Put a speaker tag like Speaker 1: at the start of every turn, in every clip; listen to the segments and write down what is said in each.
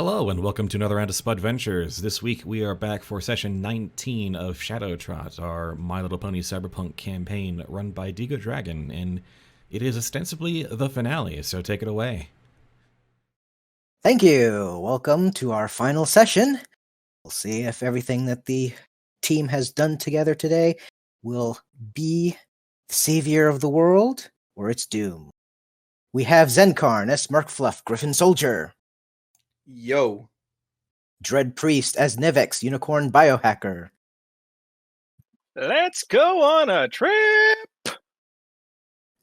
Speaker 1: Hello and welcome to another round of Spudventures. This week we are back for session 19 of Shadowtrot, our My Little Pony cyberpunk campaign run by Digo Dragon, and it is ostensibly the finale, so take it away.
Speaker 2: Thank you. Welcome to our final session. We'll see if everything that the team has done together today will be the savior of the world or its doom. We have Xencarn as Smirkfluff, Griffon Soldier.
Speaker 3: Yo.
Speaker 2: DreadPriest as Nivix, Unicorn Biohacker.
Speaker 4: Let's go on a trip!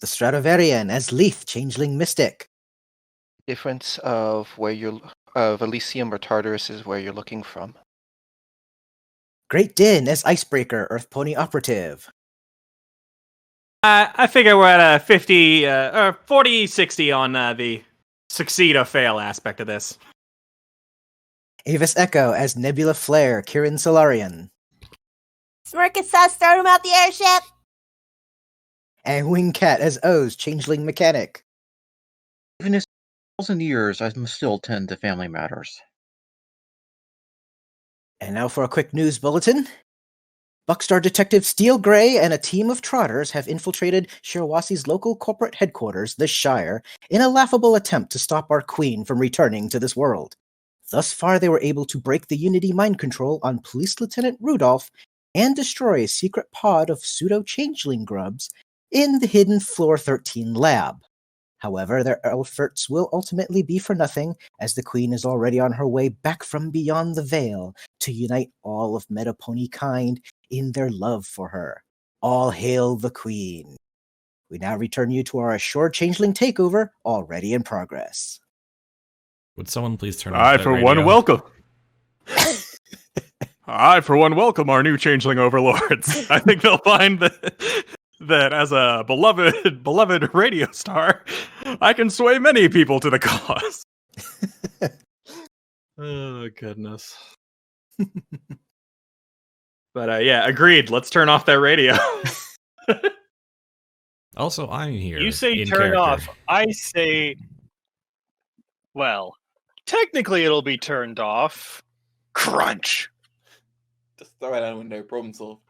Speaker 2: TheStratovarian as Lethe, Changeling Mystic.
Speaker 5: Difference of where you're of Elysium or Tartarus is where you're looking from.
Speaker 2: GreatDinn as Icebreaker, Earth Pony Operative.
Speaker 4: I figure we're at a 50 or 40-60 on the succeed or fail aspect of this.
Speaker 2: AvisEcho as Nebula Flare, Kirin Solarian.
Speaker 6: Smirkfluff, start him out the airship!
Speaker 2: And Wingcat as O's, Changeling Mechanic.
Speaker 3: Even in 1,000 years, I must still tend to family matters.
Speaker 2: And now for a quick news bulletin. Buckstar Detective Steel Grey and a team of trotters have infiltrated Shirwasi's local corporate headquarters, the Shire, in a laughable attempt to stop our queen from returning to this world. Thus far, they were able to break the Unity mind control on Police Lieutenant Rudolph and destroy a secret pod of pseudo-changeling grubs in the hidden Floor 13 lab. However, their efforts will ultimately be for nothing, as the Queen is already on her way back from beyond the veil to unite all of Metapony kind in their love for her. All hail the Queen. We now return you to our assured changeling takeover, already in progress.
Speaker 1: Would someone please turn off
Speaker 7: I,
Speaker 1: that
Speaker 7: for
Speaker 1: radio?
Speaker 7: one, welcome. I, for one, welcome our new changeling overlords. I think they'll find that as a beloved radio star, I can sway many people to the cause. Oh, goodness. But yeah, agreed. Let's turn off that radio.
Speaker 1: Also, I'm here.
Speaker 4: You say
Speaker 1: in
Speaker 4: turn
Speaker 1: character.
Speaker 4: off. I say, well, technically it'll be turned off. Crunch!
Speaker 3: Just throw it out a window, problem solved.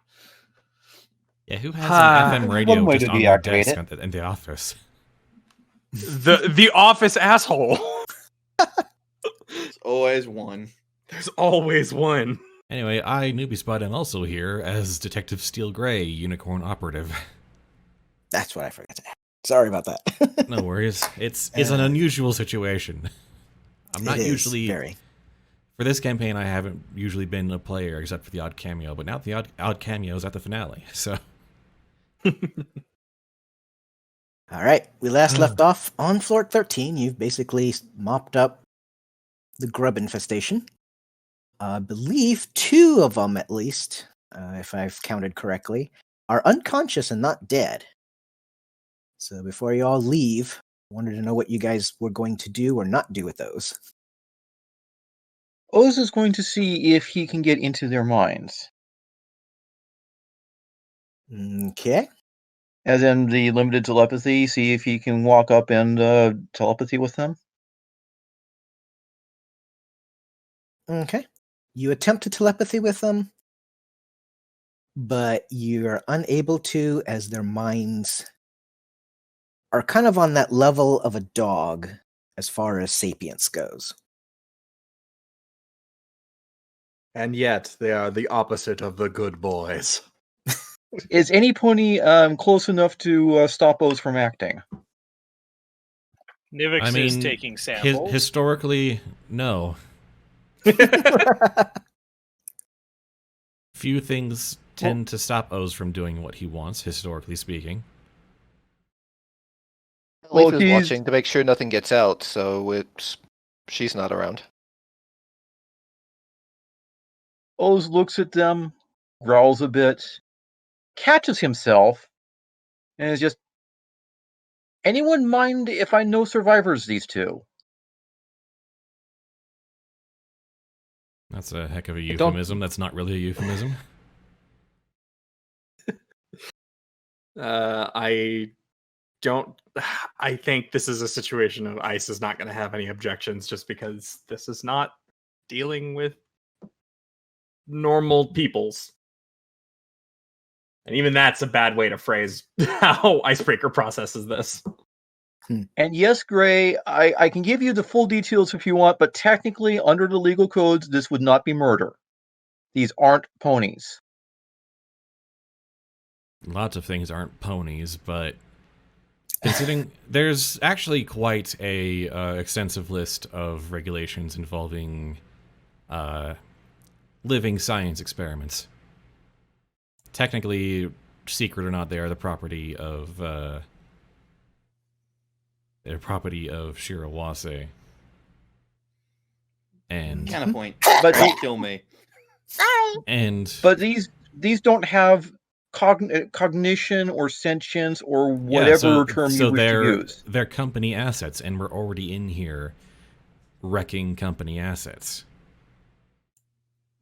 Speaker 1: Yeah, who has an FM radio
Speaker 3: one way
Speaker 1: just
Speaker 3: to
Speaker 1: on their
Speaker 3: deactivate
Speaker 1: desk in the office?
Speaker 7: the office asshole.
Speaker 3: There's always one.
Speaker 7: There's always one.
Speaker 1: Anyway, I, Newbie Spud, am also here as Detective Steel Grey, Unicorn Operative.
Speaker 2: That's what I forgot to add. Sorry about that.
Speaker 1: No worries. It's an unusual situation. I'm not usually...
Speaker 2: Very.
Speaker 1: For this campaign, I haven't usually been a player except for the odd cameo, but now the odd cameo is at the finale, so...
Speaker 2: All right, we last left off on floor 13. You've basically mopped up the grub infestation. I believe 2 of them, at least, if I've counted correctly, are unconscious and not dead. So before you all leave, I wanted to know what you guys were going to do or not do with those.
Speaker 3: Oz is going to see if he can get into their minds.
Speaker 2: Okay.
Speaker 3: As in the limited telepathy, see if he can walk up and telepathy with them.
Speaker 2: Okay. You attempt to telepathy with them, but you're unable to, as their minds are kind of on that level of a dog as far as sapience goes.
Speaker 7: And yet, they are the opposite of the good boys.
Speaker 3: Is any pony close enough to stop Oz from acting?
Speaker 4: Nivix is taking samples.
Speaker 1: Historically, no. Few things tend to stop Oz from doing what he wants, historically speaking.
Speaker 5: Lethe is watching to make sure nothing gets out, so she's not around.
Speaker 3: Oz looks at them, growls a bit, catches himself, and is just, anyone mind if I know survivors, these two?
Speaker 1: That's a heck of a euphemism. That's not really a euphemism.
Speaker 7: I
Speaker 4: I think this is a situation of ICE is not going to have any objections just because this is not dealing with normal peoples. And even that's a bad way to phrase how Icebreaker processes this.
Speaker 3: And yes, Gray, I can give you the full details if you want, but technically, under the legal codes, this would not be murder. These aren't ponies.
Speaker 1: Lots of things aren't ponies, but considering there's actually quite a extensive list of regulations involving living science experiments. Technically, secret or not, they are the property of Shirawase. And
Speaker 8: Kind of point.
Speaker 3: But
Speaker 8: Don't kill me.
Speaker 6: Sorry.
Speaker 3: But these don't have cognition or sentience or whatever term you wish to use.
Speaker 1: They're company assets, and we're already in here wrecking company assets.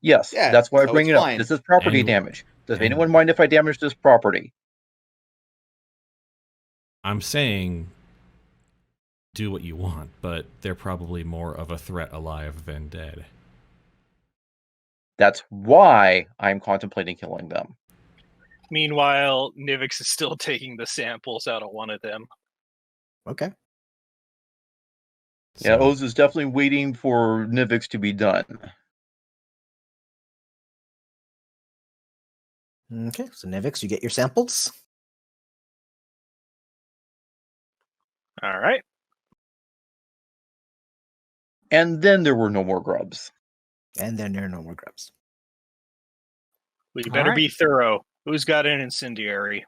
Speaker 3: Yes,
Speaker 8: Yeah,
Speaker 3: that's why I
Speaker 8: so
Speaker 3: bring
Speaker 8: it's
Speaker 3: it up.
Speaker 8: fine.
Speaker 3: This is property
Speaker 1: And-
Speaker 3: damage. Does
Speaker 1: and-
Speaker 3: anyone mind if I damage this property?
Speaker 1: I'm saying do what you want, but they're probably more of a threat alive than dead.
Speaker 3: That's why I'm contemplating killing them.
Speaker 9: Meanwhile, Nivix is still taking the samples out of one of them.
Speaker 2: Okay.
Speaker 3: Yeah,
Speaker 1: So-
Speaker 3: Oz is definitely waiting for Nivix to be done.
Speaker 2: Okay, so Nivix, you get your samples.
Speaker 9: All right.
Speaker 3: And then there were no more grubs.
Speaker 2: And then there are no more grubs.
Speaker 9: We better
Speaker 4: right.
Speaker 9: be thorough. Who's got an incendiary?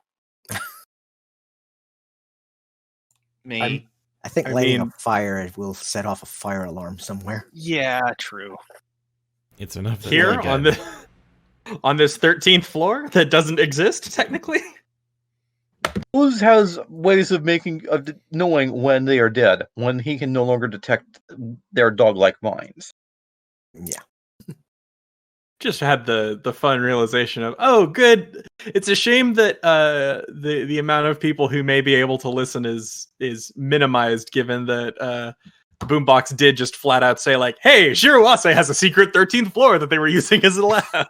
Speaker 8: Me.
Speaker 2: I think
Speaker 4: I
Speaker 2: lighting
Speaker 4: mean-
Speaker 2: a fire will set off a fire alarm somewhere.
Speaker 9: Yeah, true.
Speaker 1: It's enough that
Speaker 4: Here
Speaker 1: like,
Speaker 4: on on this 13th floor that doesn't exist technically.
Speaker 3: Oz has ways of knowing when they are dead, when he can no longer detect their dog-like minds.
Speaker 2: Yeah.
Speaker 4: Just had the fun realization of, oh, good. It's a shame that the amount of people who may be able to listen is minimized, given that Boombox did just flat out say like, "Hey, Shirawase has a secret 13th floor that they were using as a lab."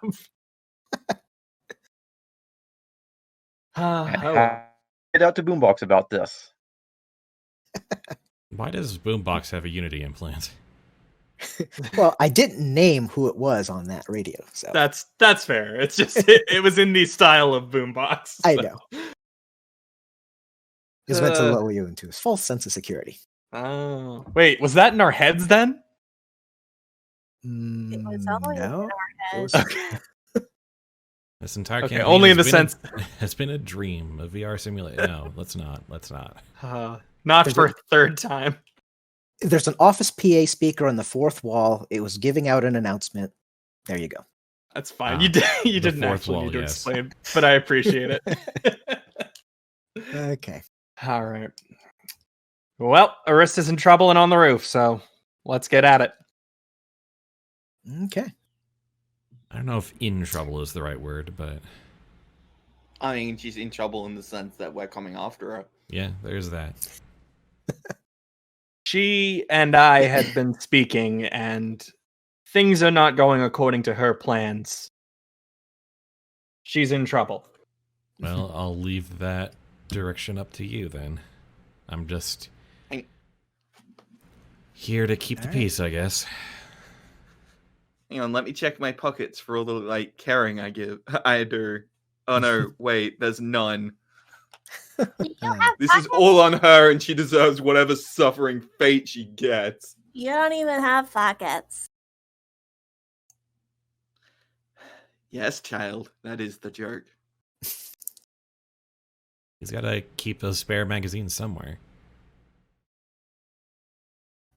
Speaker 3: Get out to Boombox about this.
Speaker 1: why does Boombox have a Unity implant?
Speaker 2: Well, I didn't name who it was on that radio, so
Speaker 4: That's fair. It's just it was in the style of Boombox.
Speaker 2: I
Speaker 4: so.
Speaker 2: know. It's meant to
Speaker 4: Uh,
Speaker 2: lull you into a false sense of security.
Speaker 4: Oh, wait, was that in our heads then?
Speaker 6: It was always in
Speaker 2: No.
Speaker 6: our
Speaker 2: It
Speaker 6: head.
Speaker 2: was-
Speaker 4: Okay.
Speaker 1: This entire
Speaker 4: Okay,
Speaker 1: campaign
Speaker 4: only in
Speaker 1: has
Speaker 4: the
Speaker 1: been
Speaker 4: sense-
Speaker 1: has been a dream, a VR simulator. No, let's not.
Speaker 4: Not
Speaker 2: There's
Speaker 4: for
Speaker 2: a-
Speaker 4: a third time.
Speaker 2: There's an office PA speaker on the fourth wall. It was giving out an announcement. There you go.
Speaker 4: That's fine.
Speaker 1: Ah,
Speaker 4: You
Speaker 1: the
Speaker 4: didn't
Speaker 1: fourth
Speaker 4: actually
Speaker 1: wall,
Speaker 4: need to
Speaker 1: yes.
Speaker 4: explain, but I appreciate it.
Speaker 2: Okay.
Speaker 4: All right. Well, Arista's in trouble and on the roof, so let's get at it.
Speaker 2: Okay.
Speaker 1: I don't know if "in trouble" is the right word, but
Speaker 8: I mean, she's in trouble in the sense that we're coming after her.
Speaker 1: yeah, there's that.
Speaker 4: She and I had been speaking, and things are not going according to her plans. She's in trouble.
Speaker 1: Well, I'll leave that direction up to you then. I'm just here to keep the
Speaker 2: Alright.
Speaker 1: peace, I guess.
Speaker 8: Hang on, let me check my pockets for all the like caring I do. Oh no, wait, there's none.
Speaker 6: You don't have
Speaker 8: This is all on her, and she deserves whatever suffering fate she gets.
Speaker 6: You don't even have pockets.
Speaker 8: Yes, child, that is the joke.
Speaker 1: He's got to keep those spare magazines somewhere.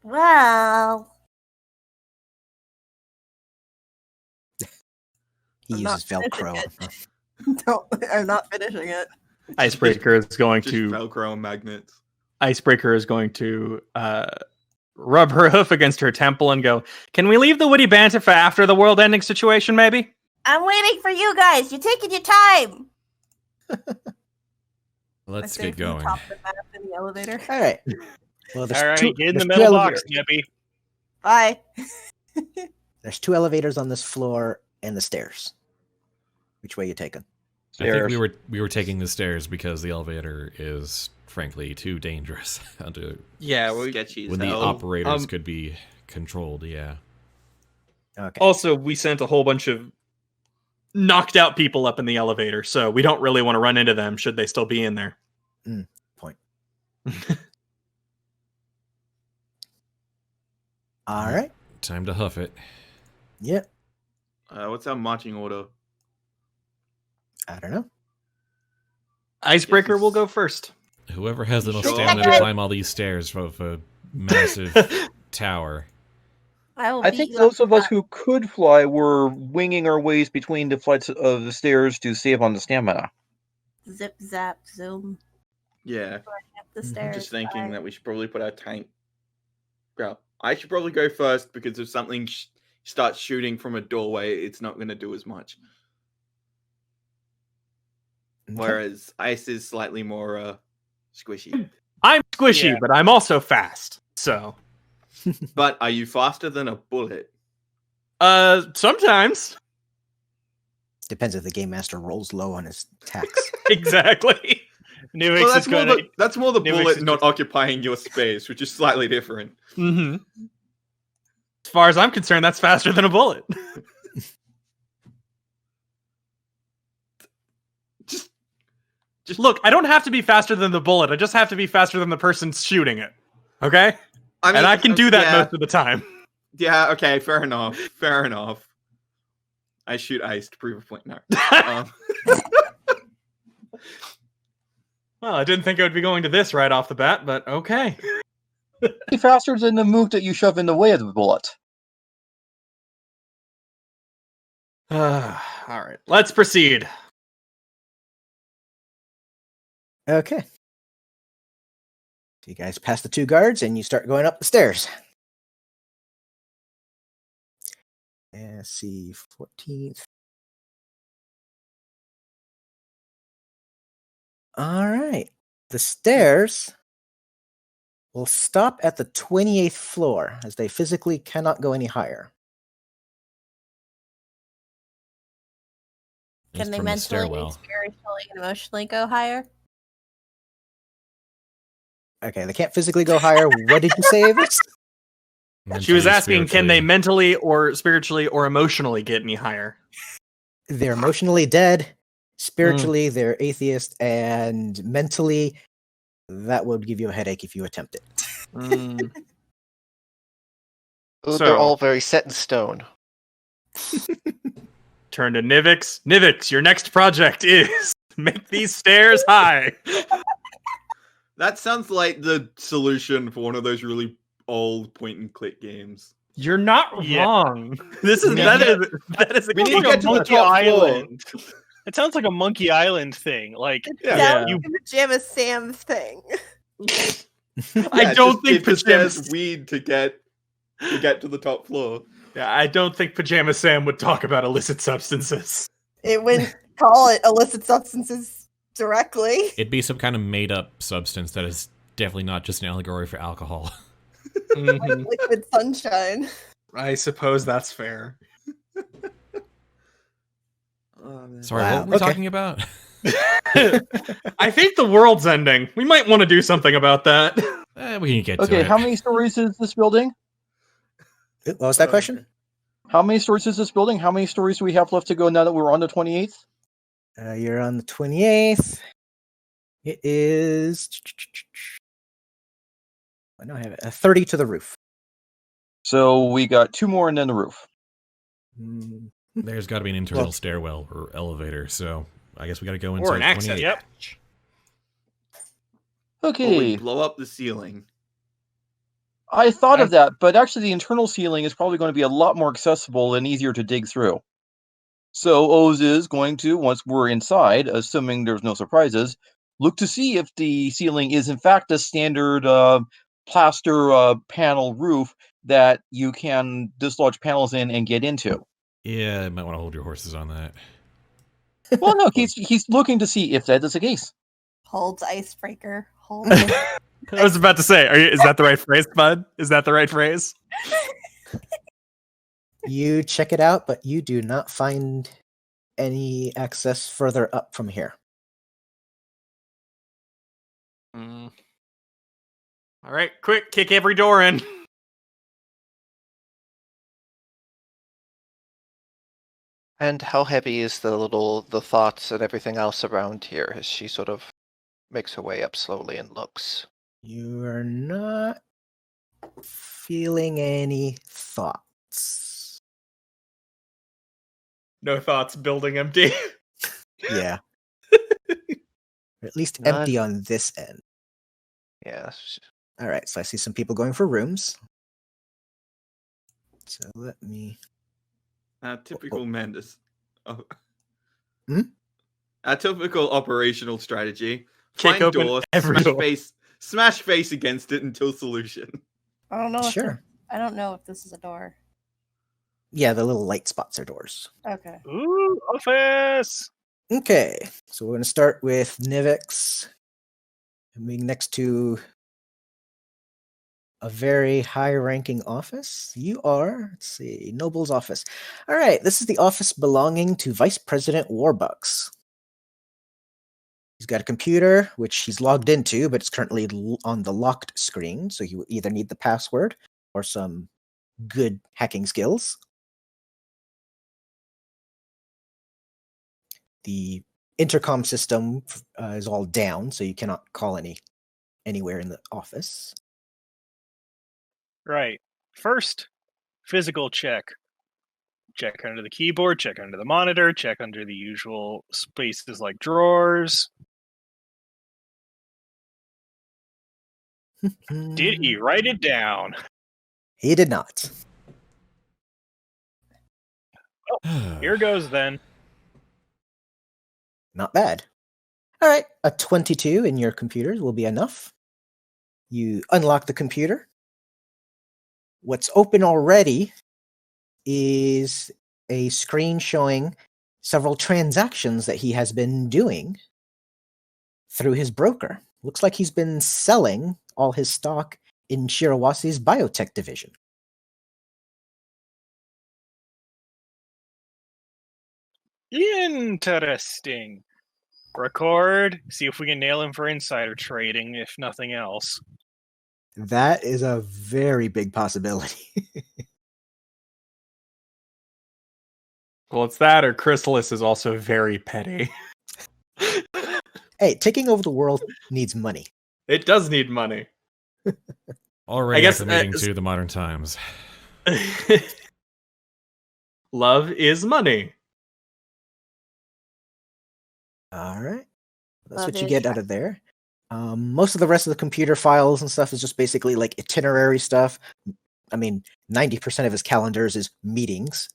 Speaker 6: Well,
Speaker 2: He
Speaker 6: I'm
Speaker 2: uses
Speaker 6: not
Speaker 2: Velcro.
Speaker 6: I'm not finishing it.
Speaker 4: Icebreaker is going
Speaker 8: Just
Speaker 4: to
Speaker 8: Velcro and magnets.
Speaker 4: Icebreaker is going to rub her hoof against her temple and go, "Can we leave the witty banter for after the world-ending situation, maybe?"
Speaker 6: I'm waiting for you guys. You're taking your time.
Speaker 1: Let's
Speaker 6: I
Speaker 1: get
Speaker 6: stay from
Speaker 1: going.
Speaker 6: the top of the map in the elevator.
Speaker 2: All right. Well,
Speaker 9: All right, get in the
Speaker 2: there's
Speaker 9: middle
Speaker 2: two
Speaker 9: box,
Speaker 2: elevators.
Speaker 9: Nippy.
Speaker 6: Bye.
Speaker 2: There's 2 elevators on this floor and the stairs. Which way you taking?
Speaker 1: I think
Speaker 3: Stairs.
Speaker 1: we were taking the stairs because the elevator is frankly too dangerous
Speaker 4: Yeah.
Speaker 8: Sketchy as
Speaker 1: when the
Speaker 8: hell.
Speaker 1: operators could be controlled. Yeah.
Speaker 2: Okay.
Speaker 4: Also, we sent a whole bunch of knocked out people up in the elevator, so we don't really want to run into them should they still be in there.
Speaker 2: Point. All right.
Speaker 1: Time to huff it.
Speaker 2: Yep.
Speaker 8: What's our marching order?
Speaker 2: I don't know.
Speaker 4: Icebreaker will go first.
Speaker 1: Whoever has the most
Speaker 8: Sure.
Speaker 1: stamina to climb all these stairs of a massive tower.
Speaker 6: I
Speaker 3: I think those of us who could fly were winging our ways between the flights of the stairs to save on the stamina.
Speaker 6: zip zap zoom
Speaker 8: Yeah,
Speaker 6: up the
Speaker 1: Mhm.
Speaker 6: stairs.
Speaker 8: just thinking
Speaker 6: Bye.
Speaker 8: that we should probably put our tank. Well, I should probably go first because if something starts shooting from a doorway, it's not going to do as much.
Speaker 2: Okay.
Speaker 8: Whereas ice is slightly more squishy.
Speaker 4: I'm squishy,
Speaker 9: Yeah.
Speaker 4: but I'm also fast. So,
Speaker 8: But are you faster than a bullet?
Speaker 4: sometimes.
Speaker 2: Depends if the game master rolls low on his attacks.
Speaker 4: Exactly.
Speaker 9: Nivix
Speaker 8: Well,
Speaker 9: is going to.
Speaker 8: that's more the
Speaker 9: Nivix
Speaker 8: bullet
Speaker 9: is
Speaker 8: not
Speaker 9: just-
Speaker 8: occupying your space, which is slightly different.
Speaker 4: Mm-hmm. As far as I'm concerned, that's faster than a bullet. Just look, I don't have to be faster than the bullet. I just have to be faster than the person shooting it. Okay?
Speaker 8: I mean,
Speaker 4: And I can do that
Speaker 8: yeah,
Speaker 4: most of the time.
Speaker 8: Yeah, okay, fair enough. Fair enough. I shoot ice to prove a point. No. Um,
Speaker 4: Well, I didn't think I would be going to this right off the bat, but okay.
Speaker 3: Be faster than the move that you shove in the way of the bullet.
Speaker 4: All right, let's proceed.
Speaker 2: Okay. So you guys pass the 2 guards and you start going up the stairs. Let's see, 14th. All right. The stairs will stop at the 28th floor as they physically cannot go any higher.
Speaker 6: Can
Speaker 1: Just
Speaker 6: they
Speaker 1: from the
Speaker 6: mentally,
Speaker 1: stairwell.
Speaker 6: spiritually, and emotionally go higher?
Speaker 2: Okay, they can't physically go higher. What did you say, Avis?
Speaker 4: She was
Speaker 1: Mentally,
Speaker 4: asking, can they
Speaker 1: spiritually.
Speaker 4: mentally or spiritually or emotionally get any higher?
Speaker 2: They're emotionally dead. Spiritually, they're atheist. And mentally, that would give you a headache if you attempt it.
Speaker 4: Mm.
Speaker 5: Oh,
Speaker 4: So-
Speaker 5: they're all very set in stone.
Speaker 4: Turn to Nivix. Nivix, your next project is make these stairs high.
Speaker 8: that sounds like the solution for one of those really old point-and-click games.
Speaker 4: You're not
Speaker 9: Yeah.
Speaker 4: wrong. This is
Speaker 8: Yeah.
Speaker 4: that is a
Speaker 8: We need
Speaker 4: key
Speaker 8: to get to the
Speaker 4: component.
Speaker 8: top floor.
Speaker 9: Island. It sounds like a Monkey Island thing. Like,
Speaker 4: Yeah.
Speaker 6: Sounds
Speaker 9: you-
Speaker 6: like a Pajama Sam thing.
Speaker 4: I
Speaker 8: Yeah,
Speaker 4: don't
Speaker 8: just
Speaker 4: think
Speaker 8: give the stairs
Speaker 4: pajamas.
Speaker 8: weed to get to the top floor.
Speaker 4: Yeah, I don't think Pajama Sam would talk about illicit substances.
Speaker 6: It wouldn't call it illicit substances directly.
Speaker 1: It'd be some kind of made-up substance that is definitely not just an allegory for alcohol.
Speaker 4: Mhm.
Speaker 6: Liquid sunshine.
Speaker 4: I suppose that's fair.
Speaker 1: Sorry,
Speaker 2: Wow,
Speaker 1: what were we
Speaker 2: okay.
Speaker 1: talking about?
Speaker 4: I think the world's ending. We might want to do something about that.
Speaker 1: We can get to
Speaker 3: Okay,
Speaker 1: it.
Speaker 3: how many stories is this building?
Speaker 2: What was that question?
Speaker 3: How many stories is this building? How many stories do we have left to go now that we're on the 28th?
Speaker 2: You're on the 28th. It is. I know I have it. 30 to the roof.
Speaker 3: So we got 2 more and then the roof.
Speaker 2: Mm,
Speaker 1: There's got to be an internal
Speaker 2: Well-
Speaker 1: stairwell or elevator, so I guess we got to go
Speaker 4: Or
Speaker 1: inside
Speaker 4: an access.
Speaker 1: 28.
Speaker 4: Yep.
Speaker 8: Or we
Speaker 3: Okay,
Speaker 8: blow up the ceiling.
Speaker 3: I thought of that, but actually the internal ceiling is probably going to be a lot more accessible and easier to dig through. So Oz is going to, once we're inside, assuming there's no surprises, look to see if the ceiling is in fact a standard plaster panel roof that you can dislodge panels in and get into.
Speaker 1: Yeah, you might want to hold your horses on that.
Speaker 3: Well, no, he's looking to see if that is the case.
Speaker 6: Holds icebreaker. Holds.
Speaker 7: I was about to say, is that the right phrase, Bud? Is that the right phrase?
Speaker 2: You check it out, but you do not find any access further up from here.
Speaker 7: All right, quick, kick every door in.
Speaker 5: And how heavy is the thoughts and everything else around here as she sort of makes her way up slowly and looks?
Speaker 2: You are not feeling any thoughts.
Speaker 4: No thoughts, building empty.
Speaker 2: Yeah. Or at least
Speaker 5: Not-
Speaker 2: empty on this end.
Speaker 5: Yeah.
Speaker 2: All right, so I see some people going for rooms. So let me...
Speaker 8: Typical Mendes. Oh.
Speaker 2: Hmm?
Speaker 8: Our typical operational strategy.
Speaker 7: Kick
Speaker 8: Find
Speaker 7: open
Speaker 8: door,
Speaker 7: every door.
Speaker 8: smash face against it until solution.
Speaker 6: I don't know.
Speaker 2: Sure.
Speaker 6: I don't know if this is a door.
Speaker 2: Yeah, the little light spots are doors.
Speaker 6: Okay.
Speaker 9: Ooh, office.
Speaker 2: Okay, so we're going to start with Nivix. Being next to a very high-ranking office. You are, let's see, Noble's office. All right, this is the office belonging to Vice President Warbucks. He's got a computer, which he's logged into, but it's currently on the locked screen, so you either need the password or some good hacking skills. The intercom system is all down, so you cannot call anywhere in the office.
Speaker 9: Right. First, physical check. Check under the keyboard, check under the monitor, check under the usual spaces like drawers. Did he write it down?
Speaker 2: He did not.
Speaker 9: Here goes then.
Speaker 2: Not bad. All right, a 22 in your computers will be enough. You unlock the computer. What's open already is a screen showing several transactions that he has been doing through his broker. Looks like he's been selling all his stock in Shirawasi's biotech division.
Speaker 9: Interesting. Record, see if we can nail him for insider trading, if nothing else.
Speaker 2: That is a very big possibility.
Speaker 7: Well, it's that, or Chrysalis is also very petty.
Speaker 2: Hey, taking over the world needs money.
Speaker 7: It does need money.
Speaker 1: Already
Speaker 7: I guess,
Speaker 1: acclimating to the modern times.
Speaker 7: Love is money.
Speaker 2: All right. That's
Speaker 6: Love
Speaker 2: what you
Speaker 6: is
Speaker 2: get out of there. Most of the rest of the computer files and stuff is just basically like itinerary stuff. I mean, 90% of his calendars is meetings.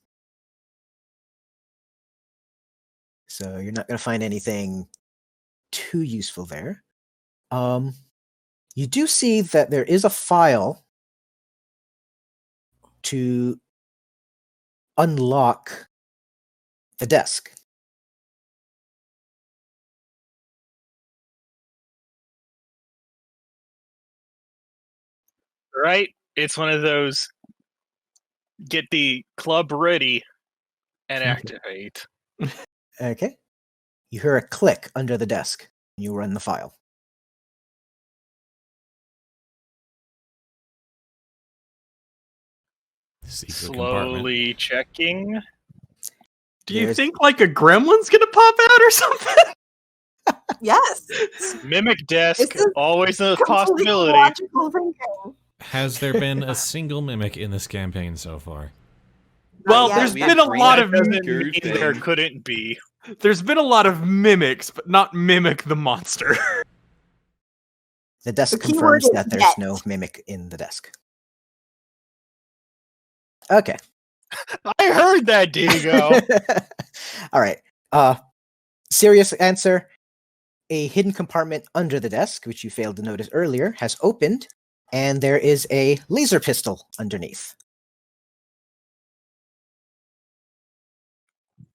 Speaker 2: So you're not going to find anything too useful there. You do see that there is a file to unlock the desk.
Speaker 9: Right? It's one of those get the club ready and activate.
Speaker 2: Okay. You hear a click under the desk. And you run the file.
Speaker 1: Secret compartment.
Speaker 9: Slowly checking.
Speaker 7: Do you
Speaker 2: There's-
Speaker 7: think like a gremlin's gonna pop out or something?
Speaker 6: Yes.
Speaker 9: Mimic desk,
Speaker 6: It's a
Speaker 9: always a
Speaker 6: Completely
Speaker 9: possibility.
Speaker 6: logical thinking.
Speaker 1: Has there been a single mimic in this campaign so far?
Speaker 7: Well,
Speaker 6: yet.
Speaker 7: there's
Speaker 8: We
Speaker 7: been a
Speaker 8: agree
Speaker 7: lot
Speaker 8: that
Speaker 7: of
Speaker 9: Doesn't
Speaker 8: Good
Speaker 9: mean there
Speaker 8: thing.
Speaker 9: couldn't be.
Speaker 7: there's been a lot of mimics, but not mimic the monster.
Speaker 2: The desk
Speaker 6: The keyword
Speaker 2: confirms
Speaker 6: is
Speaker 2: that there's
Speaker 6: yet.
Speaker 2: no mimic in the desk. Okay.
Speaker 9: I heard that, Digo.
Speaker 2: All right. Serious answer. A hidden compartment under the desk, which you failed to notice earlier, has opened, and there is a laser pistol underneath.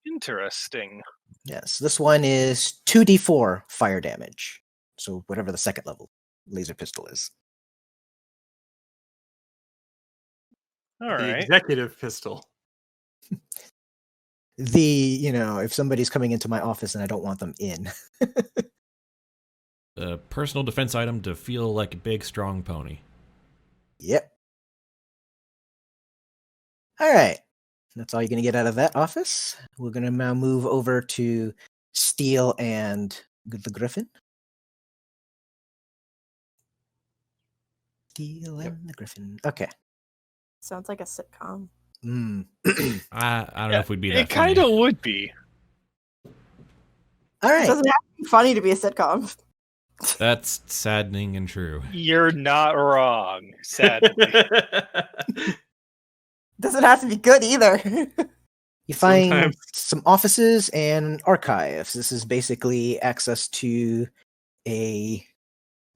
Speaker 9: Interesting.
Speaker 2: Yes, this one is 2d4 fire damage. So whatever the second level laser pistol is.
Speaker 9: All
Speaker 4: The
Speaker 9: right.
Speaker 4: executive pistol.
Speaker 2: If somebody's coming into my office and I don't want them in.
Speaker 1: A personal defense item to feel like a big, strong pony.
Speaker 2: Yep. All right. That's all you're going to get out of that office. We're going to now move over to Steel and the Griffin. Steel and the Griffin. Okay.
Speaker 6: Sounds like a sitcom.
Speaker 1: I don't know if we'd be that
Speaker 9: It kind of would be.
Speaker 2: All
Speaker 6: It
Speaker 2: right.
Speaker 6: doesn't have to be funny to be a sitcom.
Speaker 1: That's saddening and true.
Speaker 9: You're not wrong, sadly.
Speaker 6: Doesn't have to be good either.
Speaker 2: You find
Speaker 4: Sometimes.
Speaker 2: some offices and archives. This is basically access to a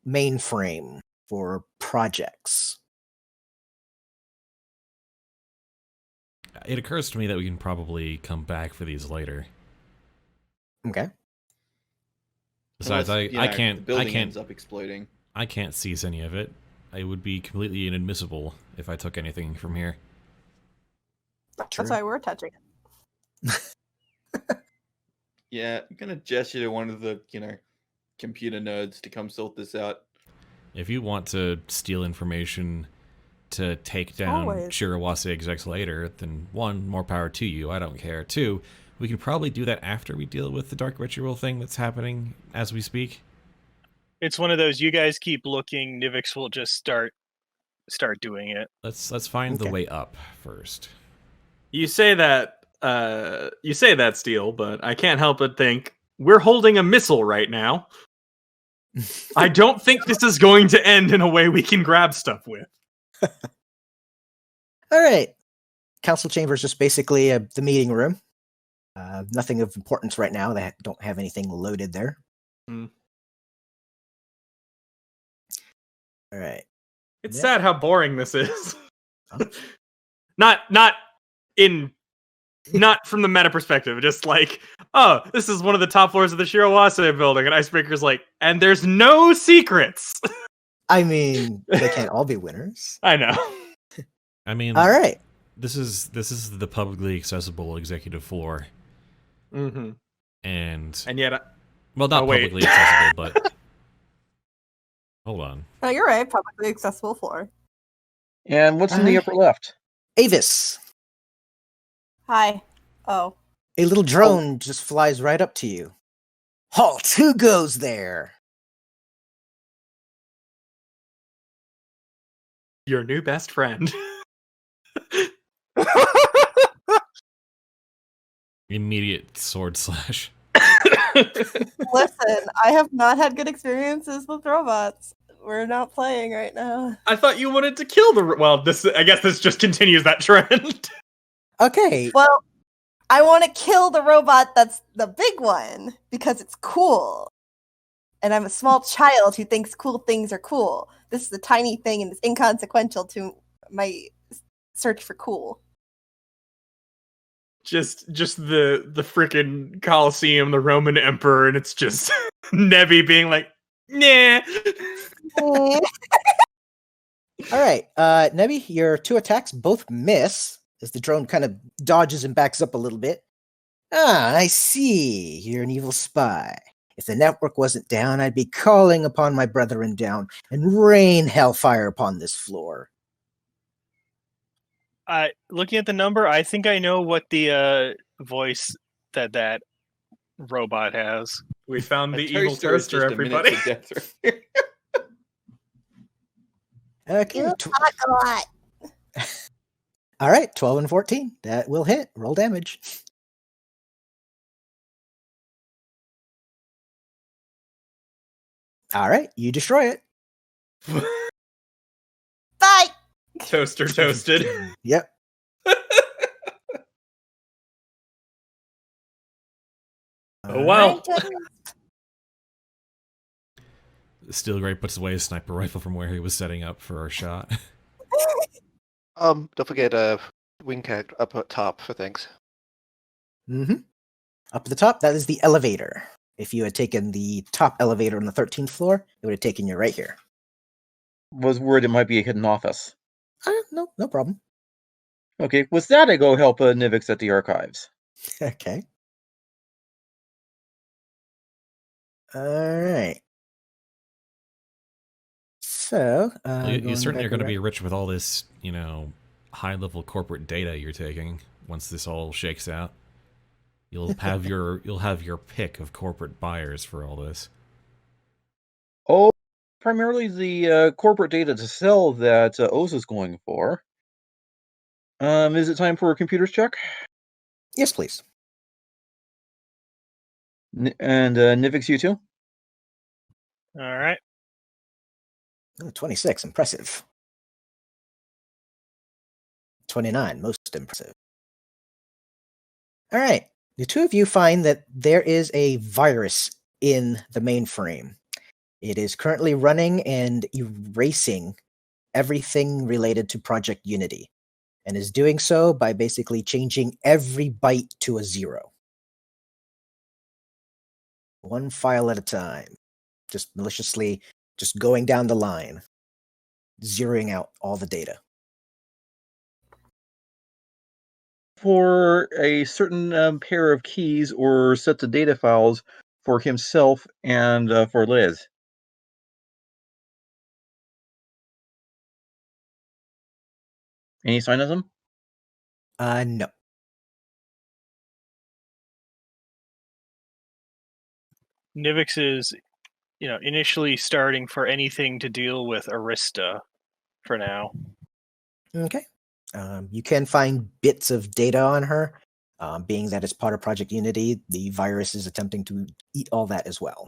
Speaker 2: mainframe for projects.
Speaker 1: It occurs to me that we can probably come back for these later.
Speaker 2: Okay.
Speaker 1: Besides,
Speaker 8: Unless,
Speaker 1: I
Speaker 8: the
Speaker 1: can't
Speaker 8: building ends up exploding.
Speaker 1: I can't seize any of it. It would be completely inadmissible if I took anything from here.
Speaker 6: That's why we're touching it.
Speaker 8: Yeah, I'm gonna gesture to one of the, computer nerds to come sort this out.
Speaker 1: If you want to steal information to take down
Speaker 6: Always.
Speaker 1: Shirawase execs later, then 1, more power to you. I don't care. 2, we can probably do that after we deal with the dark ritual thing that's happening as we speak.
Speaker 9: It's one of those, you guys keep looking, Nivix will just start doing it.
Speaker 1: Let's find the
Speaker 2: Okay.
Speaker 1: way up first.
Speaker 4: You say that, Steel, but I can't help but think we're holding a missile right now. I don't think this is going to end in a way we can grab stuff with.
Speaker 2: All right. Council chamber is just basically the meeting room. Nothing of importance right now. They don't have anything loaded there.
Speaker 4: Hmm.
Speaker 2: All right.
Speaker 4: It's
Speaker 2: Yeah.
Speaker 4: sad how boring this is.
Speaker 2: Oh.
Speaker 4: Not from the meta perspective, just like, oh, this is one of the top floors of the Shirawase building, and Icebreaker's like, and there's no secrets.
Speaker 2: I mean, they can't all be winners.
Speaker 4: I know.
Speaker 1: I mean,
Speaker 2: All right.
Speaker 1: this is the publicly accessible executive floor,
Speaker 4: Mm-hmm.
Speaker 1: and
Speaker 4: yet,
Speaker 1: well, not
Speaker 4: Oh, wait.
Speaker 1: publicly accessible, but hold on.
Speaker 6: No, you're right. Publicly accessible floor.
Speaker 3: And what's in the upper left?
Speaker 2: Avis,
Speaker 6: Hi. Oh.
Speaker 2: a little drone just flies right up to you. Halt! Who goes there?
Speaker 4: your new best friend.
Speaker 1: Immediate sword slash.
Speaker 6: Listen, I have not had good experiences with robots. We're not playing right now.
Speaker 4: I thought you wanted to kill the. Well, I guess this just continues that trend.
Speaker 2: Okay.
Speaker 6: Well, I want to kill the robot that's the big one because it's cool. And I'm a small child who thinks cool things are cool. This is a tiny thing and it's inconsequential to my search for cool.
Speaker 4: Just the freaking Colosseum, the Roman Emperor, and it's just Nevi being like, nah.
Speaker 2: All right. Nebi, your 2 attacks both miss as the drone kind of dodges and backs up a little bit. Ah, I see. You're an evil spy. If the network wasn't down, I'd be calling upon my brethren down and rain hellfire upon this floor.
Speaker 9: Looking at the number, I think I know what the voice that robot has.
Speaker 4: We found
Speaker 8: A
Speaker 4: the evil
Speaker 8: toaster is
Speaker 4: toaster,
Speaker 8: just a minute
Speaker 4: everybody.
Speaker 8: to death right here.
Speaker 2: Okay.
Speaker 6: You talk a lot.
Speaker 2: All right. 12 and 14. That will hit. Roll damage. All right. You destroy it.
Speaker 6: Bye.
Speaker 4: Toaster toasted.
Speaker 2: Yep.
Speaker 4: Oh, wow.
Speaker 1: Steel Grey puts away his sniper rifle from where he was setting up for our shot.
Speaker 5: Don't forget wing cat up at top for things.
Speaker 2: Mm-hmm. Up at the top, that is the elevator. If you had taken the top elevator on the 13th floor, it would have taken you right here.
Speaker 3: Was worried it might be a hidden office.
Speaker 2: No problem.
Speaker 3: Okay, with that, I go help Nivix at the archives.
Speaker 2: Okay. All right. So,
Speaker 1: Well, you
Speaker 2: going
Speaker 1: certainly
Speaker 2: back
Speaker 1: are going to
Speaker 2: around-
Speaker 1: be rich with all this, high-level corporate data you're taking. Once this all shakes out, you'll have your pick of corporate buyers for all this.
Speaker 3: Oh, primarily the corporate data to sell that Oz is going for. Is it time for a computer's check?
Speaker 2: Yes, please.
Speaker 3: And Nivix, you too?
Speaker 9: All right.
Speaker 2: 26, impressive. 29, most impressive. All right. The two of you find that there is a virus in the mainframe. It is currently running and erasing everything related to Project Unity, and is doing so by basically changing every byte to a 0. One file at a time. Just maliciously just going down the line, zeroing out all the data.
Speaker 3: For a certain pair of keys or sets of data files for himself and for Liz. Any sign of them?
Speaker 2: No.
Speaker 9: Nivix is, initially starting for anything to deal with Arista for now.
Speaker 2: Okay. You can find bits of data on her. Being that it's part of Project Unity, the virus is attempting to eat all that as well.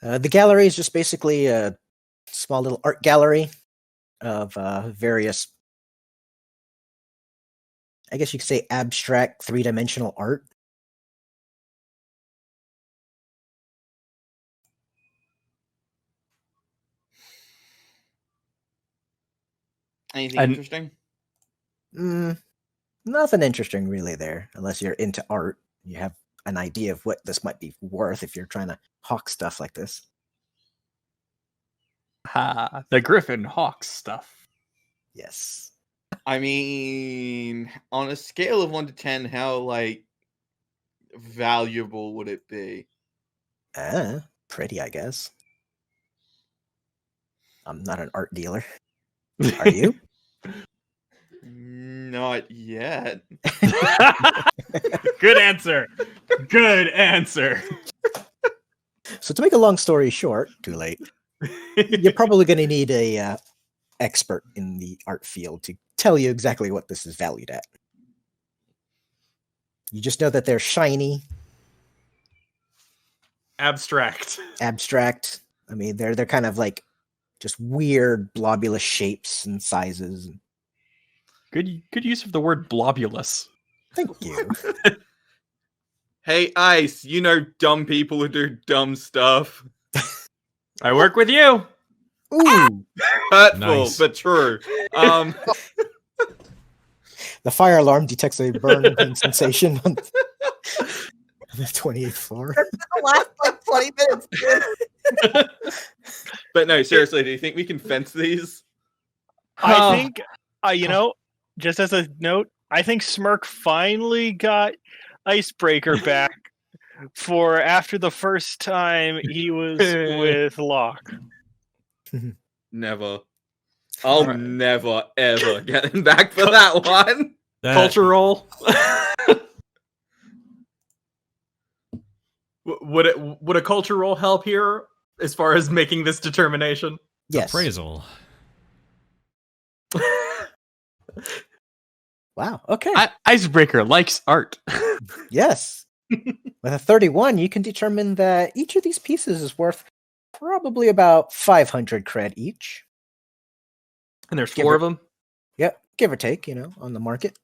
Speaker 2: The gallery is just basically a small little art gallery of various, I guess you could say, abstract three-dimensional art.
Speaker 8: Anything
Speaker 4: And-
Speaker 8: interesting?
Speaker 2: Nothing interesting really there, unless you're into art. You have an idea of what this might be worth if you're trying to hawk stuff like this.
Speaker 4: The Griffin Hawks stuff.
Speaker 2: Yes.
Speaker 8: I mean, on a scale of 1 to 10, how valuable would it be?
Speaker 2: Pretty, I guess. I'm not an art dealer. Are you?
Speaker 8: Not yet.
Speaker 4: Good answer. Good answer.
Speaker 2: So to make a long story short, too late. You're probably going to need a expert in the art field to tell you exactly what this is valued at. You just know that they're shiny,
Speaker 4: Abstract.
Speaker 2: abstract. I mean, they're kind of like just weird blobulous shapes and sizes.
Speaker 4: Good use of the word blobulous.
Speaker 2: Thank you.
Speaker 8: Hey, Ice, you know dumb people who do dumb stuff.
Speaker 4: I work with you.
Speaker 2: Ooh,
Speaker 8: Hurtful,
Speaker 1: Nice.
Speaker 8: but true.
Speaker 2: the fire alarm detects a burning sensation on the 28th floor.
Speaker 6: The last 20 minutes.
Speaker 8: But no, seriously, do you think we can fence these?
Speaker 9: I think, just as a note, I think Smirk finally got Icebreaker back for after the first time he was with Locke.
Speaker 8: Never. I'll never, ever get him back for that one.
Speaker 4: Culture roll. Would a culture roll help here as far as making this determination?
Speaker 2: Yes.
Speaker 1: Appraisal.
Speaker 2: Wow. Okay.
Speaker 4: Icebreaker likes art.
Speaker 2: Yes. With a 31, you can determine that each of these pieces is worth probably about 500 cred each.
Speaker 4: And there's
Speaker 2: Give
Speaker 4: 4
Speaker 2: or-
Speaker 4: of them.
Speaker 2: Yep, give or take, on the market.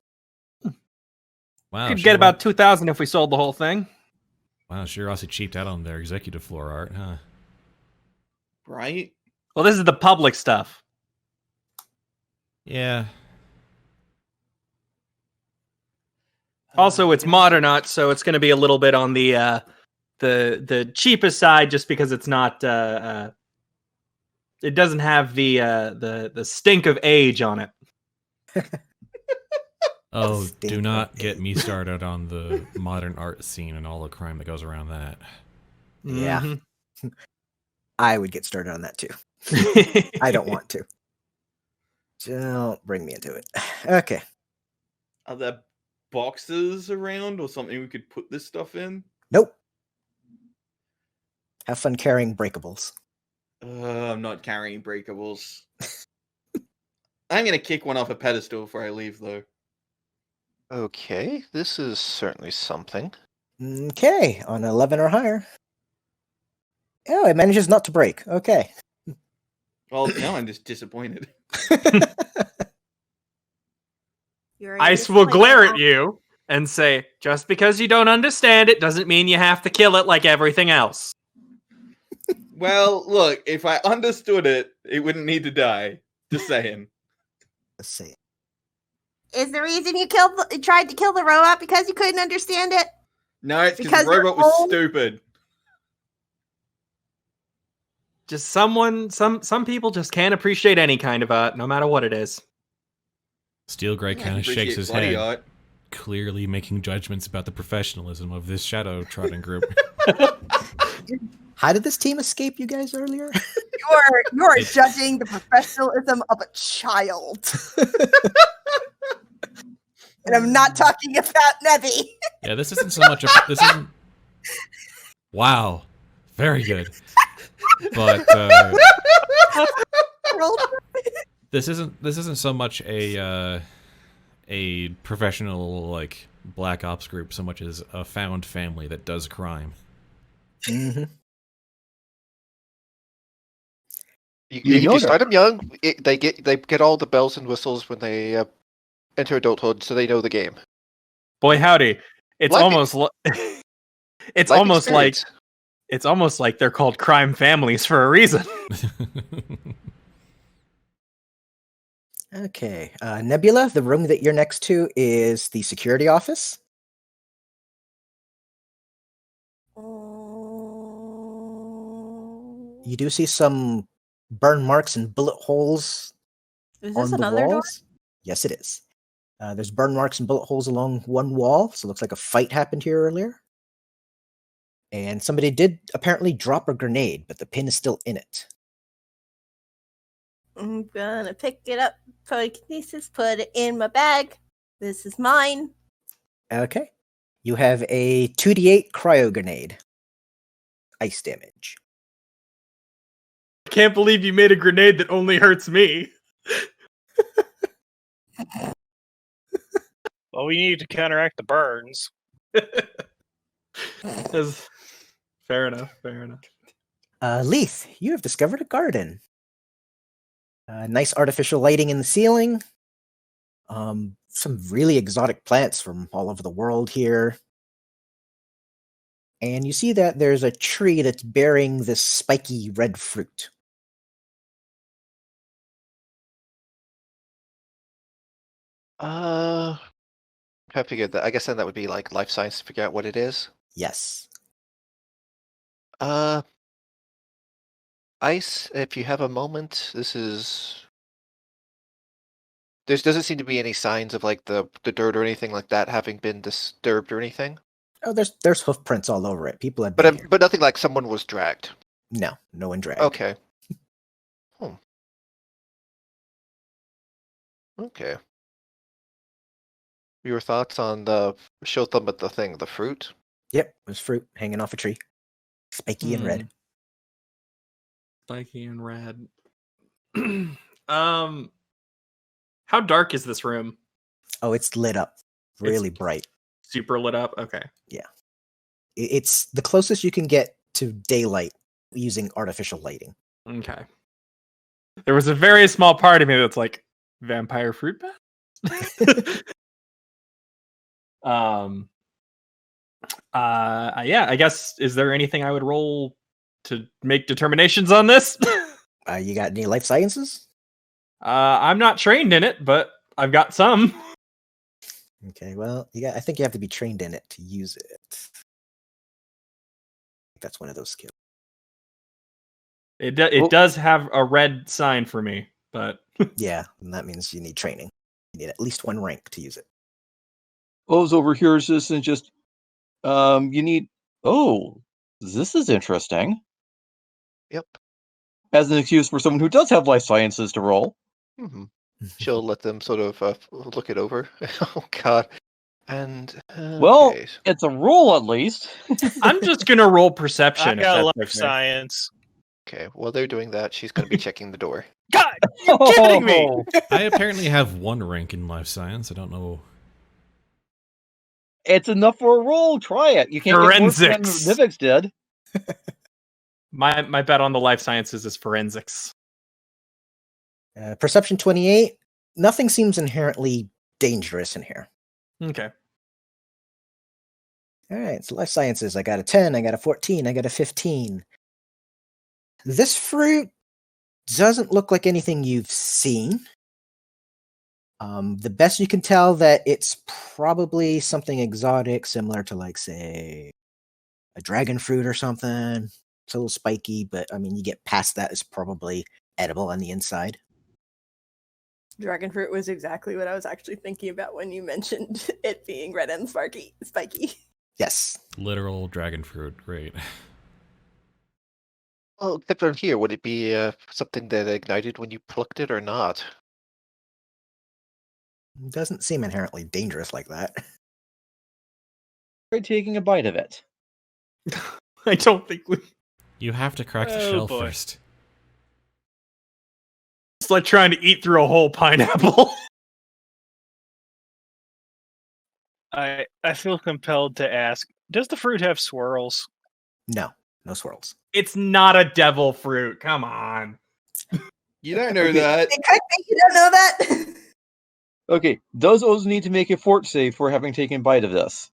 Speaker 1: Wow.
Speaker 4: Could
Speaker 1: she
Speaker 4: get
Speaker 1: wa-
Speaker 4: about 2,000 if we sold the whole thing.
Speaker 1: Wow, Shire also cheaped out on their executive floor art, huh?
Speaker 8: Right?
Speaker 4: Well, this is the public stuff.
Speaker 1: Yeah.
Speaker 4: Also, it's Modernot, so it's going to be a little bit on the cheapest side, just because it's not. It doesn't have the stink of age on it.
Speaker 1: Oh,
Speaker 2: Stink
Speaker 1: do
Speaker 2: of
Speaker 1: not get me
Speaker 2: age.
Speaker 1: started on the modern art scene and all the crime that goes around that.
Speaker 2: Yeah.
Speaker 4: Mhm.
Speaker 2: I would get started on that too. I don't want to. Don't bring me into it. Okay.
Speaker 8: Are there boxes around or something we could put this stuff in?
Speaker 2: Nope. Have fun carrying breakables.
Speaker 8: I'm not carrying breakables. I'm gonna kick one off a pedestal before I leave, though.
Speaker 5: Okay, this is certainly something.
Speaker 2: Okay, on 11 or higher. Oh, it manages not to break. Okay.
Speaker 8: Well, now I'm just disappointed.
Speaker 4: Ice will glare at you and say, "Just because you don't understand it doesn't mean you have to kill it like everything else."
Speaker 8: Well, look, if I understood it, it wouldn't need to die. Just saying.
Speaker 2: Let's see.
Speaker 6: Is the reason you tried to kill the robot because you couldn't understand it?
Speaker 8: No, it's because
Speaker 6: Because
Speaker 8: the
Speaker 6: you're
Speaker 8: robot was
Speaker 6: old?
Speaker 8: stupid.
Speaker 4: Just some people just can't appreciate any kind of art, no matter what it is.
Speaker 1: Steel Grey
Speaker 8: I can
Speaker 1: kind of shakes
Speaker 8: appreciate
Speaker 1: his
Speaker 8: bloody
Speaker 1: head,
Speaker 8: art.
Speaker 1: clearly making judgments about the professionalism of this Shadowtrotting group.
Speaker 2: How did this team escape you guys earlier?
Speaker 6: You're judging the professionalism of a child. And I'm not talking about Nebby.
Speaker 1: Yeah, this isn't so much. This isn't. Wow, very good. But this isn't so much a professional like black ops group so much as a found family that does crime.
Speaker 2: Mm-hmm.
Speaker 5: You start them young. They get all the bells and whistles when they enter adulthood, so they know the game.
Speaker 4: Boy, howdy! It's
Speaker 5: Life-
Speaker 4: almost it's
Speaker 5: Life
Speaker 4: almost
Speaker 5: experience.
Speaker 4: like it's almost like they're called crime families for a reason.
Speaker 2: Okay. Nebula, the room that you're next to is the security office. You do see some burn marks and bullet holes
Speaker 6: Is
Speaker 2: on
Speaker 6: this
Speaker 2: the
Speaker 6: another door?
Speaker 2: walls. Yes, it is. There's burn marks and bullet holes along one wall, so it looks like a fight happened here earlier. And somebody did apparently drop a grenade, but the pin is still in it.
Speaker 6: I'm gonna pick it up, telekinesis, put it in my bag. This is mine.
Speaker 2: Okay. You have a 2d8 cryo grenade. Ice damage.
Speaker 4: I can't believe you made a grenade that only hurts me.
Speaker 9: Well, we need to counteract the burns.
Speaker 4: Fair enough. Fair enough.
Speaker 2: Lethe, you have discovered a garden. Nice artificial lighting in the ceiling. Some really exotic plants from all over the world here. And you see that there's a tree that's bearing this spiky red fruit.
Speaker 5: I figured that. I guess then that would be like life science to figure out what it is.
Speaker 2: Yes.
Speaker 5: Ice, if you have a moment, this is. There doesn't seem to be any signs of like the dirt or anything like that having been disturbed or anything.
Speaker 2: Oh, there's hoof prints all over it. People have been here.
Speaker 5: But nothing like someone was dragged.
Speaker 2: No one dragged.
Speaker 5: Okay. Okay. Your thoughts on the show them at the fruit?
Speaker 2: Yep, there's fruit hanging off a tree. Spiky and red.
Speaker 4: Spiky and red. How dark is this room?
Speaker 2: Oh, it's lit up. Really bright.
Speaker 4: Super lit up? Okay.
Speaker 2: Yeah. It's the closest you can get to daylight using artificial lighting.
Speaker 4: Okay. There was a very small part of me that's like, vampire fruit bat? Yeah, I guess, is there anything I would roll to make determinations on this?
Speaker 2: You got any life sciences?
Speaker 4: I'm not trained in it, but I've got some.
Speaker 2: Okay, well, I think you have to be trained in it to use it. That's one of those skills.
Speaker 4: It does have a red sign for me, but
Speaker 2: Yeah, and that means you need training. You need at least 1 rank to use it.
Speaker 3: O's overhears this and just, you need. Oh, this is interesting.
Speaker 5: Yep.
Speaker 3: As an excuse for someone who does have life sciences to roll.
Speaker 5: Hmm. She'll let them sort of look it over. Oh God. And
Speaker 3: Well,
Speaker 5: okay.
Speaker 3: it's a roll at least.
Speaker 4: I'm just gonna roll
Speaker 9: I
Speaker 4: perception. if
Speaker 9: got
Speaker 4: that's
Speaker 9: life
Speaker 4: okay.
Speaker 9: science.
Speaker 5: Okay, while they're doing that, she's going to be checking the door.
Speaker 9: God, you're kidding me!
Speaker 1: I apparently have 1 rank in life science. I don't know.
Speaker 3: It's enough for a roll. Try it. You can't get worse than
Speaker 4: Forensics.
Speaker 3: Nivix did.
Speaker 4: My bet on the life sciences is forensics.
Speaker 2: Perception 28. Nothing seems inherently dangerous in here.
Speaker 4: Okay.
Speaker 2: All right, so life sciences. I got a 10, I got a 14, I got a 15. This fruit doesn't look like anything you've seen. The best you can tell that it's probably something exotic, similar to, like, say, a dragon fruit or something. It's a little spiky, but I mean, you get past that, it's probably edible on the inside.
Speaker 6: Dragon fruit was exactly what I was actually thinking about when you mentioned it being red and spiky.
Speaker 2: Yes.
Speaker 1: Literal dragon fruit. Great.
Speaker 5: Well, except on here, would it be something that ignited when you plucked it or not?
Speaker 2: It doesn't seem inherently dangerous like that.
Speaker 3: Try taking a bite of it.
Speaker 4: I don't think we.
Speaker 1: You have to crack the
Speaker 9: Oh,
Speaker 1: shell
Speaker 9: boy.
Speaker 1: first.
Speaker 4: It's like trying to eat through a whole pineapple.
Speaker 9: I feel compelled to ask, does the fruit have swirls?
Speaker 2: No swirls.
Speaker 4: It's not a devil fruit. Come on.
Speaker 8: You don't know that.
Speaker 6: It could be, you don't know that?
Speaker 3: Okay, does O's need to make a fort save for having taken a bite of this?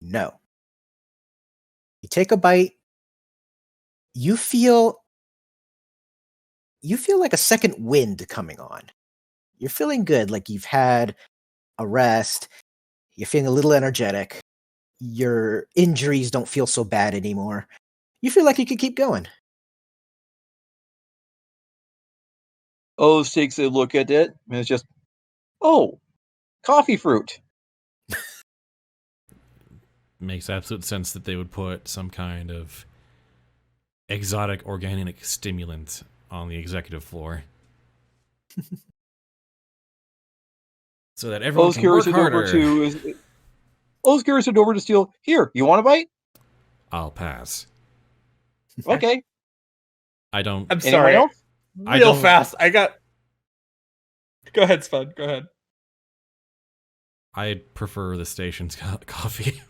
Speaker 2: No. You take a bite. You feel like a second wind coming on. You're feeling good, like you've had a rest. You're feeling a little energetic. Your injuries don't feel so bad anymore. You feel like you could keep going.
Speaker 3: O's takes a look at it, and it's just, oh, coffee fruit.
Speaker 1: Makes absolute sense that they would put some kind of exotic organic stimulant on the executive floor. So that everyone
Speaker 3: O's
Speaker 1: can work
Speaker 3: carries it over
Speaker 1: harder.
Speaker 3: to. O's carries it over to Steel. Here, you want a bite?
Speaker 1: I'll pass.
Speaker 3: Okay.
Speaker 1: I don't.
Speaker 4: I'm
Speaker 3: Anyone
Speaker 4: sorry.
Speaker 3: else?
Speaker 1: I
Speaker 4: Real
Speaker 1: don't-
Speaker 4: fast. I got. Go ahead, Spud. Go ahead.
Speaker 1: I prefer the station's coffee.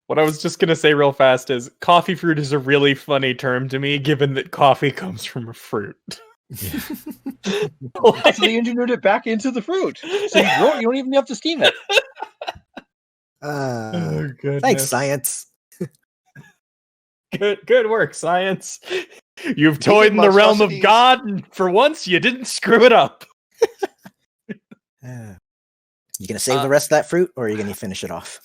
Speaker 4: What I was just gonna say real fast is coffee fruit is a really funny term to me, given that coffee comes from a fruit.
Speaker 1: Yeah.
Speaker 3: So they engineered it back into the fruit. So you grow it, you don't even have to steam it.
Speaker 4: Goodness.
Speaker 2: Thanks, science.
Speaker 4: Good work, science. You've toyed in the realm of
Speaker 5: monstrosities.
Speaker 4: God, and for once you didn't screw it up.
Speaker 2: You gonna save the rest of that fruit, or are you gonna finish it off?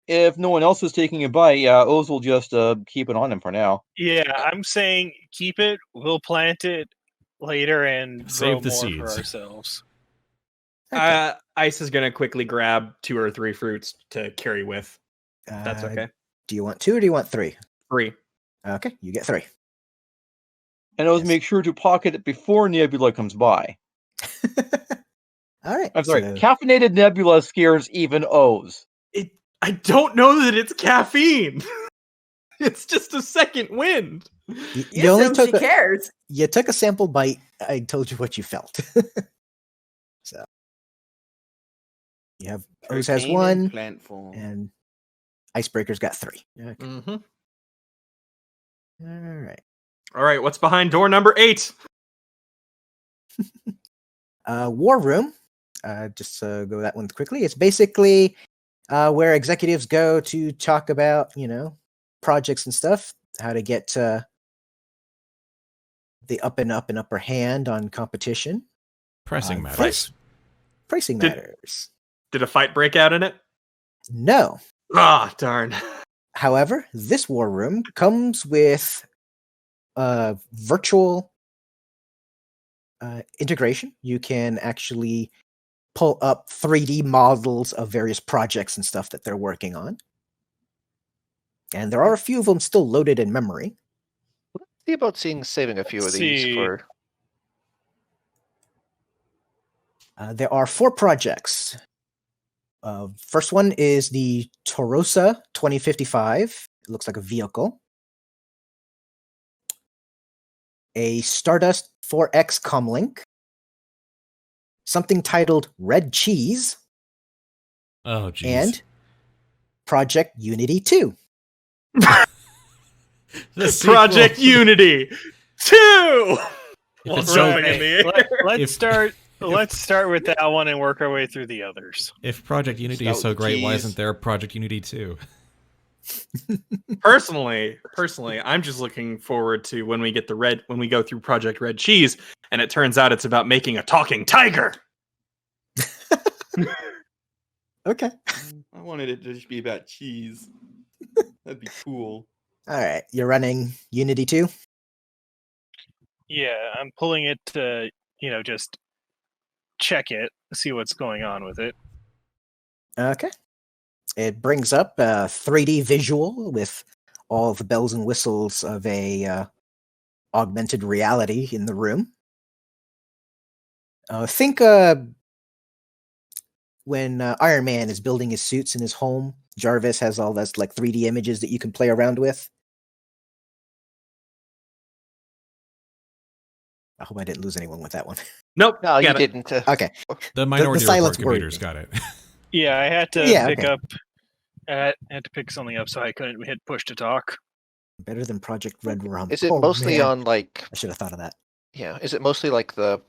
Speaker 3: If no one else is taking a bite, yeah, O's will just keep it on him for now.
Speaker 9: Yeah, I'm saying keep it. We'll plant it later and
Speaker 1: Save
Speaker 9: grow
Speaker 1: the
Speaker 9: more
Speaker 1: seeds.
Speaker 9: for ourselves.
Speaker 4: Ice is gonna quickly grab 2 or 3 fruits to carry with. That's okay.
Speaker 2: Do you want 2 or do you want 3?
Speaker 4: 3.
Speaker 2: Okay, you get 3.
Speaker 3: And O's
Speaker 2: Yes.
Speaker 3: make sure to pocket it before Nebula comes by.
Speaker 2: All right.
Speaker 3: I'm sorry,
Speaker 2: so-
Speaker 3: caffeinated Nebula scares even O's.
Speaker 4: I don't know that it's caffeine. It's just a second wind.
Speaker 2: You
Speaker 6: You
Speaker 2: only
Speaker 6: assume she
Speaker 2: took
Speaker 6: cares.
Speaker 2: you took a sample bite. I told you what you felt. So you have O's has
Speaker 8: Cocaine in
Speaker 2: 1,
Speaker 8: plant form.
Speaker 2: and Icebreaker's got 3. Okay.
Speaker 4: Mm-hmm.
Speaker 2: All right.
Speaker 4: All right, what's behind door number 8?
Speaker 2: War room. Just go that one quickly. It's basically where executives go to talk about, projects and stuff, how to get the up and upper hand on competition.
Speaker 1: Pressing
Speaker 2: Uh,
Speaker 1: matters.
Speaker 2: Pricing
Speaker 4: Did-
Speaker 2: matters.
Speaker 4: Did a fight break out in it?
Speaker 2: No.
Speaker 4: Ah, darn.
Speaker 2: However, this war room comes with virtual integration. You can actually pull up 3D models of various projects and stuff that they're working on. And there are a few of them still loaded in memory.
Speaker 5: See about saving a few of these
Speaker 9: See.
Speaker 5: for.
Speaker 2: There are 4 projects. First one is the Torosa 2055. It looks like a vehicle. A Stardust 4X comlink. Something titled Red Cheese.
Speaker 1: Oh, jeez.
Speaker 2: And Project Unity 2.
Speaker 1: The sequel.
Speaker 4: Project Unity 2.
Speaker 1: If it's so-
Speaker 4: Jumping in the air.
Speaker 9: Let's start with that one and work our way through the others.
Speaker 1: If Project Unity is so great, why isn't there Project Unity 2?
Speaker 4: Personally, I'm just looking forward to when we go through Project Red Cheese, and it turns out it's about making a talking tiger.
Speaker 2: Okay.
Speaker 8: I wanted it to just be about cheese. That'd be cool.
Speaker 2: All right. You're running Unity 2?
Speaker 9: Yeah, I'm pulling it to, just check it, see what's going on with it.
Speaker 2: Okay. It brings up a 3D visual with all the bells and whistles of a augmented reality in the room. Think when Iron Man is building his suits in his home, Jarvis has all those like 3D images that you can play around with. I hope I didn't lose anyone with that one.
Speaker 4: Nope.
Speaker 5: No, you
Speaker 4: got it.
Speaker 5: didn't.
Speaker 2: Okay.
Speaker 1: The Minority Report
Speaker 2: silence worried
Speaker 1: computers
Speaker 2: me.
Speaker 1: got it.
Speaker 9: Yeah, I had to
Speaker 2: Yeah,
Speaker 9: pick
Speaker 2: okay.
Speaker 9: up. I had to pick something up, so I couldn't hit push to talk.
Speaker 2: Better than Project Red Rum.
Speaker 5: Is it
Speaker 2: Oh,
Speaker 5: mostly
Speaker 2: man.
Speaker 5: on like?
Speaker 2: I should have thought of that.
Speaker 5: Yeah, is it mostly like the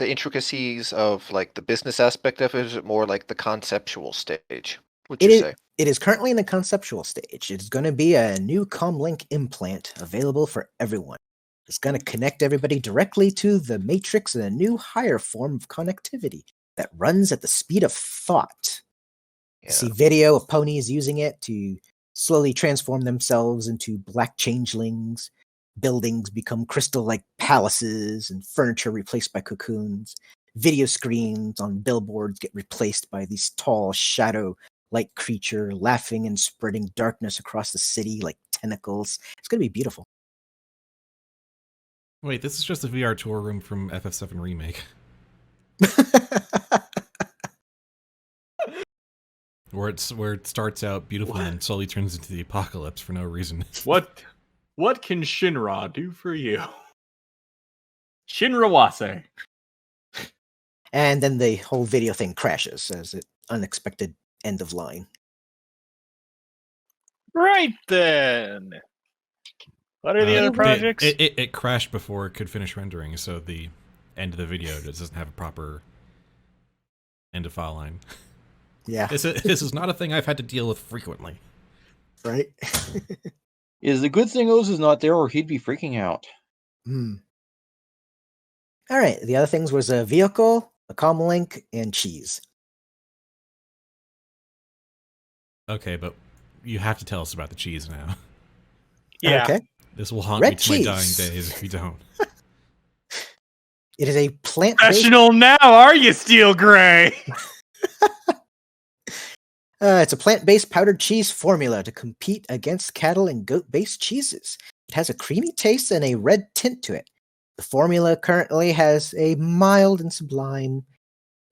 Speaker 5: intricacies of like the business aspect of it? Or is it more like the conceptual stage? Would you say?
Speaker 2: It is currently in the conceptual stage. It's going to be a new comlink implant available for everyone. It's going to connect everybody directly to the Matrix in a new higher form of connectivity that runs at the speed of thought.
Speaker 5: Yeah.
Speaker 2: See video of ponies using it to slowly transform themselves into black changelings. Buildings become crystal-like palaces and furniture replaced by cocoons. Video screens on billboards get replaced by these tall shadow-like creature laughing and spreading darkness across the city like tentacles. It's going to be beautiful.
Speaker 1: Wait, this is just a VR tour room from FF7 Remake. Where it starts out beautiful and slowly turns into the apocalypse for no reason.
Speaker 4: What can Shinra do for you? Shinrawase.
Speaker 2: And then the whole video thing crashes as an unexpected end of line.
Speaker 9: Right then. What are the other projects?
Speaker 1: It crashed before it could finish rendering, so the end of the video just doesn't have a proper end of file line.
Speaker 2: Yeah.
Speaker 1: This is not a thing I've had to deal with frequently.
Speaker 2: Right?
Speaker 3: Is the good thing Oz is not there, or he'd be freaking out.
Speaker 2: All right. The other things was a vehicle, a comlink, and cheese.
Speaker 1: Okay, but you have to tell us about the cheese now.
Speaker 9: Yeah.
Speaker 2: Okay.
Speaker 1: This will haunt
Speaker 2: Red
Speaker 1: me to my dying
Speaker 2: cheese.
Speaker 1: days if you don't.
Speaker 2: It is a plant-based
Speaker 4: Professional now, are you, Steel Gray?
Speaker 2: It's a plant-based powdered cheese formula to compete against cattle and goat-based cheeses. It has a creamy taste and a red tint to it. The formula currently has a mild and sublime,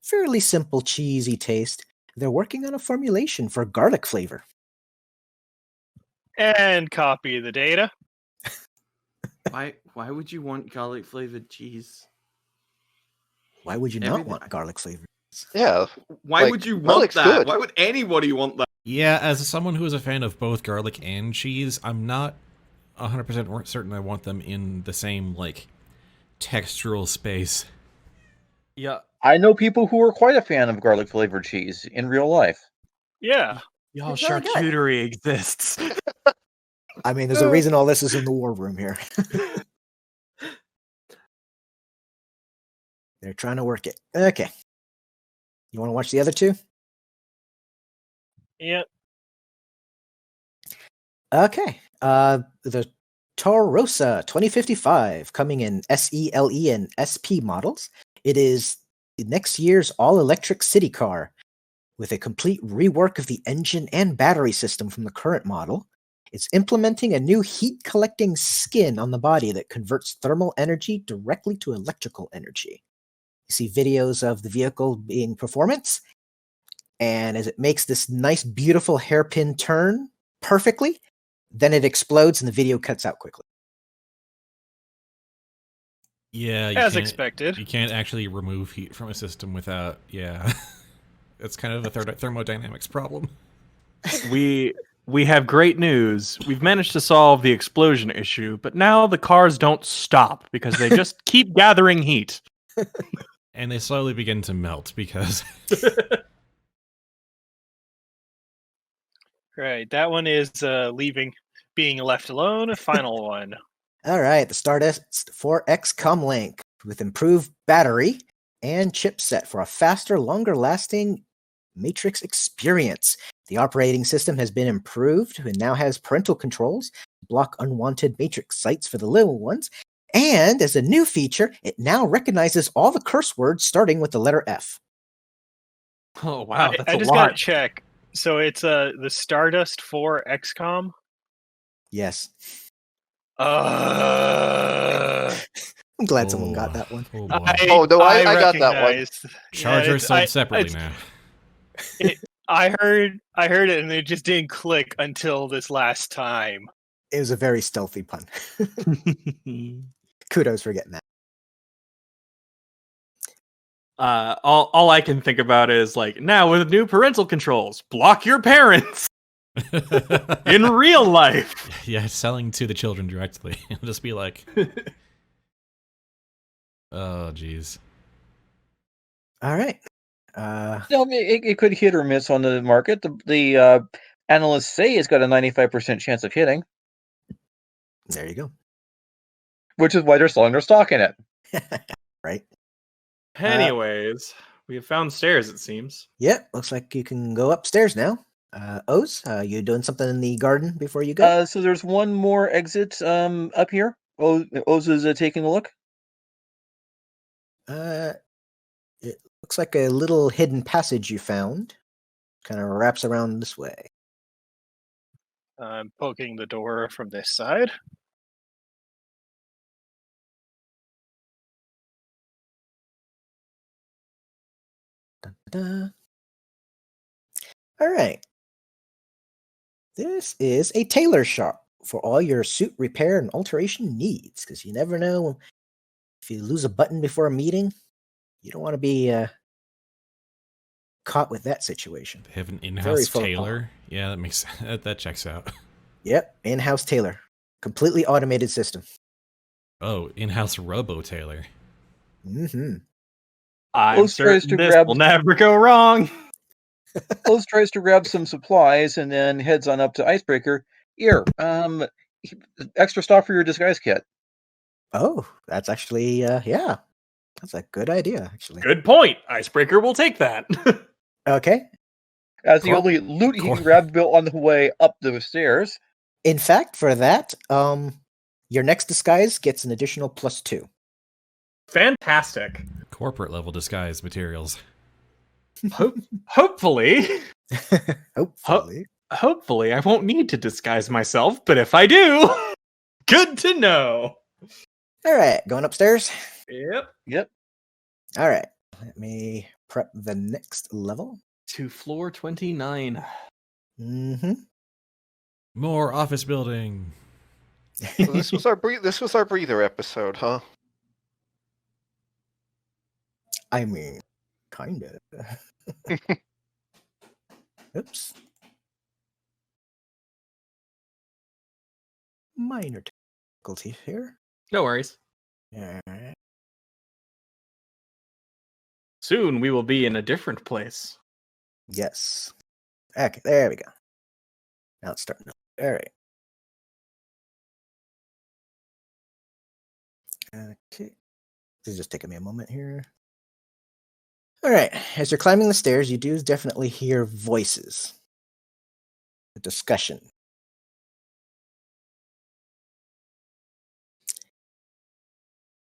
Speaker 2: fairly simple cheesy taste. They're working on a formulation for garlic flavor.
Speaker 9: And copy the data.
Speaker 8: Why would you want garlic flavored cheese?
Speaker 2: Why would you not
Speaker 8: Everything-
Speaker 2: want garlic flavor?
Speaker 5: Yeah.
Speaker 8: Why
Speaker 5: Like,
Speaker 8: would you want
Speaker 5: garlic's
Speaker 8: that?
Speaker 5: good.
Speaker 8: Why would anybody want that?
Speaker 1: Yeah, as someone who is a fan of both garlic and cheese, I'm not 100% certain I want them in the same, like, textural space.
Speaker 4: Yeah.
Speaker 3: I know people who are quite a fan of garlic flavored cheese in real life.
Speaker 9: Yeah.
Speaker 4: Y'all,
Speaker 6: It's really good.
Speaker 4: charcuterie exists.
Speaker 2: I mean, there's a reason all this is in the war room here. They're trying to work it. Okay. You want to watch the other two?
Speaker 9: Yep.
Speaker 2: Okay. The Taurosa 2055 coming in SELE and SP models. It is next year's all-electric city car with a complete rework of the engine and battery system from the current model. It's implementing a new heat-collecting skin on the body that converts thermal energy directly to electrical energy. You see videos of the vehicle being performance, and as it makes this nice, beautiful hairpin turn perfectly, then it explodes and the video cuts out quickly.
Speaker 1: Yeah,
Speaker 9: As expected.
Speaker 1: You can't actually remove heat from a system without, yeah. It's kind of a thermodynamics problem.
Speaker 7: We have great news. We've managed to solve the explosion issue, but now the cars don't stop because they just keep gathering heat.
Speaker 1: And they slowly begin to melt because...
Speaker 9: Right. That one is being left alone. Final one.
Speaker 2: All right, the Stardust 4X Comlink with improved battery and chipset for a faster, longer-lasting Matrix experience. The operating system has been improved and now has parental controls to block unwanted Matrix sites for the little ones. And as a new feature, it now recognizes all the curse words starting with the letter F.
Speaker 7: Oh, wow, that's
Speaker 9: I
Speaker 7: a
Speaker 9: just
Speaker 7: lot.
Speaker 9: gotta check. So it's the Stardust 4 XCOM.
Speaker 2: Yes.
Speaker 9: Uh,
Speaker 2: I'm glad someone got that one.
Speaker 1: Oh, boy.
Speaker 5: Oh, no, I got that one.
Speaker 9: recognized-
Speaker 1: Charge
Speaker 9: yeah,
Speaker 1: yourself separately now.
Speaker 9: I heard it, and it just didn't click until this last time.
Speaker 2: It was a very stealthy pun. Kudos for getting that.
Speaker 7: All I can think about is like, now with new parental controls, block your parents in real life.
Speaker 1: Yeah, selling to the children directly. It'll just be like... Oh, jeez.
Speaker 2: All right.
Speaker 3: No, it could hit or miss on the market. The analysts say it's got a 95% chance of hitting,
Speaker 2: There you go.
Speaker 3: which is why they're selling their stock in it.
Speaker 2: Right.
Speaker 7: Anyways, we have found stairs, it seems.
Speaker 2: Yep. Looks like you can go upstairs now. Oz, you doing something in the garden before you go?
Speaker 3: So there's one more exit up here. Oz is taking a look.
Speaker 2: It looks like a little hidden passage you found. Kind of wraps around this way.
Speaker 9: I'm poking the door from this side.
Speaker 2: Da-da-da. All right. This is a tailor shop for all your suit repair and alteration needs, because you never know if you lose a button before a meeting. You don't want to be caught with that situation.
Speaker 1: They have an
Speaker 2: Very
Speaker 1: in-house
Speaker 2: faux pas.
Speaker 1: tailor. Yeah, that makes that checks out.
Speaker 2: Yep, in-house tailor, completely automated system.
Speaker 1: Oh, in-house robo-tailor.
Speaker 2: Mm-hmm.
Speaker 7: I'm
Speaker 3: Oz tries
Speaker 7: certain
Speaker 3: to
Speaker 7: this
Speaker 3: grab-
Speaker 7: will never go wrong.
Speaker 3: Oz tries to grab some supplies and then heads on up to Icebreaker. Here, extra stock for your disguise kit.
Speaker 2: Oh, that's actually yeah, that's a good idea actually.
Speaker 7: Good point. Icebreaker will take that.
Speaker 2: Okay.
Speaker 3: As the
Speaker 1: Cor-
Speaker 3: only loot he
Speaker 1: Cor-
Speaker 3: grabbed built on the way up the stairs.
Speaker 2: In fact, for that, your next disguise gets an additional +2.
Speaker 7: Fantastic.
Speaker 1: Corporate level disguise materials.
Speaker 7: Hopefully,
Speaker 2: Hopefully.
Speaker 7: I won't need to disguise myself, but if I do, good to know.
Speaker 2: All right, going upstairs.
Speaker 7: Yep.
Speaker 2: All right, let me prep the next level.
Speaker 7: To floor 29.
Speaker 2: Mm-hmm.
Speaker 1: More office building.
Speaker 5: So this was our breather episode, huh?
Speaker 2: I mean, kind of. Oops. Minor difficulty here.
Speaker 7: No worries.
Speaker 2: All right.
Speaker 7: Soon we will be in a different place.
Speaker 2: Yes. Okay, there we go. Now it's starting. All right. Okay. This is just taking me a moment here. All right. As you're climbing the stairs, you do definitely hear voices. A discussion.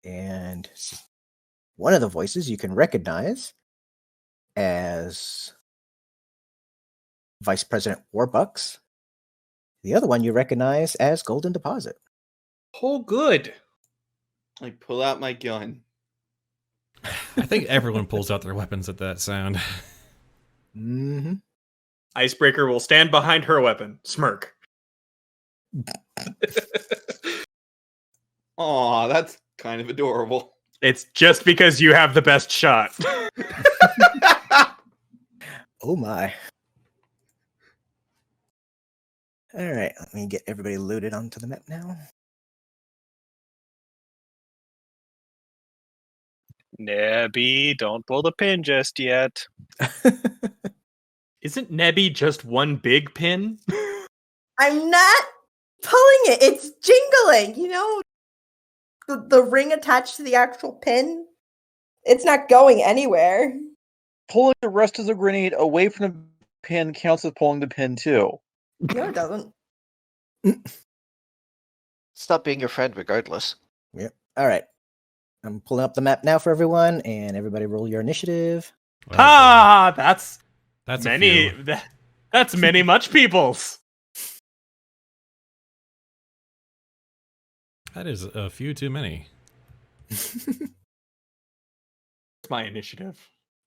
Speaker 2: And one of the voices you can recognize as Vice President Warbucks. The other one you recognize as Golden Deposit.
Speaker 8: Oh, good. I pull out my gun.
Speaker 1: I think everyone pulls out their weapons at that sound.
Speaker 2: Mm-hmm.
Speaker 4: Icebreaker will stand behind her weapon. Smirk.
Speaker 8: Aw, that's kind of adorable.
Speaker 4: It's just because you have the best shot.
Speaker 2: Oh my. All right, let me get everybody loaded onto the map now.
Speaker 9: Nebby, don't pull the pin just yet.
Speaker 4: Isn't Nebby just one big pin?
Speaker 6: I'm not pulling it. It's jingling. You know, the ring attached to the actual pin. It's not going anywhere.
Speaker 3: Pulling the rest of the grenade away from the pin counts as pulling the pin too.
Speaker 6: No, it doesn't.
Speaker 5: Stop being your friend regardless.
Speaker 2: Yep. All right. I'm pulling up the map now for everyone, and everybody roll your initiative.
Speaker 4: Ah, that's
Speaker 1: That's
Speaker 4: many.
Speaker 1: A few.
Speaker 4: That's many much peoples.
Speaker 1: That is a few too many.
Speaker 4: My initiative.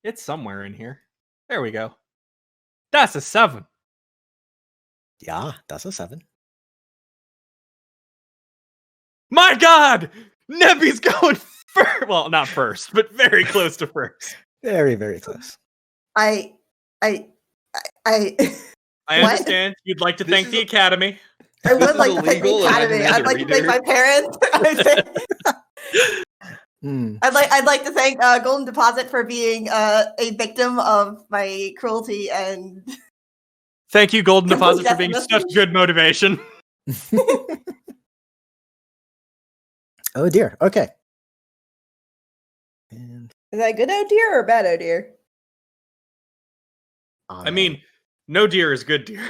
Speaker 4: It's somewhere in here. There we go. That's a 7.
Speaker 2: Yeah, that's a 7.
Speaker 4: My God! Nebby's going first. Well, not first, but very close to first.
Speaker 2: Very, very close.
Speaker 6: I
Speaker 4: I
Speaker 6: What?
Speaker 4: understand. You'd like to
Speaker 8: This
Speaker 4: thank
Speaker 8: is
Speaker 4: the
Speaker 8: a-
Speaker 4: Academy.
Speaker 6: I would
Speaker 8: is
Speaker 6: like to thank the
Speaker 8: illegal and I
Speaker 6: Academy.
Speaker 8: demand
Speaker 6: I'd
Speaker 8: a
Speaker 6: like to thank
Speaker 8: reader.
Speaker 6: my parents.
Speaker 2: Hmm.
Speaker 6: I'd like to thank Golden Deposit for being a victim of my cruelty and
Speaker 4: Thank you, Golden
Speaker 6: Complete
Speaker 4: Deposit, for being
Speaker 6: definition.
Speaker 4: such good motivation.
Speaker 2: Oh dear. Okay. And
Speaker 6: is that a good oh dear or a bad oh dear?
Speaker 4: I mean, no deer is good deer.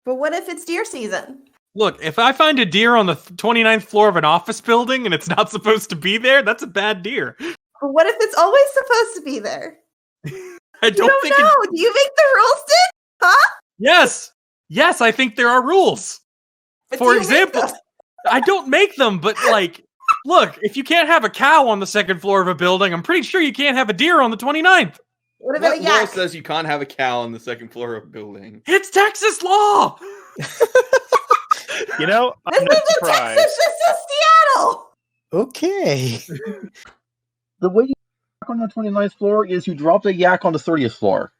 Speaker 6: But what if it's deer season?
Speaker 4: Look, if I find a deer on the 29th floor of an office building and it's not supposed to be there, that's a bad deer.
Speaker 6: But what if it's always supposed to be there?
Speaker 4: I
Speaker 6: You
Speaker 4: don't
Speaker 6: don't
Speaker 4: think
Speaker 6: know.
Speaker 4: it-
Speaker 6: Do you make the rules, Dick? Huh?
Speaker 4: Yes. Yes, I think there are rules.
Speaker 6: But
Speaker 4: For
Speaker 6: do you make
Speaker 4: example,
Speaker 6: them?
Speaker 4: I don't make them, but like, look, if you can't have a cow on the second floor of a building, I'm pretty sure you can't have a deer on the 29th.
Speaker 6: What about
Speaker 8: What
Speaker 6: a
Speaker 8: law
Speaker 6: yak?
Speaker 8: says you can't have a cow on the second floor of a building?
Speaker 4: It's Texas law.
Speaker 9: You know,
Speaker 6: This
Speaker 9: I'm not
Speaker 6: isn't
Speaker 9: surprised.
Speaker 6: Texas. This is Seattle.
Speaker 2: Okay.
Speaker 3: The way you yak on the 29th floor is you drop the yak on the 30th floor.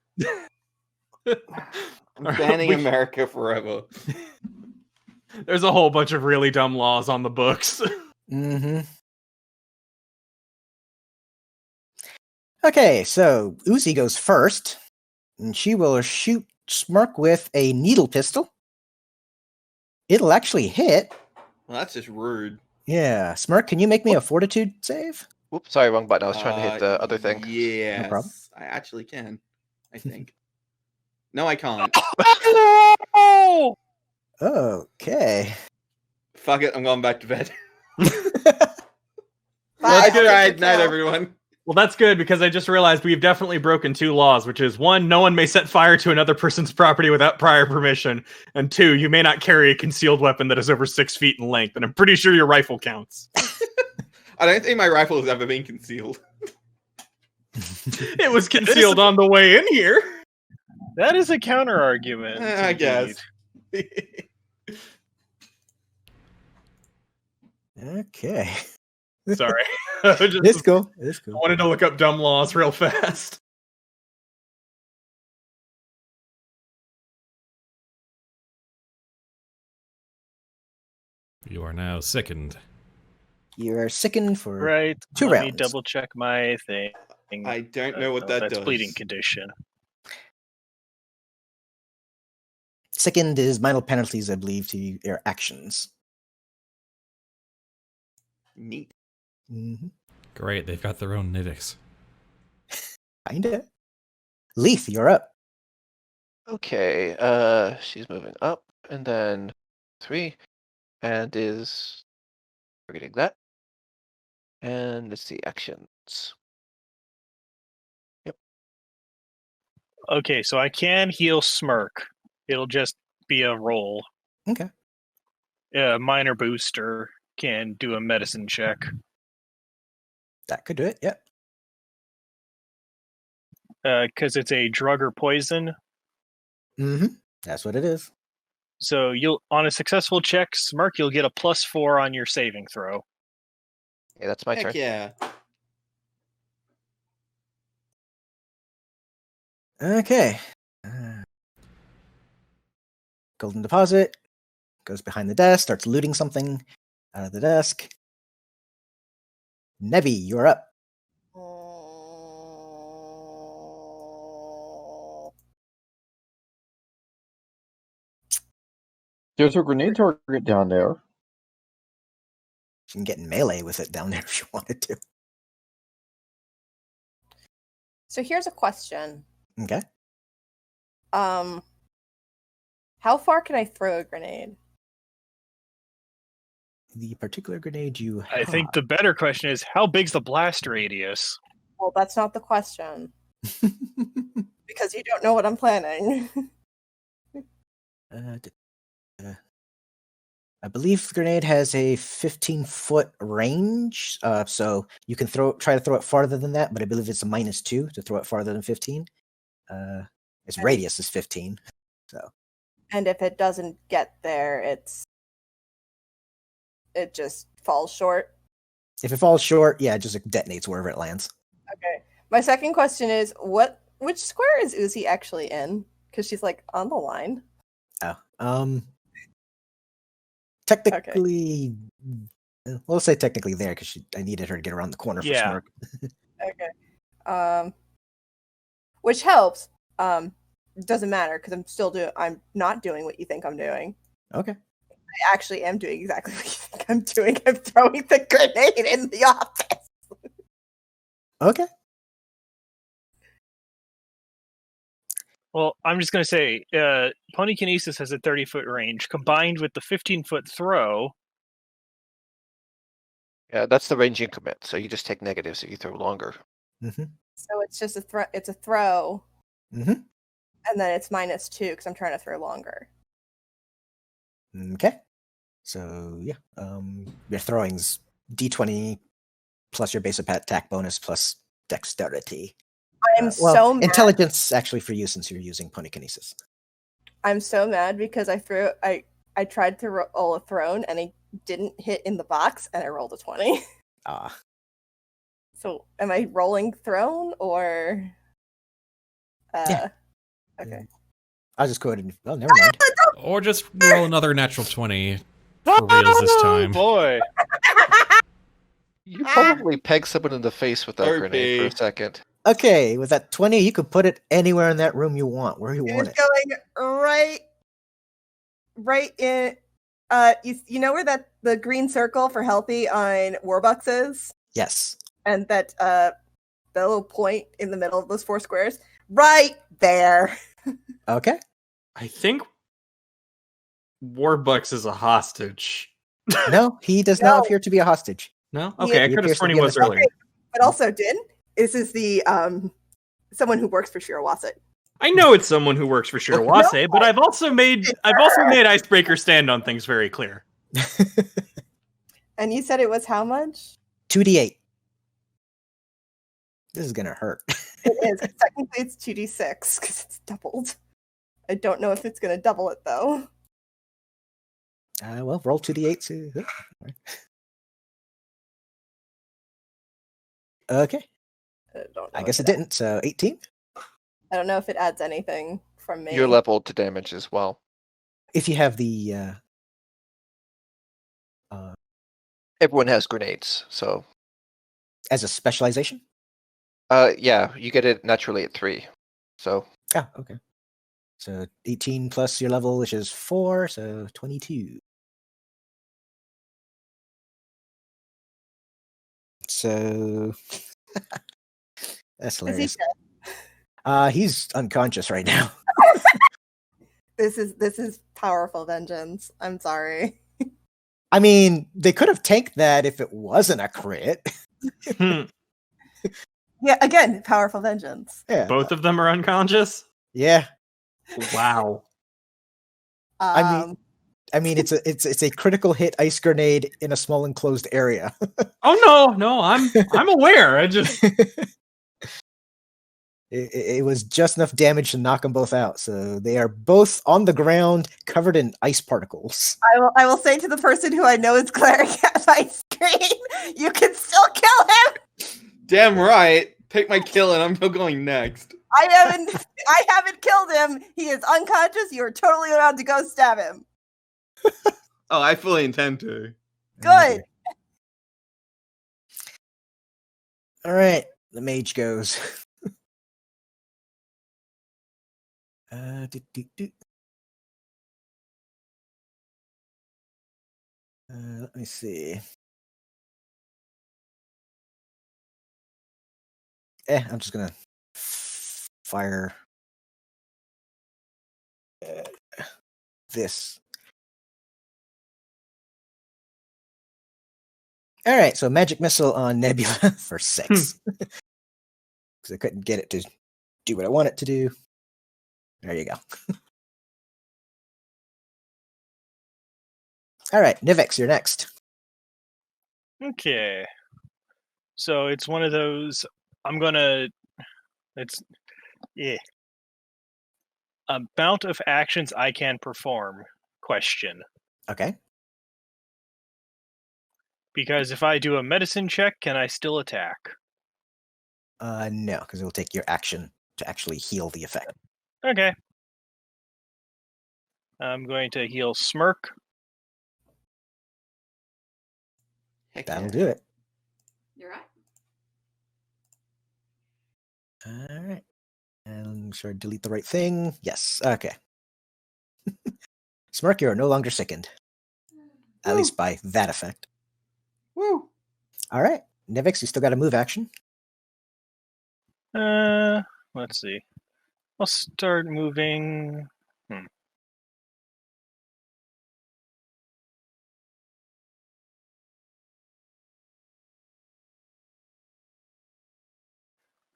Speaker 8: I'm banning
Speaker 4: We-
Speaker 8: America forever.
Speaker 4: There's a whole bunch of really dumb laws on the books.
Speaker 2: Mm-hmm. Okay, so Uzi goes first, and she will shoot Smirk with a needle pistol. It'll actually hit.
Speaker 8: Well, that's just rude.
Speaker 2: Yeah, Smirk, can you make me a fortitude save?
Speaker 5: Whoops, sorry, wrong button. I was trying to hit the other thing.
Speaker 8: Yes,
Speaker 2: problem.
Speaker 8: I actually can. I think. No, I can't.
Speaker 9: Oh!
Speaker 2: Okay.
Speaker 8: Fuck it, I'm going back to bed.
Speaker 6: Bye,
Speaker 8: Well,
Speaker 6: I'll
Speaker 8: good
Speaker 6: take
Speaker 8: ride.
Speaker 6: the
Speaker 8: Night,
Speaker 6: kill.
Speaker 8: everyone.
Speaker 4: Well, that's good because I just realized we've definitely broken 2 laws, which is 1, no one may set fire to another person's property without prior permission, and 2, you may not carry a concealed weapon that is over 6 feet in length, and I'm pretty sure your rifle counts.
Speaker 8: I don't think my rifle has ever been concealed.
Speaker 4: It was concealed on the way in here.
Speaker 9: That is a counter argument.
Speaker 8: I guess.
Speaker 2: Okay.
Speaker 4: Sorry. I
Speaker 2: It's cool. It's cool.
Speaker 4: wanted to look up dumb laws real fast.
Speaker 1: You are now sickened.
Speaker 2: You are sickened for
Speaker 9: Right.
Speaker 2: 2
Speaker 9: Let me
Speaker 2: rounds.
Speaker 9: double check my thing.
Speaker 8: I don't know what that
Speaker 9: That's
Speaker 8: does.
Speaker 9: bleeding condition.
Speaker 2: Sickened is minor penalties, I believe, to your actions.
Speaker 8: Neat.
Speaker 2: Mhm.
Speaker 1: Great, they've got their own Nivix.
Speaker 2: Kinda. Lethe, you're up.
Speaker 5: Okay, she's moving up, and then 3, and is targeting that. And let's see, actions. Yep.
Speaker 9: Okay, so I can heal Smirk. It'll just be a roll.
Speaker 2: Okay.
Speaker 9: A minor booster can do a medicine check.
Speaker 2: That could do it, yep.
Speaker 9: Because it's a drug or poison.
Speaker 2: Mm-hmm. That's what it is.
Speaker 9: So you'll, on a successful check, Smirk, you'll get a +4 on your saving throw.
Speaker 5: Yeah, that's my turn.
Speaker 8: Heck yeah.
Speaker 2: Okay. Golden deposit. Goes behind the desk, starts looting something out of the desk. Nevi, you're up.
Speaker 3: There's a grenade target down there.
Speaker 2: You can get in melee with it down there if you wanted to.
Speaker 6: So here's a question.
Speaker 2: Okay.
Speaker 6: How far can I throw a grenade?
Speaker 2: The particular grenade you have.
Speaker 9: I think the better question is, how big's the blast radius?
Speaker 6: Well, that's not the question. Because you don't know what I'm planning.
Speaker 2: I believe the grenade has a 15-foot range, so you can try to throw it farther than that, but I believe it's a -2 to throw it farther than 15. Its radius is 15. So.
Speaker 6: And if it doesn't get there, it just falls short.
Speaker 2: If it falls short, yeah, it just detonates wherever it lands.
Speaker 6: Okay. My second question is, which square is Uzi actually in? Because she's like on the line.
Speaker 2: Oh, technically, we'll say technically there because I needed her to get around the corner for
Speaker 9: Yeah.
Speaker 2: Smirk.
Speaker 6: Okay. Which helps. Doesn't matter because I'm not doing what you think I'm doing.
Speaker 2: Okay.
Speaker 6: I actually am doing exactly what you think I'm doing. I'm throwing the grenade in the office.
Speaker 2: Okay.
Speaker 9: Well, I'm just going to say, Ponykinesis has a 30-foot range. Combined with the 15-foot throw,
Speaker 5: Yeah, that's the range increment. So you just take negatives if you throw longer.
Speaker 2: Mm-hmm.
Speaker 6: So it's just it's a throw.
Speaker 2: Mm-hmm.
Speaker 6: And then it's -2 because I'm trying to throw longer.
Speaker 2: Okay. So yeah, your throwing's D20 plus your base attack bonus plus dexterity.
Speaker 6: I'm so mad.
Speaker 2: Intelligence actually for you since you're using Ponykinesis.
Speaker 6: I'm so mad because I tried to roll a throne and I didn't hit in the box and I rolled a 20.
Speaker 2: Ah.
Speaker 6: So am I rolling throne or?
Speaker 2: Yeah.
Speaker 6: Okay.
Speaker 2: I'll just go ahead and. Well, never mind.
Speaker 1: Or just roll another natural 20 for reals this time.
Speaker 9: boy.
Speaker 5: You probably peg someone in the face with that grenade for a second.
Speaker 2: Okay, with that 20, you could put it anywhere in that room you want, where you want
Speaker 6: It's
Speaker 2: it.
Speaker 6: going right in. You know where the green circle for healthy on Warbucks is,
Speaker 2: Yes.
Speaker 6: and that the little point in the middle of those 4 squares, right there.
Speaker 2: Okay.
Speaker 4: I think Warbucks is a hostage.
Speaker 2: No, he does not appear to be a hostage.
Speaker 4: No? Okay, I
Speaker 2: He
Speaker 4: could have
Speaker 2: appears to
Speaker 4: sworn he
Speaker 2: be in
Speaker 4: was
Speaker 2: the-
Speaker 4: earlier.
Speaker 6: But also, Din, this is the someone who works for Shirawase.
Speaker 4: I know it's someone who works for Shirawase, but I've also made Icebreaker stand on things very clear.
Speaker 6: And you said it was how much?
Speaker 2: 2d8. This is gonna hurt.
Speaker 6: It is. Technically, it's 2d6 because it's doubled. I don't know if it's going to double it though.
Speaker 2: Well, roll 2d8. Okay. I guess it didn't. So 18.
Speaker 6: I don't know if it adds anything from me.
Speaker 5: You're leveled to damage as well.
Speaker 2: If you have the.
Speaker 5: Everyone has grenades, so.
Speaker 2: As a specialization?
Speaker 5: Yeah, you get it naturally at 3. So.
Speaker 2: Oh, okay. So 18 plus your level, which is 4, so 22. So that's
Speaker 6: Is he
Speaker 2: hilarious.
Speaker 6: dead?
Speaker 2: He's unconscious right now.
Speaker 6: This is powerful vengeance. I'm sorry.
Speaker 2: I mean, they could have tanked that if it wasn't a crit.
Speaker 6: Yeah, again, powerful vengeance.
Speaker 2: Yeah.
Speaker 4: Both of them are unconscious?
Speaker 2: Yeah.
Speaker 4: Wow.
Speaker 2: I mean, it's a critical hit ice grenade in a small enclosed area.
Speaker 4: Oh no, I'm aware. I just
Speaker 2: It was just enough damage to knock them both out. So they are both on the ground, covered in ice particles.
Speaker 6: I will say to the person who I know is glaring at my screen, you can still kill him.
Speaker 8: Damn right. Pick my kill and I'm going next.
Speaker 6: I haven't killed him. He is unconscious. You are totally allowed to go stab him.
Speaker 8: Oh, I fully intend to.
Speaker 6: Good.
Speaker 2: All right, the mage goes. Let me see. I'm just gonna fire this. All right, so magic missile on Nebula for 6. Because I couldn't get it to do what I want it to do. There you go. All right, Nivix, you're next.
Speaker 9: Okay. So it's one of those. It's amount of actions I can perform. Question.
Speaker 2: Okay.
Speaker 9: Because if I do a medicine check, can I still attack?
Speaker 2: No, because it'll take your action to actually heal the effect.
Speaker 9: Okay. I'm going to heal Smirk.
Speaker 8: Heck
Speaker 2: That'll
Speaker 8: yeah.
Speaker 2: do it.
Speaker 10: You're right.
Speaker 2: All right. And sure, delete the right thing. Yes. Okay. Smirk, you are no longer sickened. At least by that effect.
Speaker 8: Woo.
Speaker 2: All right. Nivix, you still got a move action.
Speaker 9: Let's see. I'll start moving.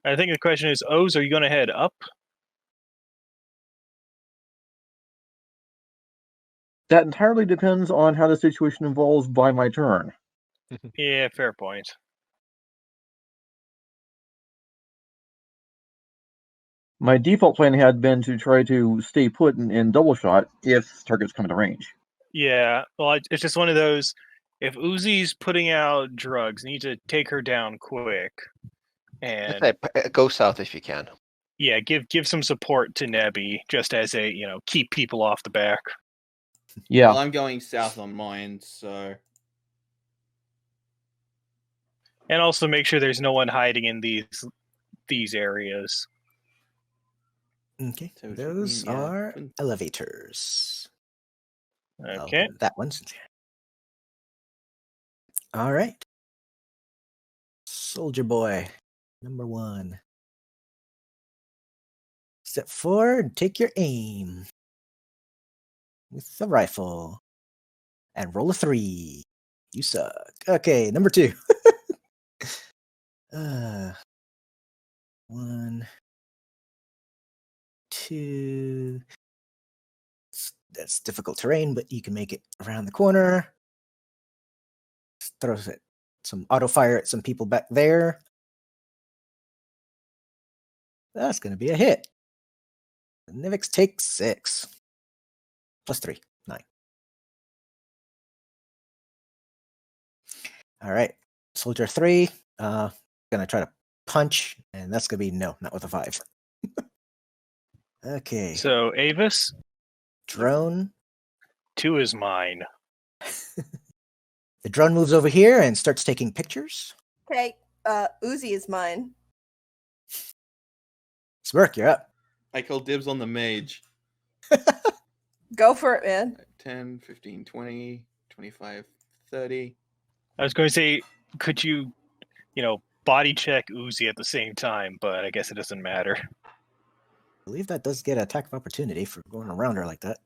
Speaker 9: I think the question is, O's, are you going to head up?
Speaker 3: That entirely depends on how the situation evolves by my turn.
Speaker 9: Yeah, fair point.
Speaker 3: My default plan had been to try to stay put in double shot if targets come into range.
Speaker 9: Yeah, well, it's just one of those. If Uzi's putting out drugs, need to take her down quick. And
Speaker 5: Go south if you can.
Speaker 9: yeah, give some support to Nebby, just as a keep people off the back.
Speaker 3: Yeah.
Speaker 8: Well, I'm going south on mine, so.
Speaker 9: And also make sure there's no one hiding in these areas.
Speaker 2: Okay.
Speaker 8: So what you
Speaker 2: Those
Speaker 8: mean, yeah.
Speaker 2: are elevators.
Speaker 9: Okay.
Speaker 2: That one's. All right. Soldier boy, number 1. Step forward, take your aim with the rifle, and roll a 3. You suck. Okay, number 2. 1, 2. That's difficult terrain, but you can make it around the corner. Throws it. Some auto fire at some people back there. That's going to be a hit. Nivix takes 6. Plus 3. 9. All right. Soldier 3. Gonna try to punch, and that's gonna be no, not with a 5. Okay.
Speaker 9: So Avis,
Speaker 2: Drone.
Speaker 9: 2 is mine.
Speaker 2: The drone moves over here and starts taking pictures.
Speaker 6: Okay, Uzi is mine.
Speaker 2: Smirk, you're up.
Speaker 8: I call dibs on the mage.
Speaker 6: Go for it, man.
Speaker 8: 10, 15, 20, 25, 30.
Speaker 9: I was going to say, could you body check Uzi at the same time, but I guess it doesn't matter.
Speaker 2: I believe that does get an attack of opportunity for going around her like that.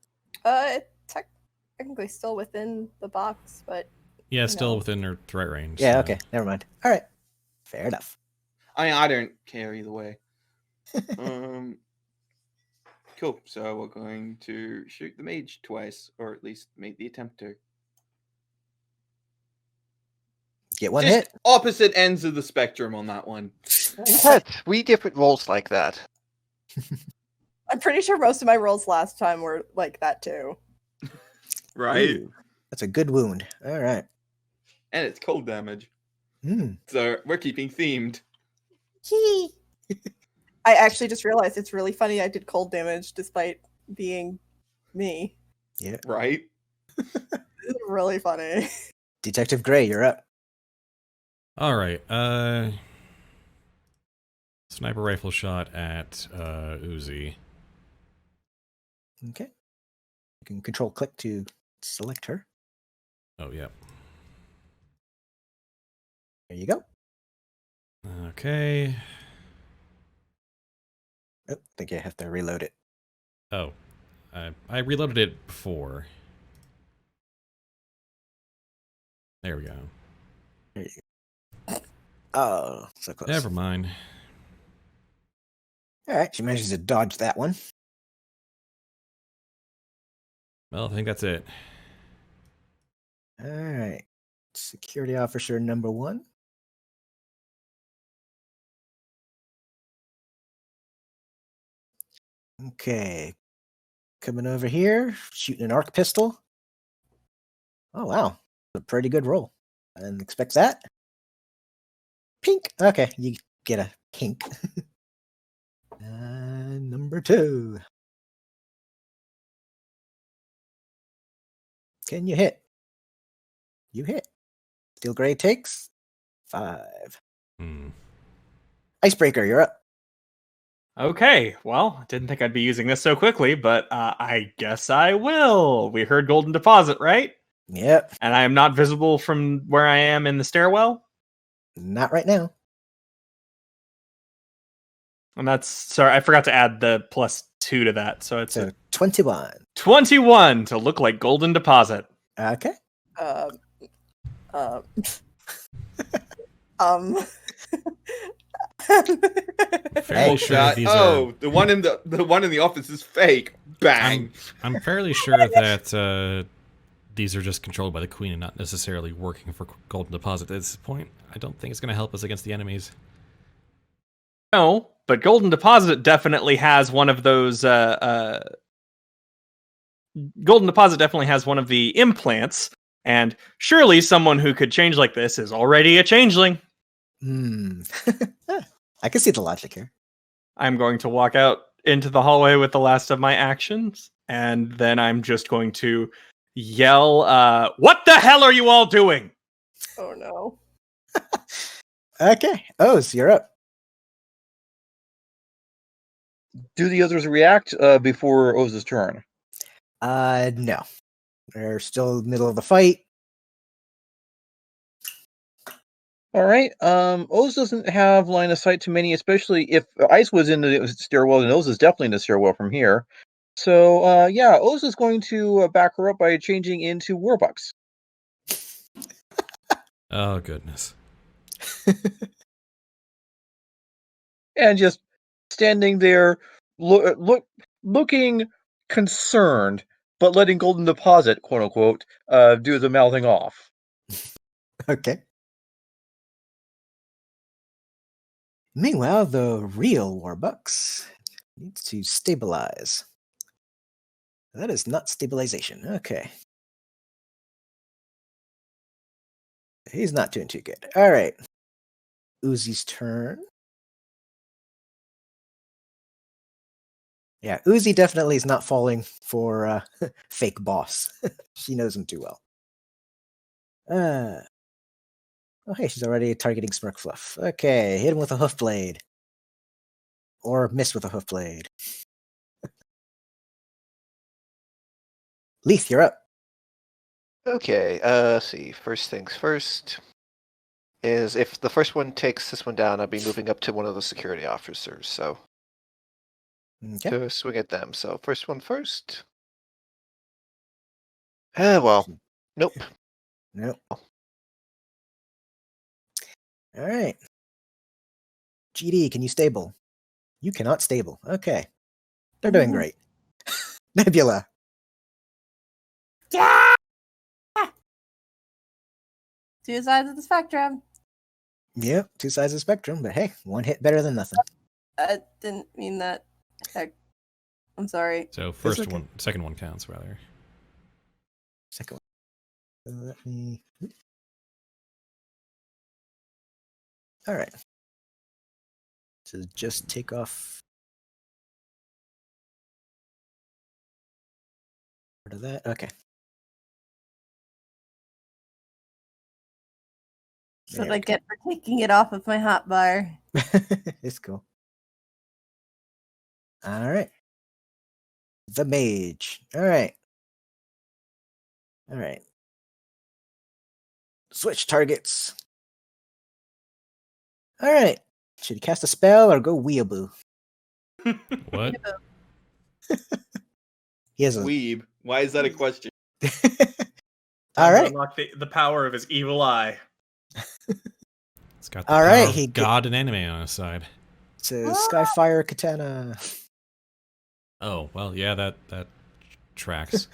Speaker 6: Technically still within the box, but
Speaker 1: Yeah, still within her threat range.
Speaker 2: Yeah,
Speaker 1: so-
Speaker 2: okay, never mind. All right, fair enough.
Speaker 8: I don't care either way. Cool. So we're going to shoot the mage twice, or at least make the attempt to.
Speaker 2: Get one
Speaker 8: Just
Speaker 2: hit.
Speaker 8: opposite ends of the spectrum on that one.
Speaker 5: We different rolls like that.
Speaker 6: I'm pretty sure most of my rolls last time were like that too.
Speaker 8: Right?
Speaker 2: Ooh, that's a good wound. All right.
Speaker 8: And it's cold damage.
Speaker 2: Hmm.
Speaker 8: So we're keeping themed.
Speaker 6: I actually just realized it's really funny I did cold damage despite being me.
Speaker 2: Yeah.
Speaker 8: Right?
Speaker 6: It's really funny.
Speaker 2: Detective Gray, you're up.
Speaker 1: All right. Sniper rifle shot at Uzi.
Speaker 2: Okay. You can control click to select her.
Speaker 1: Oh, yeah.
Speaker 2: There you go.
Speaker 1: Okay.
Speaker 2: Oh, I think I have to reload it.
Speaker 1: Oh. I reloaded it before. There we go.
Speaker 2: There you go. Oh, so close.
Speaker 1: Never mind.
Speaker 2: All right, she manages to dodge that one.
Speaker 1: Well, I think that's it.
Speaker 2: All right. Security officer number 1. Okay. Coming over here, shooting an arc pistol. Oh, wow. A pretty good roll. I didn't expect that. Pink. Okay, you get a pink. Number 2. Can you hit? You hit. Steel Gray takes 5.
Speaker 1: Hmm.
Speaker 2: Icebreaker, you're up.
Speaker 4: Okay, well, didn't think I'd be using this so quickly, but I guess I will. We heard golden deposit, right?
Speaker 2: Yep.
Speaker 4: And I am not visible from where I am in the stairwell?
Speaker 2: Not right now.
Speaker 4: And that's, sorry, I forgot to add the +2 to that, so it's
Speaker 2: So
Speaker 4: a
Speaker 2: 21.
Speaker 4: 21 to look like golden deposit.
Speaker 2: Okay.
Speaker 1: Fairly sure these are.
Speaker 8: the one in the office is fake. Bang.
Speaker 1: I'm fairly sure that these are just controlled by the queen and not necessarily working for Golden Deposit at this point. I don't think it's going to help us against the enemies.
Speaker 4: No, but golden deposit definitely has one of those. Golden deposit definitely has one of the implants, and surely someone who could change like this is already a changeling.
Speaker 2: I can see the logic here.
Speaker 4: I'm going to walk out into the hallway with the last of my actions, and then I'm just going to yell, "What the hell are you all doing?"
Speaker 6: Oh no.
Speaker 2: Okay. Oz, you're up.
Speaker 3: Do the others react before Oz's turn?
Speaker 2: No. They're still in the middle of the fight.
Speaker 3: All right. Oz doesn't have line of sight to many, especially if Ice was in the stairwell, and Oz is definitely in the stairwell from here. So, yeah, Oz is going to back her up by changing into Warbucks.
Speaker 1: Oh, goodness.
Speaker 3: And just standing there, looking concerned, but letting Golden Deposit, quote unquote, do the mouthing off.
Speaker 2: Okay. Meanwhile, the real Warbucks needs to stabilize. That is not stabilization. Okay. He's not doing too good. All right. Uzi's turn. Yeah, Uzi definitely is not falling for fake boss. She knows him too well. Oh, hey, she's already targeting Smirkfluff. Okay, hit him with a hoof blade. Or miss with a hoof blade. Lethe, you're up.
Speaker 5: Okay, let's see. First things first. is if the first one takes this one down, I'll be moving up to one of the security officers. So
Speaker 2: Okay.
Speaker 5: to swing at them. So first one first. Well, nope.
Speaker 2: Nope. All right. GD, can you stable? You cannot stable. Okay. They're doing great. Nebula.
Speaker 6: Two sides of the spectrum.
Speaker 2: Yep, two sides of the spectrum, but hey, one hit better than nothing.
Speaker 6: I didn't mean that. I'm sorry.
Speaker 1: So first
Speaker 2: okay.
Speaker 1: one, second one counts rather.
Speaker 2: Second one. Let me. All right. So just take off part of that. Okay.
Speaker 6: That's what I get for taking it off of my hotbar.
Speaker 2: It's cool. All right. The mage. All right. All right. Switch targets. All right. Should he cast a spell or go weeaboo?
Speaker 1: What?
Speaker 2: He has a.
Speaker 8: Weeb. Why is that a question?
Speaker 2: All right.
Speaker 4: Unlock the power of his evil eye.
Speaker 1: It's got the
Speaker 2: All
Speaker 1: power
Speaker 2: right,
Speaker 1: of
Speaker 2: he
Speaker 1: God and anime on his side.
Speaker 2: Says Skyfire Katana.
Speaker 1: Oh, well, yeah, that tracks.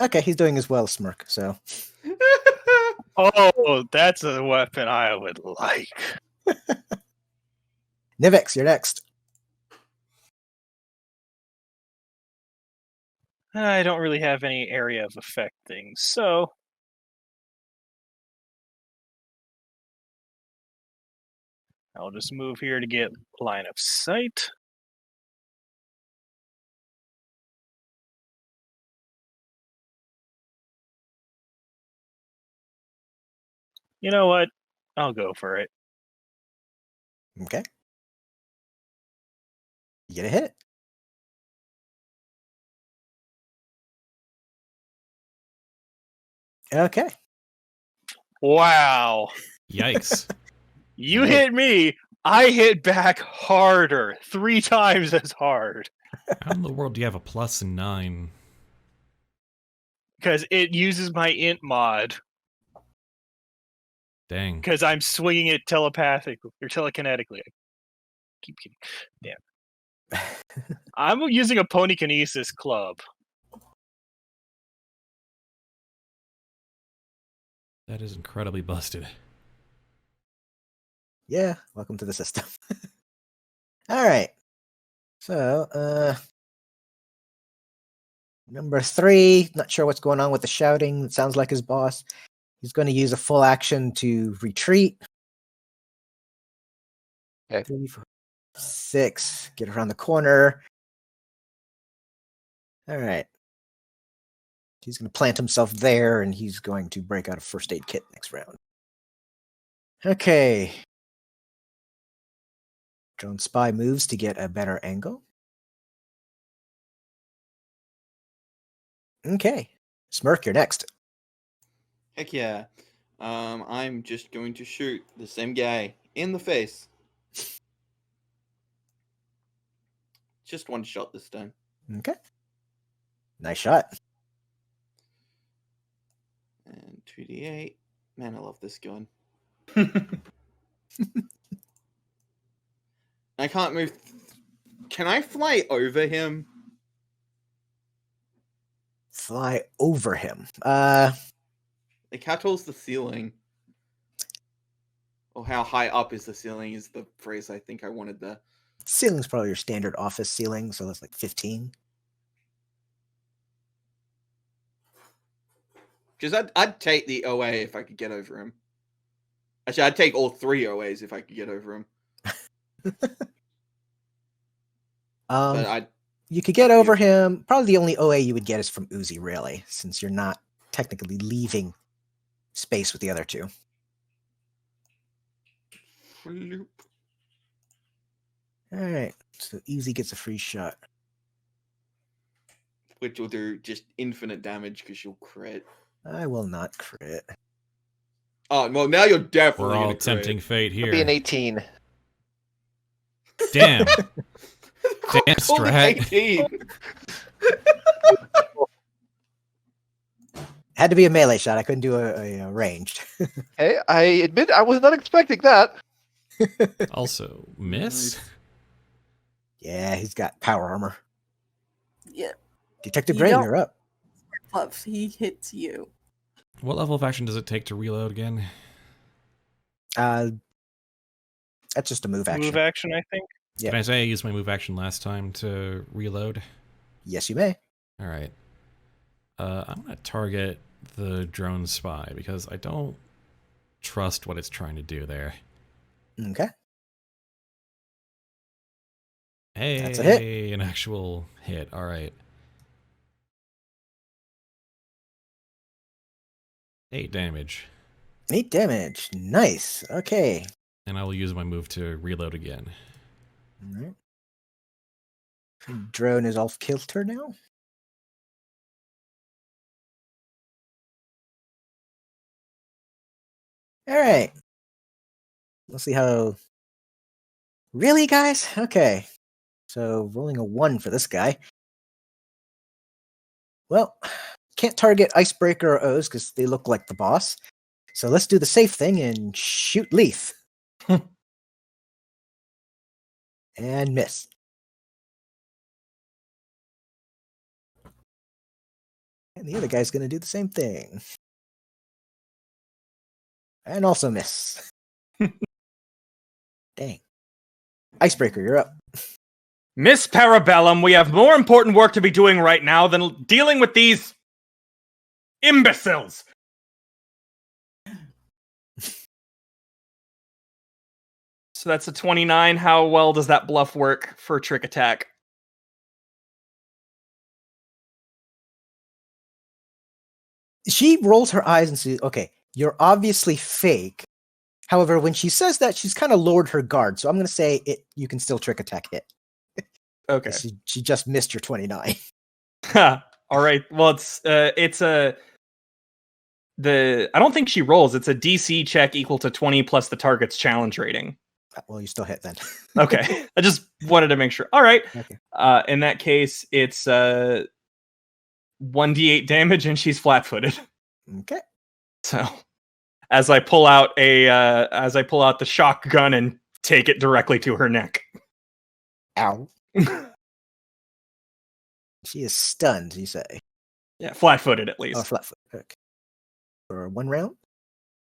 Speaker 2: Okay, he's doing as well, Smirk. So
Speaker 9: Oh, that's a weapon I would like.
Speaker 2: Nivix, you're next.
Speaker 9: I don't really have any area of effect things, so I'll just move here to get line of sight. You know what? I'll go for it.
Speaker 2: Okay. You get a hit. Okay.
Speaker 9: Wow.
Speaker 1: Yikes.
Speaker 9: You hit me, I hit back harder. 3 times as hard.
Speaker 1: How in the world do you have a +9?
Speaker 9: Because it uses my int mod.
Speaker 1: Dang.
Speaker 9: Because I'm swinging it telepathically or telekinetically. I keep kidding. Damn. I'm using a ponykinesis club.
Speaker 1: That is incredibly busted.
Speaker 2: Yeah, welcome to the system. All right. So, number 3, not sure what's going on with the shouting. It sounds like his boss. He's going to use a full action to retreat.
Speaker 5: Okay.
Speaker 2: 3, 4, 6. Get around the corner. All right. He's going to plant himself there, and he's going to break out a first aid kit next round. Okay. Drone Spy moves to get a better angle. Okay. Smirk, you're next.
Speaker 8: Heck yeah. I'm just going to shoot the same guy in the face. Just one shot this time.
Speaker 2: Okay. Nice shot.
Speaker 8: And 2d8. Man, I love this gun. I can't move. Can I fly over him?
Speaker 2: Fly over him.
Speaker 8: Like, how tall's the ceiling? Or how high up is the ceiling is the phrase I think I wanted there.
Speaker 2: Ceiling's probably your standard office ceiling, so that's like 15.
Speaker 8: Because I'd take the OA if I could get over him. Actually, I'd take all 3 OAs if I could get over him. But
Speaker 2: you could get over him. Probably the only OA you would get is from Uzi, really, since you're not technically leaving space with the other 2.
Speaker 8: Floop.
Speaker 2: All right, so Uzi gets a free shot.
Speaker 8: Which will do just infinite damage because you'll crit.
Speaker 2: I will not crit.
Speaker 8: Oh, well, now you're definitely
Speaker 1: We're all
Speaker 8: gonna crit.
Speaker 1: tempting fate
Speaker 5: It'll be an
Speaker 1: here.
Speaker 5: 18.
Speaker 1: Damn. Damn,
Speaker 8: Only
Speaker 1: Strat.
Speaker 8: 18.
Speaker 2: Had to be a melee shot. I couldn't do a ranged.
Speaker 5: Hey, I admit I was not expecting that.
Speaker 1: Also, miss?
Speaker 2: Yeah, he's got power armor.
Speaker 6: Yeah,
Speaker 2: Detective
Speaker 6: You
Speaker 2: Gray,
Speaker 6: don't-
Speaker 2: you're up.
Speaker 6: Fluff, he hits you.
Speaker 1: What level of action does it take to reload again?
Speaker 2: That's just a move action.
Speaker 9: Move action, I think.
Speaker 2: Yeah.
Speaker 1: Can I say I used my move action last time to reload?
Speaker 2: Yes, you may.
Speaker 1: All right. I'm going to target the drone spy because I don't trust what it's trying to do there.
Speaker 2: Okay.
Speaker 1: Hey,
Speaker 2: That's a hit.
Speaker 1: an actual hit. All right. 8 damage.
Speaker 2: 8 damage. Nice. Okay.
Speaker 1: And I will use my move to reload again.
Speaker 2: All right. Drone is off kilter now. All right. Let's see how. Really, guys? Okay. So rolling a 1 for this guy. Well, can't target Icebreaker or O's because they look like the boss. So let's do the safe thing and shoot Lethe. And miss. And the other guy's going to do the same thing. And also miss. Dang. Icebreaker, you're up.
Speaker 7: Miss Parabellum, we have more important work to be doing right now than dealing with these imbeciles. So that's a 29. How well does that bluff work for trick attack?
Speaker 2: She rolls her eyes and says, okay, you're obviously fake. However, when she says that, she's kind of lowered her guard. So I'm going to say you can still trick attack hit.
Speaker 7: Okay.
Speaker 2: She just missed your 29.
Speaker 7: All right. Well, it's a I don't think she rolls. It's a DC check equal to 20 plus the target's challenge rating.
Speaker 2: Well, you still hit then.
Speaker 7: Okay. I just wanted to make sure. All right.
Speaker 2: Okay.
Speaker 7: In that case, it's 1d8 damage and she's flat-footed.
Speaker 2: Okay.
Speaker 7: So, as I pull out the shotgun and take it directly to her neck.
Speaker 2: Ow. She is stunned, you say.
Speaker 7: Yeah, flat-footed at least.
Speaker 2: Oh, flat foot. Okay. For 1 round?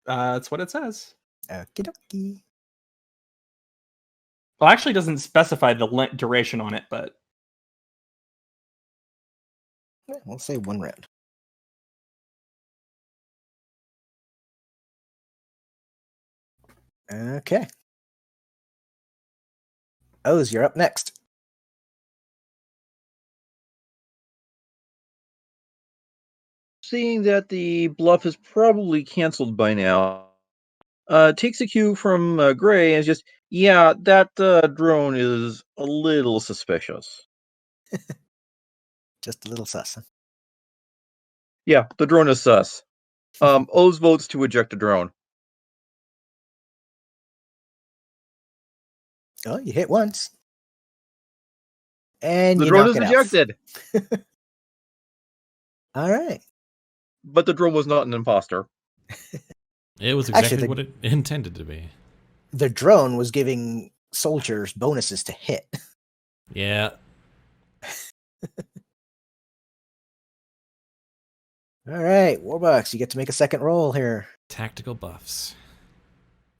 Speaker 7: That's what it says.
Speaker 2: Okie dokie.
Speaker 7: Well, actually, it doesn't specify the duration on it, but
Speaker 2: Yeah, we'll say 1 round. Okay. O's, you're up next.
Speaker 3: Seeing that the bluff is probably canceled by now, takes a cue from Gray and is just, yeah, that drone is a little suspicious.
Speaker 2: Just a little sus. Huh?
Speaker 3: Yeah, the drone is sus. O's votes to eject the drone.
Speaker 2: Oh, you hit once. And
Speaker 3: The
Speaker 2: you
Speaker 3: drone
Speaker 2: knock
Speaker 3: is
Speaker 2: it out.
Speaker 3: ejected,
Speaker 2: All right.
Speaker 3: but the drone was not an imposter.
Speaker 1: It was
Speaker 2: Actually,
Speaker 1: exactly what it intended to be.
Speaker 2: The drone was giving soldiers bonuses to hit.
Speaker 1: Yeah.
Speaker 2: All right, Warbucks, you get to make a second roll here.
Speaker 1: Tactical buffs.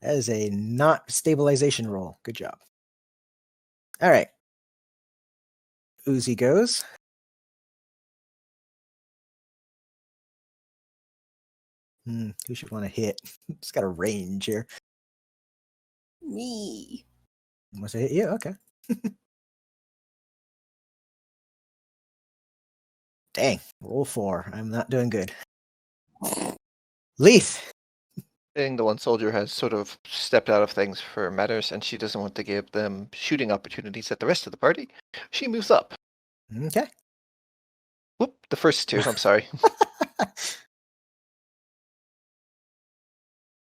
Speaker 2: That is a not stabilization roll. Good job. All right. Uzi goes. Who should want to hit? It's got a range here.
Speaker 6: Me.
Speaker 2: Wants to hit you? Okay. Dang. Roll 4. I'm not doing good. Lethe.
Speaker 5: The one soldier has sort of stepped out of things for matters, and she doesn't want to give them shooting opportunities at the rest of the party. She moves up.
Speaker 2: Okay.
Speaker 5: Whoop, the first 2, I'm sorry.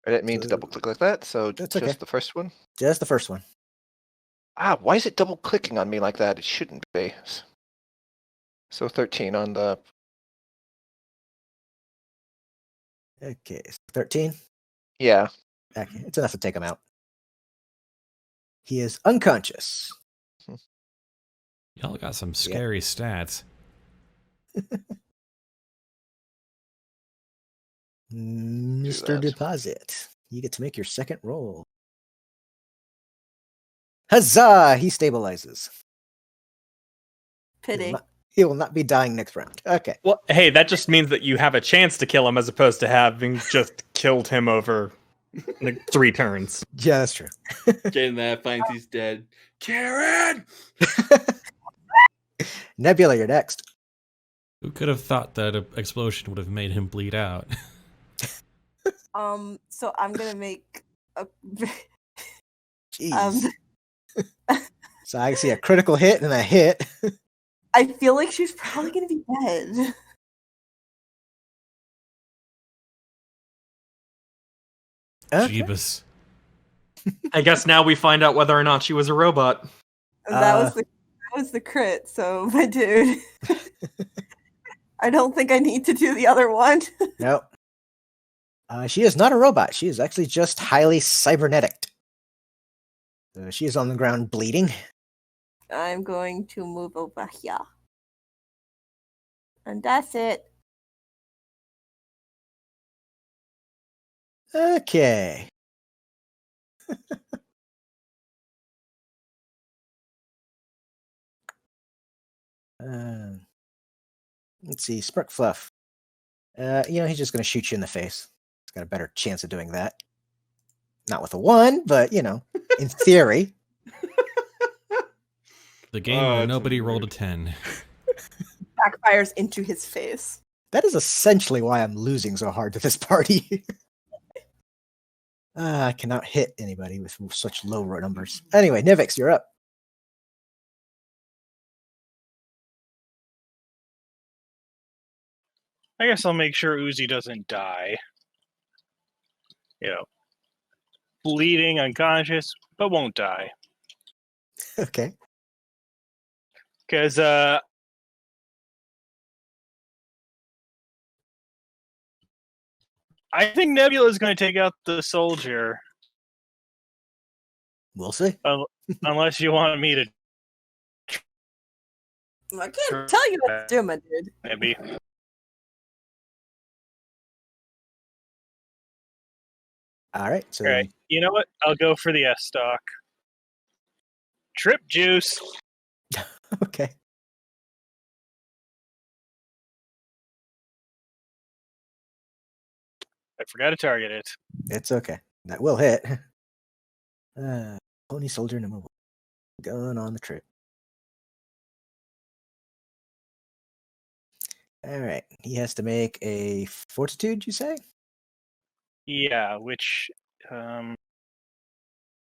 Speaker 5: I didn't mean to
Speaker 2: So-
Speaker 5: double click like that, so
Speaker 2: That's
Speaker 5: just
Speaker 2: okay.
Speaker 5: the first one.
Speaker 2: Just the first one.
Speaker 5: Why is it double clicking on me like that? It shouldn't be. So 13 on the.
Speaker 2: Okay, so 13.
Speaker 5: Yeah.
Speaker 2: Okay, it's enough to take him out. He is unconscious.
Speaker 1: Y'all got some scary stats.
Speaker 2: Mr.
Speaker 5: that.
Speaker 2: Deposit, you get to make your second roll. Huzzah! He stabilizes.
Speaker 6: Pity.
Speaker 2: He will not be dying next round. Okay.
Speaker 7: Well, hey, that just means that you have a chance to kill him as opposed to having just killed him over like 3 turns.
Speaker 2: Yeah, that's true.
Speaker 8: Getting there, finds he's dead. Karen!
Speaker 2: Nebula, you're next.
Speaker 1: Who could have thought that an explosion would have made him bleed out?
Speaker 6: So I'm gonna make a.
Speaker 2: Jeez. So I see a critical hit and a hit.
Speaker 6: I feel like she's probably gonna be dead.
Speaker 2: Okay.
Speaker 1: Jeebus.
Speaker 4: I guess now we find out whether or not she was a robot.
Speaker 6: And that was the crit. So my dude, I don't think I need to do the other one.
Speaker 2: Nope. She is not a robot. She is actually just highly cybernetic. So she is on the ground bleeding.
Speaker 6: I'm going to move over here, and that's it.
Speaker 2: Okay. Let's see, Smirkfluff. He's just going to shoot you in the face. He's got a better chance of doing that. Not with a 1, but, in theory.
Speaker 1: The game where nobody rolled a 10.
Speaker 6: Backfires into his face.
Speaker 2: That is essentially why I'm losing so hard to this party. I cannot hit anybody with such low numbers. Anyway, Nivix, you're up.
Speaker 9: I guess I'll make sure Uzi doesn't die. Bleeding, unconscious, but won't die.
Speaker 2: Okay.
Speaker 9: Because I think Nebula is going to take out the soldier.
Speaker 2: We'll see.
Speaker 9: Unless you want me to.
Speaker 6: I can't tell you what to do, my dude.
Speaker 9: Maybe.
Speaker 2: All right. So
Speaker 9: All right. You know what? I'll go for the S stock. Trip juice.
Speaker 2: Okay.
Speaker 9: I forgot to target it.
Speaker 2: It's okay. That will hit. Pony soldier number 1. Going on the trip. All right. He has to make a fortitude, you say?
Speaker 9: Yeah, which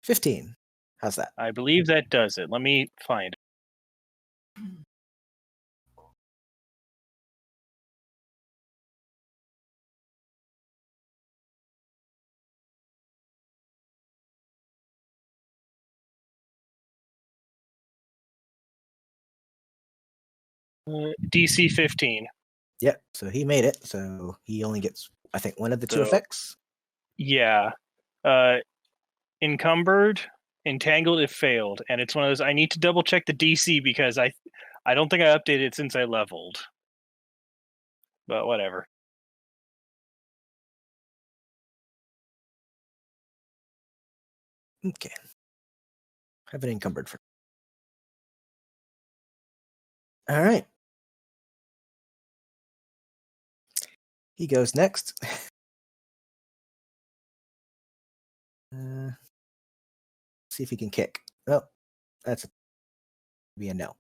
Speaker 2: 15. How's that?
Speaker 9: I believe that does it. Let me find it. DC 15.
Speaker 2: Yep. So he made it. So he only gets, I think, one of the 2
Speaker 9: So-
Speaker 2: effects.
Speaker 9: Yeah. Encumbered, entangled, it failed. And it's one of those, I need to double check the DC because I don't think I updated it since I leveled. But whatever.
Speaker 2: Okay. Have it encumbered for. All right. He goes next. See if he can kick. Oh, that's be a no.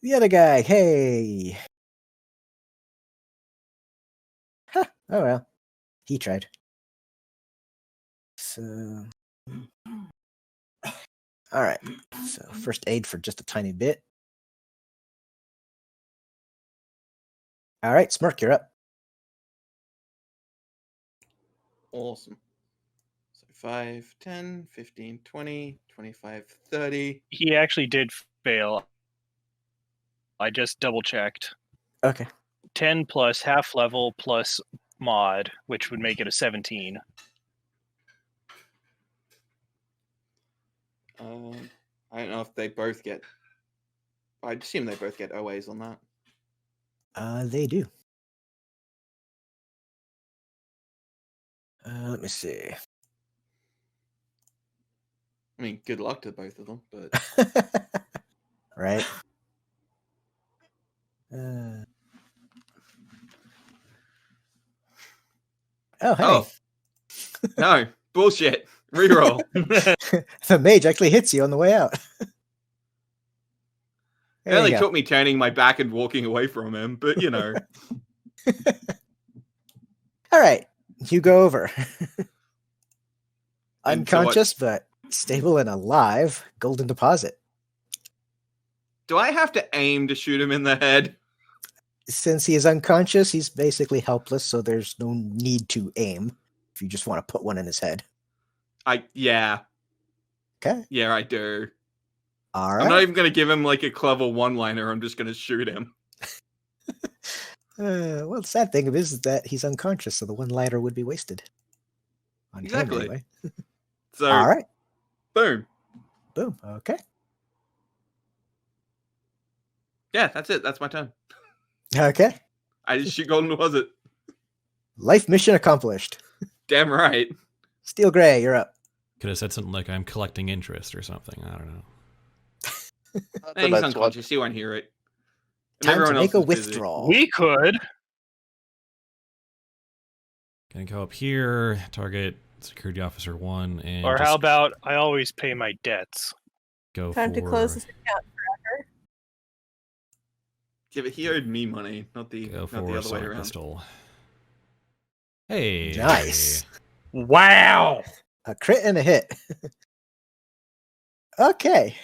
Speaker 2: The other guy, hey. Huh, oh well. He tried. So all right. So first aid for just a tiny bit. All right, Smirk, you're up.
Speaker 8: awesome. So 5, 10, 15, 20, 25, 30.
Speaker 9: He actually did fail. I just double checked.
Speaker 2: Okay.
Speaker 9: 10 plus half level plus mod, which would make it a 17.
Speaker 8: I don't know if they both get. I'd assume they both get OAs on that.
Speaker 2: They do. Let me see.
Speaker 8: I mean, good luck to both of them, but
Speaker 2: Right. Oh, hey.
Speaker 8: oh no, bullshit. Reroll.
Speaker 2: The mage actually hits you on the way out.
Speaker 8: It
Speaker 2: There you
Speaker 8: only
Speaker 2: go.
Speaker 8: took me turning my back and walking away from him, but you know.
Speaker 2: All right, you go over.
Speaker 8: And so what-
Speaker 2: Unconscious, but stable and alive. Golden deposit.
Speaker 8: Do I have to aim to shoot him in the head?
Speaker 2: Since he is unconscious, he's basically helpless, so there's no need to aim if you just want to put one in his head.
Speaker 8: Yeah,
Speaker 2: Okay.
Speaker 8: yeah, I do.
Speaker 2: All
Speaker 8: I'm
Speaker 2: right.
Speaker 8: not even gonna give him like a clever one-liner. I'm just gonna shoot him.
Speaker 2: Well, the sad thing is that he's unconscious, so the one lighter would be wasted. On him
Speaker 8: Exactly.
Speaker 2: anyway.
Speaker 8: So,
Speaker 2: All right.
Speaker 8: boom.
Speaker 2: Boom. Okay.
Speaker 8: Yeah, that's it. That's my turn.
Speaker 2: Okay.
Speaker 8: I just shoot golden deposit.
Speaker 2: Life mission accomplished.
Speaker 8: Damn right.
Speaker 2: Steel Gray, you're up.
Speaker 1: Could have said something like I'm collecting interest or something. I don't know.
Speaker 8: Hey, he's unconscious. He won't hear it. And
Speaker 2: Time to
Speaker 8: everyone
Speaker 2: make a
Speaker 8: else is busy.
Speaker 2: withdrawal.
Speaker 9: We could.
Speaker 1: Gonna go up here, target security officer 1, and
Speaker 9: Or
Speaker 1: just
Speaker 9: how about I always pay my debts?
Speaker 1: go
Speaker 6: Time
Speaker 1: for
Speaker 6: to close this account forever.
Speaker 8: Yeah, but he owed me money, not the
Speaker 1: go
Speaker 8: not
Speaker 1: for
Speaker 8: the other way
Speaker 1: assault
Speaker 8: around.
Speaker 1: pistol. Hey,
Speaker 2: Nice.
Speaker 7: Wow.
Speaker 2: A crit and a hit. Okay.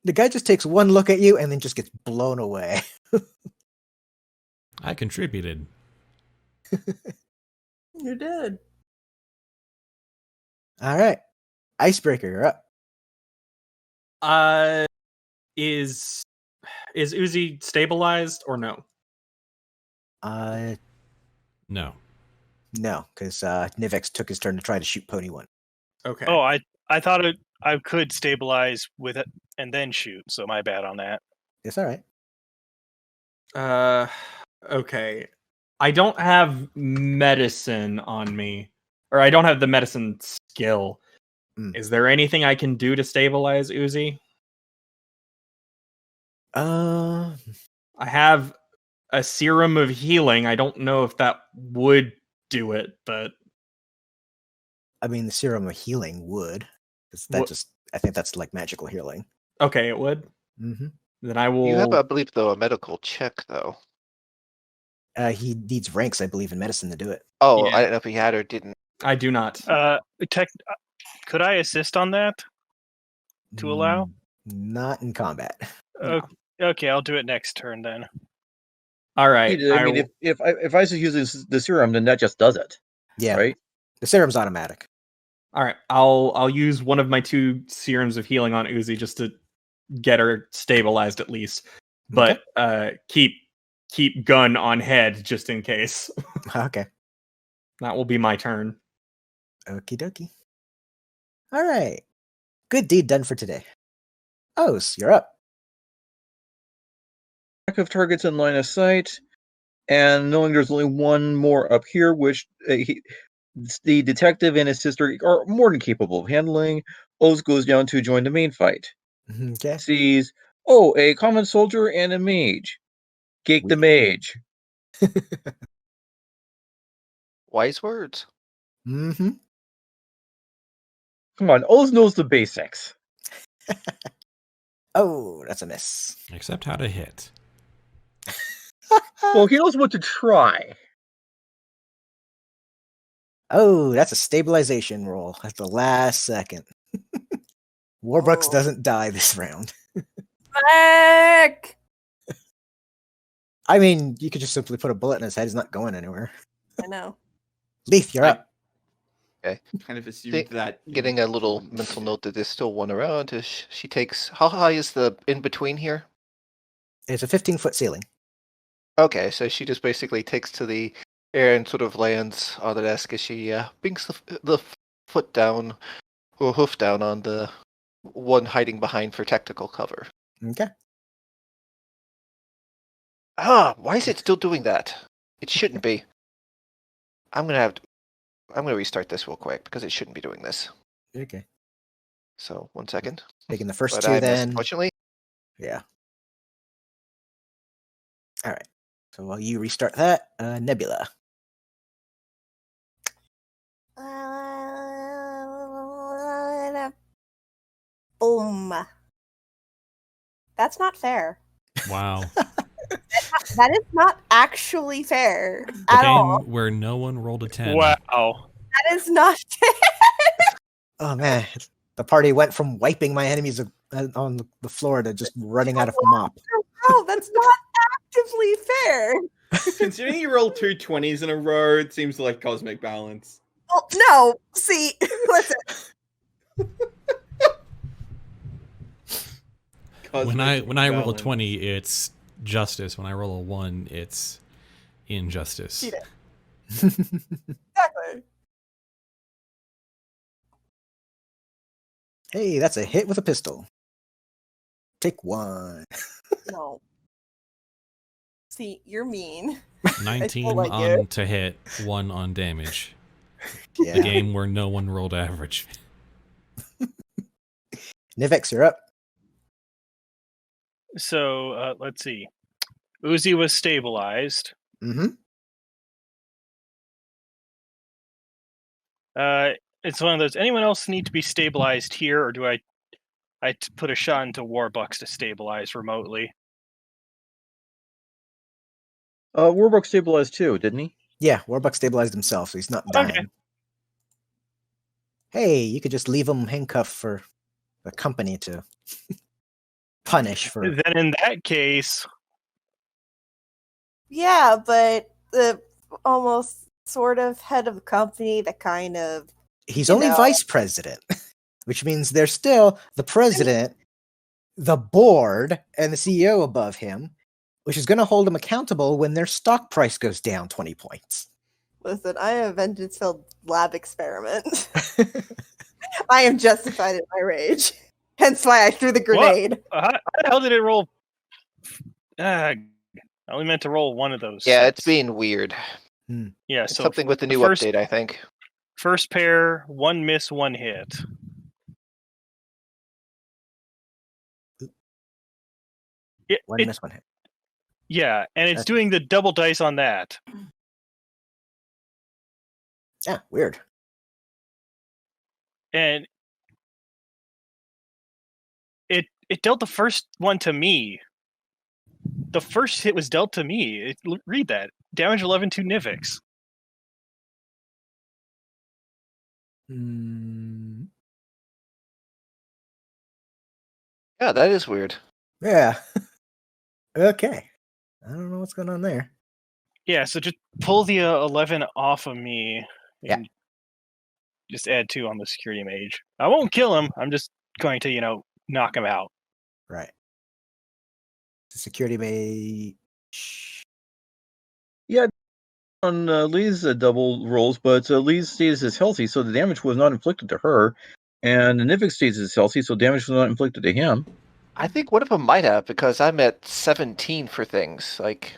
Speaker 2: The guy just takes one look at you and then just gets blown away.
Speaker 1: I contributed.
Speaker 6: You did.
Speaker 2: All right. Icebreaker, you're up.
Speaker 4: Is Uzi stabilized or no?
Speaker 1: No.
Speaker 2: No, because Nivix took his turn to try to shoot Pony 1.
Speaker 4: Okay.
Speaker 9: Oh, I thought I could stabilize with it and then shoot, so my bad on that.
Speaker 2: It's all right.
Speaker 4: Okay. I don't have medicine on me, or I don't have the medicine skill. Is there anything I can do to stabilize Uzi? I have a serum of healing. I don't know if that would do it, but
Speaker 2: I mean, the serum of healing would. 'Cause that I think that's like magical healing.
Speaker 4: okay, it would.
Speaker 2: Mm-hmm.
Speaker 4: Then I will.
Speaker 5: You have, I believe, though, a medical check, though.
Speaker 2: He needs ranks, I believe, in medicine to do it.
Speaker 5: Oh,
Speaker 4: Yeah.
Speaker 5: I don't know if he had or didn't.
Speaker 4: I do not.
Speaker 9: Could I assist on that to allow?
Speaker 2: Not in combat.
Speaker 9: Okay, I'll do it next turn then.
Speaker 4: All right.
Speaker 3: I mean, if Isaac uses the serum, then that just does it.
Speaker 2: Yeah.
Speaker 3: Right?
Speaker 2: The serum's automatic.
Speaker 4: All right. I'll use one of my 2 serums of healing on Uzi just to get her stabilized at least. But keep gun on head just in case.
Speaker 2: Okay.
Speaker 4: That will be my turn.
Speaker 2: Okie dokie. All right. Good deed done for today. Os, you're up.
Speaker 3: Lack of targets in line of sight, and knowing there's only one more up here, which the detective and his sister are more than capable of handling, Oz goes down to join the main fight.
Speaker 2: Okay.
Speaker 3: Sees, a common soldier and a mage. Gake the mage.
Speaker 5: Wise words.
Speaker 2: Mm-hmm.
Speaker 3: Come on, Oz knows the basics.
Speaker 2: Oh, that's a miss.
Speaker 1: Except how to hit.
Speaker 3: Well, he knows what to try.
Speaker 2: Oh, that's a stabilization roll at the last second. Warbucks
Speaker 6: Oh.
Speaker 2: doesn't die this round.
Speaker 6: Back!
Speaker 2: I mean, you could just simply put a bullet in his head. He's not going anywhere.
Speaker 6: I know.
Speaker 2: Lethe, you're up.
Speaker 8: Kind of assumed
Speaker 5: Think-
Speaker 8: that.
Speaker 5: Getting a little mental note that there's still one around. She takes. How high is the in between here?
Speaker 2: It's a 15-foot ceiling.
Speaker 5: Okay, so she just basically takes to the air and sort of lands on the desk as she brings the foot down or hoof down on the one hiding behind for technical cover.
Speaker 2: Okay.
Speaker 5: Why is it still doing that? It shouldn't be. I'm gonna restart this real quick because it shouldn't be doing this.
Speaker 2: Okay.
Speaker 5: So 1 second.
Speaker 2: Taking the first
Speaker 5: But
Speaker 2: two
Speaker 5: I missed,
Speaker 2: then.
Speaker 5: unfortunately.
Speaker 2: Yeah. All right. So while you restart that, Nebula.
Speaker 6: Boom. That's not fair.
Speaker 1: Wow.
Speaker 6: That is not actually fair
Speaker 1: The
Speaker 6: at
Speaker 1: game
Speaker 6: all.
Speaker 1: where no one rolled a 10.
Speaker 9: Wow.
Speaker 6: That is not fair.
Speaker 2: Oh man, the party went from wiping my enemies on the floor to just running out of mop.
Speaker 6: No, that's not actively fair.
Speaker 8: Considering you rolled 2 20s in a row, it seems like cosmic balance.
Speaker 6: Well, no, see, listen.
Speaker 1: When I roll a
Speaker 8: balance.
Speaker 1: 20, it's justice. When I roll a 1, it's injustice.
Speaker 6: Cheating. Exactly.
Speaker 2: Hey, that's a hit with a pistol. Take one.
Speaker 6: No. See, you're mean.
Speaker 1: 19
Speaker 6: like
Speaker 1: on
Speaker 6: you.
Speaker 1: to hit, 1 on damage.
Speaker 2: Yeah.
Speaker 1: The game where no one rolled average.
Speaker 2: Nivix, you're up.
Speaker 9: So let's see. Uzi was stabilized.
Speaker 2: Mm-hmm.
Speaker 9: It's one of those. Anyone else need to be stabilized here, or do I put a shot into Warbucks to stabilize remotely?
Speaker 3: Warbuck stabilized too, didn't he?
Speaker 2: Yeah, Warbuck stabilized himself, so he's not dying.
Speaker 9: Okay.
Speaker 2: Hey, you could just leave him handcuffed for the company to punish for.
Speaker 9: Then in that case,
Speaker 6: Yeah, but the almost sort of head of the company, the kind of
Speaker 2: He's
Speaker 6: you
Speaker 2: only
Speaker 6: know.
Speaker 2: vice president, which means there's still the president, the board, and the CEO above him, which is going to hold him accountable when their stock price goes down 20 points.
Speaker 6: listen, I am a vengeance-filled lab experiment. I am justified in my rage. Hence why I threw the grenade.
Speaker 9: how the hell did it roll? I only meant to roll one of those.
Speaker 5: Yeah, it's
Speaker 9: sets.
Speaker 5: being weird.
Speaker 9: Yeah,
Speaker 5: It's
Speaker 9: so
Speaker 5: something with the new
Speaker 9: first-
Speaker 5: update, I think.
Speaker 9: First pair, 1 miss, 1 hit.
Speaker 2: One miss, one hit.
Speaker 9: Yeah, and it's
Speaker 2: That's-
Speaker 9: doing the double dice on that.
Speaker 2: Yeah, weird.
Speaker 9: And it dealt the first one to me. The first hit was dealt to me. Read that. Damage 11 to Nivix.
Speaker 2: Mm,
Speaker 5: Yeah, that is weird.
Speaker 2: yeah. Okay. I don't know what's going on there.
Speaker 9: Yeah, so just pull the 11 off of me.
Speaker 2: Yeah.
Speaker 9: And just add 2 on the security mage. I won't kill him. I'm just going to, knock him out.
Speaker 2: Right. The security may.
Speaker 3: On Lee's double rolls, but Lee's status is healthy, so the damage was not inflicted to her, and the Nivix status is healthy, so damage was not inflicted to him.
Speaker 5: I think one of them might have because I'm at 17 for things. Like,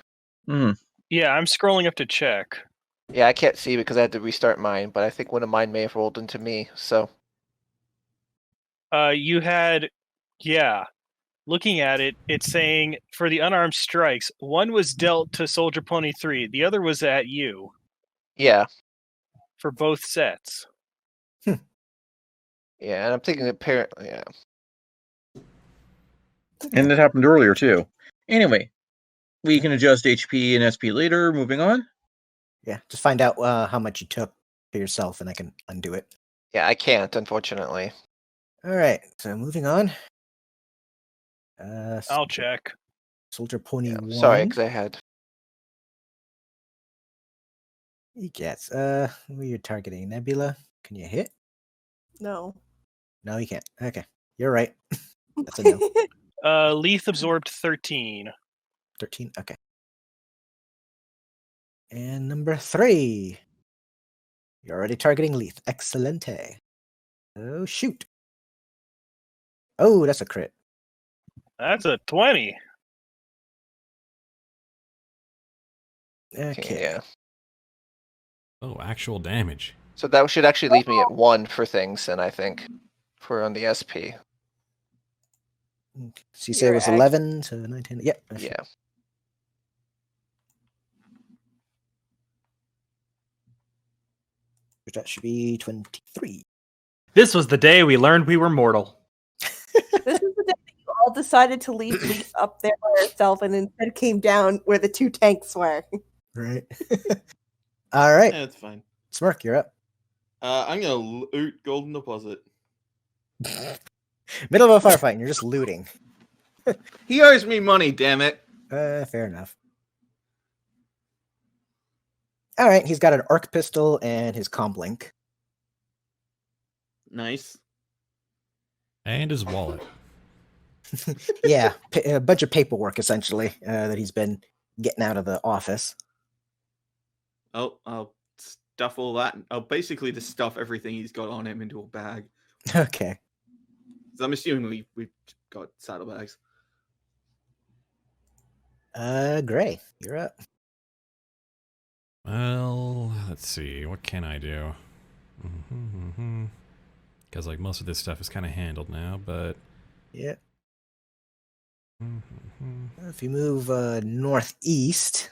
Speaker 9: Yeah, I'm scrolling up to check.
Speaker 5: yeah, I can't see because I had to restart mine, but I think one of mine may have rolled into me. So
Speaker 9: You had, looking at it, it's saying for the unarmed strikes, one was dealt to Soldier Pony 3, the other was at you
Speaker 5: yeah,
Speaker 9: for both sets.
Speaker 5: yeah, and I'm thinking apparently, yeah.
Speaker 3: And that happened earlier too. Anyway, we can adjust HP and SP later. Moving on.
Speaker 2: Yeah, just find out how much you took for yourself, and I can undo it.
Speaker 5: Yeah, I can't, unfortunately.
Speaker 2: All right, so moving on.
Speaker 9: I'll check.
Speaker 2: Soldier Pony
Speaker 5: Yeah,
Speaker 2: 1.
Speaker 5: sorry, because I had
Speaker 2: Yes. Who are you targeting? Nebula? Can you hit?
Speaker 6: No.
Speaker 2: No, you can't. Okay. You're right. That's a no.
Speaker 9: Lethe absorbed 13.
Speaker 2: 13. Okay. And number 3. You're already targeting Lethe. Excelente. Oh, shoot. Oh, that's a crit.
Speaker 9: That's a 20.
Speaker 2: Okay.
Speaker 5: Yeah.
Speaker 1: Oh, actual damage.
Speaker 5: So that should actually leave me at 1 for things, and I think for on the SP.
Speaker 2: So you say it was 11 to 19? Yep.
Speaker 5: Yeah.
Speaker 2: That should be 23.
Speaker 4: This was the day we learned we were mortal.
Speaker 6: This is the day that you all decided to leave Leaf up there by herself and instead came down where the 2 tanks were.
Speaker 2: Right. All right.
Speaker 8: Yeah, that's fine.
Speaker 2: Smirk, you're up.
Speaker 8: I'm gonna loot golden deposit.
Speaker 2: Middle of a firefight, and you're just looting.
Speaker 8: He owes me money, damn it.
Speaker 2: Fair enough. All right, he's got an arc pistol and his comp link.
Speaker 8: Nice.
Speaker 1: And his wallet.
Speaker 2: Yeah, a bunch of paperwork, essentially, that he's been getting out of the office.
Speaker 8: I'll stuff all that. I'll basically just stuff everything he's got on him into a bag.
Speaker 2: Okay.
Speaker 8: So I'm assuming we've got saddlebags.
Speaker 2: Gray, you're up.
Speaker 1: Well, let's see. What can I do? Because like most of this stuff is kind of handled now, but
Speaker 2: Yeah. If you move northeast,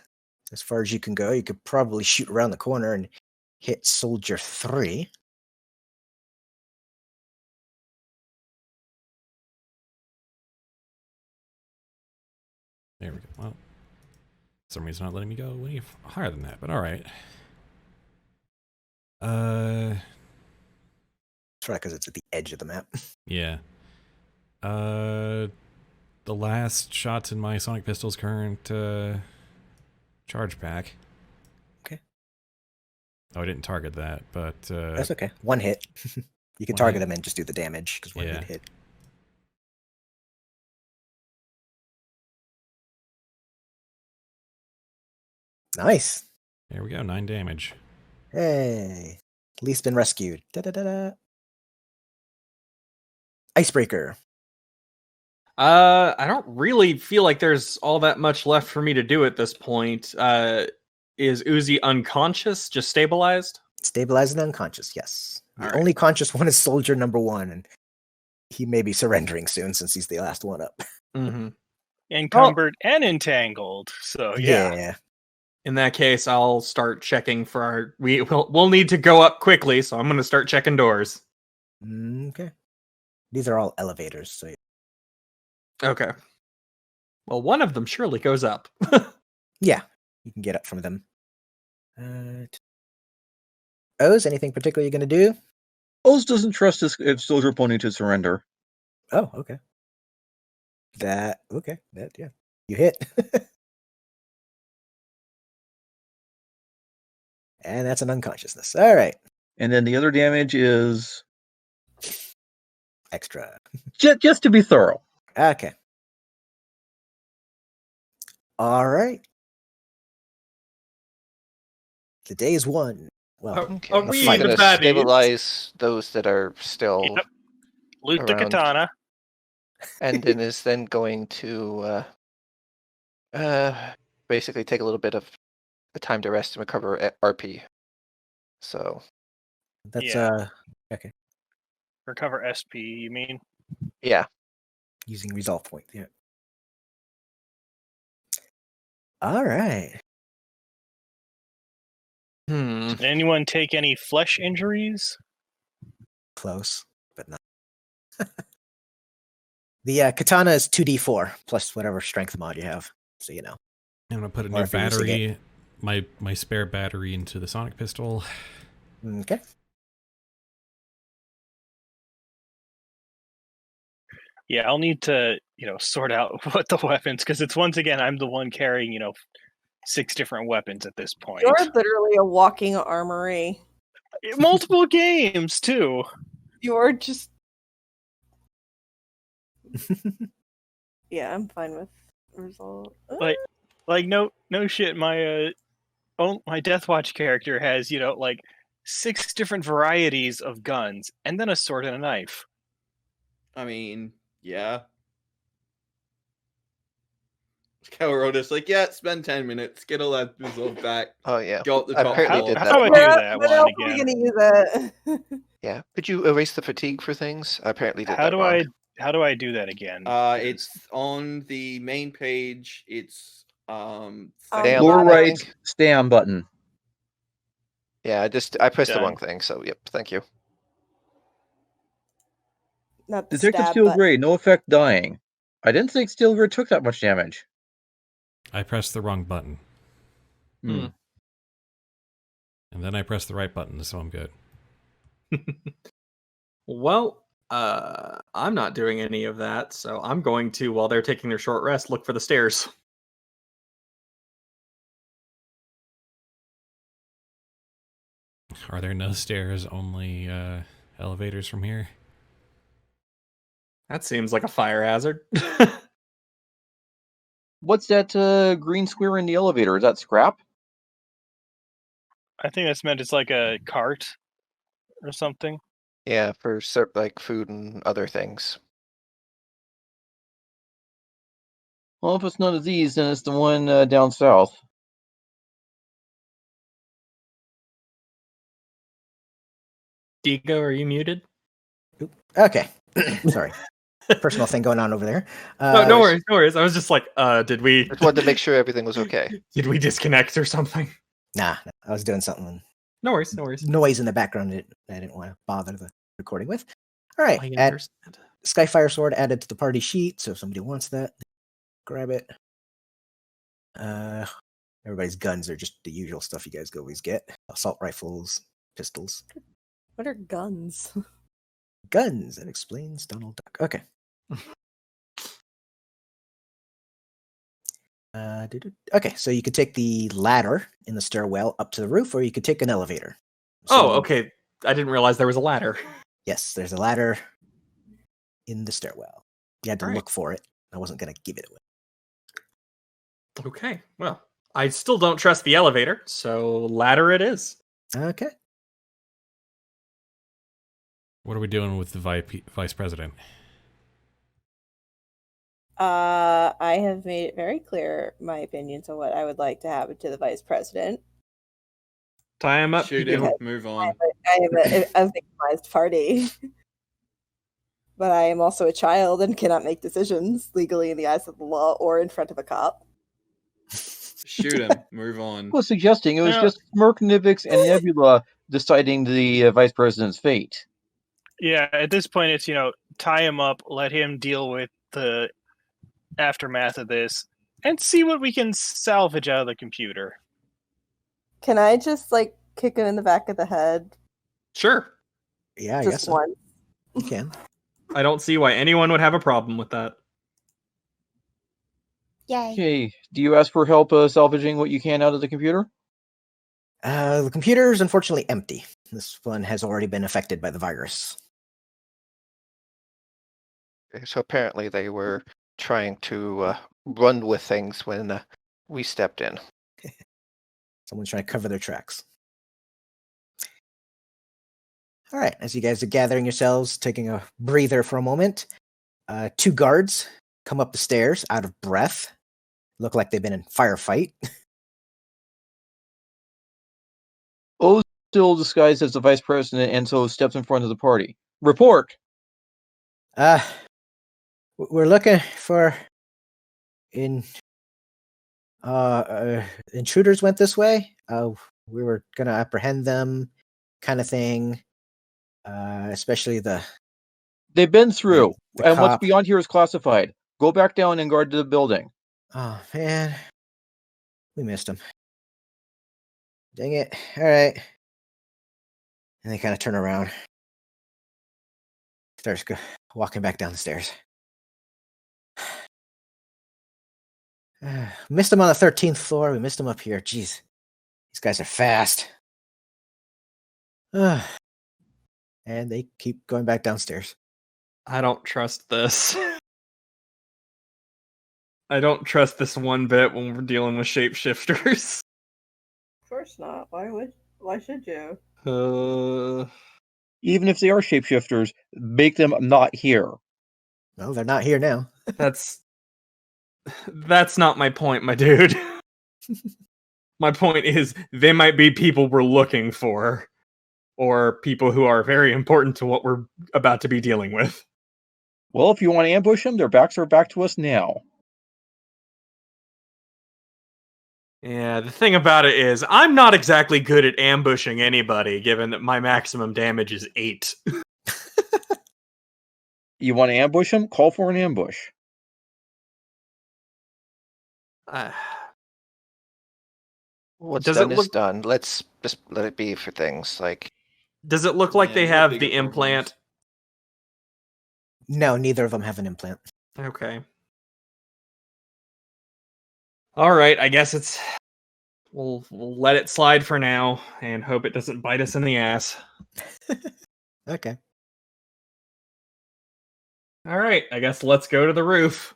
Speaker 2: as far as you can go, you could probably shoot around the corner and hit Soldier 3.
Speaker 1: there we go. Well, for some reason not letting me go any higher than that, but all right.
Speaker 2: That's right, because it's at the edge of the map.
Speaker 1: Yeah. The last shots in my sonic pistol's current charge pack.
Speaker 2: Okay.
Speaker 1: Oh, I didn't target that, but
Speaker 2: That's okay. 1 hit. You can
Speaker 1: One
Speaker 2: target
Speaker 1: hit.
Speaker 2: him and just do the damage because 1
Speaker 1: Yeah.
Speaker 2: hit. Nice.
Speaker 1: there we go, 9 damage.
Speaker 2: Hey. Lee's been rescued. Da-da-da-da. Icebreaker.
Speaker 4: I don't really feel like there's all that much left for me to do at this point. Is Uzi unconscious, just stabilized?
Speaker 2: Stabilized and unconscious, yes. The
Speaker 4: All right.
Speaker 2: only conscious one is Soldier number 1, and he may be surrendering soon since he's the last one up.
Speaker 4: Mm-hmm.
Speaker 9: Encumbered and entangled. So, yeah.
Speaker 4: In that case, I'll start checking for our. We'll need to go up quickly, so I'm going to start checking doors.
Speaker 2: Okay. These are all elevators, so
Speaker 4: Okay. Well, one of them surely goes up.
Speaker 2: yeah, you can get up from them. Oz, anything particular you're going to do?
Speaker 3: Oz doesn't trust his soldier pony to surrender.
Speaker 2: Oh, okay. That yeah. You hit. And that's an unconsciousness. All right.
Speaker 3: And then the other damage is
Speaker 2: Extra.
Speaker 3: just to be thorough.
Speaker 2: Okay. All right. The day is won. Well,
Speaker 5: Okay.
Speaker 4: Are
Speaker 5: I'm
Speaker 4: we
Speaker 5: just
Speaker 4: the
Speaker 5: gonna
Speaker 4: baddies?
Speaker 5: stabilize those that are still
Speaker 9: Yep. Loot the
Speaker 5: around.
Speaker 9: katana.
Speaker 5: and then is then going to basically take a little bit of the time to rest and recover at RP. So
Speaker 2: that's
Speaker 9: Yeah.
Speaker 2: okay.
Speaker 9: Recover SP, you mean?
Speaker 5: yeah,
Speaker 2: Using resolve point. Yeah. All right.
Speaker 9: Did anyone take any flesh injuries?
Speaker 2: Close, but not. The katana is 2d4 plus whatever strength mod you have. So you know.
Speaker 1: I'm gonna put a
Speaker 2: Or
Speaker 1: new
Speaker 2: if you're using
Speaker 1: battery, my spare battery into the sonic pistol.
Speaker 2: Okay.
Speaker 9: Yeah, I'll need to, sort out what the weapons, because it's once again I'm the one carrying, 6 different weapons at this point.
Speaker 6: You're literally a walking armory.
Speaker 9: Multiple games too.
Speaker 6: You're just. Yeah, I'm fine with result.
Speaker 9: Like no shit. My Deathwatch character has like 6 different varieties of guns, and then a sword and a knife.
Speaker 8: I mean, yeah. Cowroda's like, yeah, spend 10 minutes, get all that resolve back.
Speaker 5: Oh yeah.
Speaker 8: Go up the
Speaker 5: I
Speaker 8: top
Speaker 5: apparently
Speaker 8: floor.
Speaker 5: did
Speaker 9: How
Speaker 5: that.
Speaker 9: do I do that
Speaker 6: When
Speaker 9: one
Speaker 6: else are we
Speaker 9: again?
Speaker 6: gonna use it?
Speaker 5: Yeah. Could you erase the fatigue for things? I apparently did
Speaker 9: How
Speaker 5: that
Speaker 9: do
Speaker 5: wrong.
Speaker 9: How do I do that again?
Speaker 8: It's on the main page. It's
Speaker 6: Damn.
Speaker 3: Lower
Speaker 5: I
Speaker 3: right,
Speaker 5: think.
Speaker 3: stam button.
Speaker 5: Yeah, I pressed the
Speaker 9: Done.
Speaker 5: wrong thing. So yep. Thank you.
Speaker 6: Not the
Speaker 3: Detective
Speaker 6: stab
Speaker 3: Steel
Speaker 6: button.
Speaker 3: Gray, no effect dying. I didn't think Steel Gray took that much damage.
Speaker 1: I pressed the wrong button.
Speaker 3: Hmm.
Speaker 1: And then I pressed the right button, so I'm good.
Speaker 4: Well, I'm not doing any of that, so I'm going to, while they're taking their short rest, look for the stairs.
Speaker 1: Are there no stairs, only elevators from here?
Speaker 4: That seems like a fire hazard.
Speaker 3: What's that green square in the elevator? Is that scrap?
Speaker 9: I think that's meant it's like a cart or something.
Speaker 5: Yeah, for like food and other things.
Speaker 3: Well, if it's none of these, then it's the one down south.
Speaker 4: Digo, are you muted?
Speaker 2: Okay. Sorry. Personal thing going on over there.
Speaker 4: No worries, no worries. I was just like, did we
Speaker 5: Just wanted to make sure everything was okay.
Speaker 4: did we disconnect or something?
Speaker 2: Nah, I was doing something.
Speaker 4: No worries, no worries.
Speaker 2: Noise in the background that I didn't want to bother the recording with. All right.
Speaker 4: I
Speaker 2: Add
Speaker 4: understand.
Speaker 2: Skyfire Sword added to the party sheet, so if somebody wants that, grab it. Everybody's guns are just the usual stuff you guys always get. Assault rifles, pistols.
Speaker 6: What are guns?
Speaker 2: Guns, that explains Donald Duck. Okay. Okay, so you could take the ladder in the stairwell up to the roof, or you could take an elevator.
Speaker 4: Oh,
Speaker 2: So,
Speaker 4: okay. I didn't realize there was a ladder.
Speaker 2: Yes, there's a ladder in the stairwell. You had to
Speaker 4: Alright.
Speaker 2: look for it. I wasn't going to give it away.
Speaker 4: Okay, well, I still don't trust the elevator, so ladder it is.
Speaker 2: Okay.
Speaker 1: What are we doing with the vice president?
Speaker 6: I have made it very clear my opinions on what I would like to happen to the vice president.
Speaker 4: Tie him up.
Speaker 8: Shoot
Speaker 4: keep
Speaker 8: him,
Speaker 4: him-
Speaker 8: move
Speaker 6: I
Speaker 8: on.
Speaker 6: have a victimized party. But I am also a child and cannot make decisions legally in the eyes of the law or in front of a cop.
Speaker 8: Shoot him, move on.
Speaker 3: I was suggesting it was
Speaker 9: Yeah.
Speaker 3: just Smirk, Nivix, and Nebula deciding the vice president's fate.
Speaker 9: Yeah, at this point, it's tie him up, let him deal with the aftermath of this, and see what we can salvage out of the computer.
Speaker 6: Can I just kick him in the back of the head?
Speaker 4: Sure.
Speaker 2: Yeah, I guess
Speaker 6: Just
Speaker 2: so.
Speaker 6: once.
Speaker 2: You can.
Speaker 4: I don't see why anyone would have a problem with that.
Speaker 6: Yay.
Speaker 3: Okay, do you ask for help salvaging what you can out of the computer?
Speaker 2: The computer is unfortunately empty. This one has already been affected by the virus.
Speaker 5: So apparently they were trying to run with things when we stepped in.
Speaker 2: Someone's trying to cover their tracks. All right, as you guys are gathering yourselves, taking a breather for a moment, 2 guards come up the stairs out of breath. Look like they've been in firefight.
Speaker 3: O still disguised as the vice president and so steps in front of the party. Report!
Speaker 2: We're looking for intruders went this way. We were gonna apprehend them, kind of thing. Especially
Speaker 3: They've been through,
Speaker 2: the
Speaker 3: and what's
Speaker 2: cop.
Speaker 3: beyond here is classified. Go back down and guard the building.
Speaker 2: Oh man, we missed him. Dang it! All right, and they kind of turn around, starts walking back down the stairs. Missed him on the 13th floor. We missed him up here. Jeez. These guys are fast. And they keep going back downstairs.
Speaker 4: I don't trust this. I don't trust this one bit when we're dealing with shapeshifters.
Speaker 6: Of course not. Why should you?
Speaker 3: Even if they are shapeshifters, make them not here.
Speaker 2: Well, they're not here now.
Speaker 4: That's not my point, my dude. My point is they might be people we're looking for, or people who are very important to what we're about to be dealing with.
Speaker 3: Well, if you want to ambush them, their backs are back to us now.
Speaker 4: Yeah, the thing about it is, I'm not exactly good at ambushing anybody, given that my maximum damage is 8.
Speaker 3: You want to ambush them? Call for an ambush.
Speaker 5: What's
Speaker 4: Does
Speaker 5: done
Speaker 4: it
Speaker 5: is
Speaker 4: look-
Speaker 5: done. Let's just let it be for things like.
Speaker 4: Does it look like
Speaker 8: Yeah,
Speaker 4: they
Speaker 8: no
Speaker 4: have
Speaker 8: bigger
Speaker 4: the
Speaker 8: problems.
Speaker 4: implant?
Speaker 2: No, neither of them have an implant.
Speaker 4: Okay. All right, I guess we'll let it slide for now and hope it doesn't bite us in the ass.
Speaker 2: Okay.
Speaker 4: All right, I guess let's go to the roof.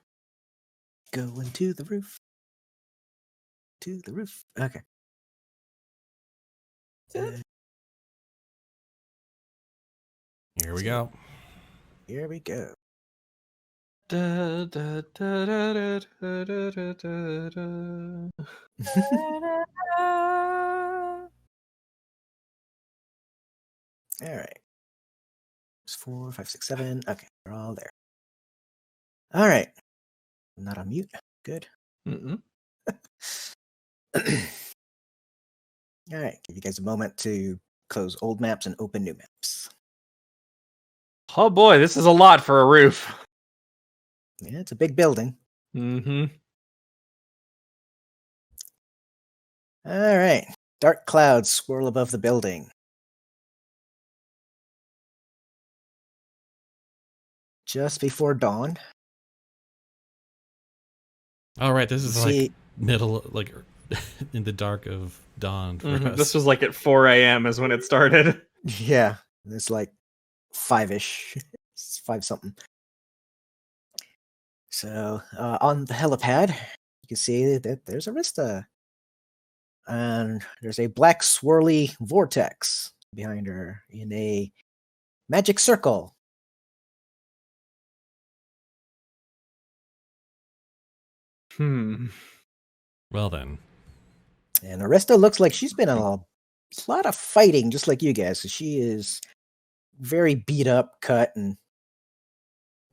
Speaker 2: Going to the roof. To the roof. Okay.
Speaker 1: Here we go.
Speaker 2: Here we go.
Speaker 4: Da, da, da, da, da, da, da, da, da.
Speaker 2: All right. There's 4, 5, 6, 7. Okay, we're all there. All right. I'm not on mute. Good.
Speaker 4: Mm-mm.
Speaker 2: All right. Give you guys a moment to close old maps and open new maps.
Speaker 4: Oh boy, this is a lot for a roof.
Speaker 2: Yeah, it's a big building.
Speaker 4: Mm-hmm.
Speaker 2: All right. Dark clouds swirl above the building. Just before dawn.
Speaker 1: All right, this is
Speaker 2: See,
Speaker 1: like middle, like in the dark of dawn for us.
Speaker 4: This was like at 4 a.m. is when it started.
Speaker 2: yeah, it's like 5-ish. It's 5 something. So on the helipad, you can see that there's Arista. And there's a black swirly vortex behind her in a magic circle.
Speaker 1: Well then.
Speaker 2: And Arista looks like she's been in a lot of fighting, just like you guys. So she is very beat up, cut, and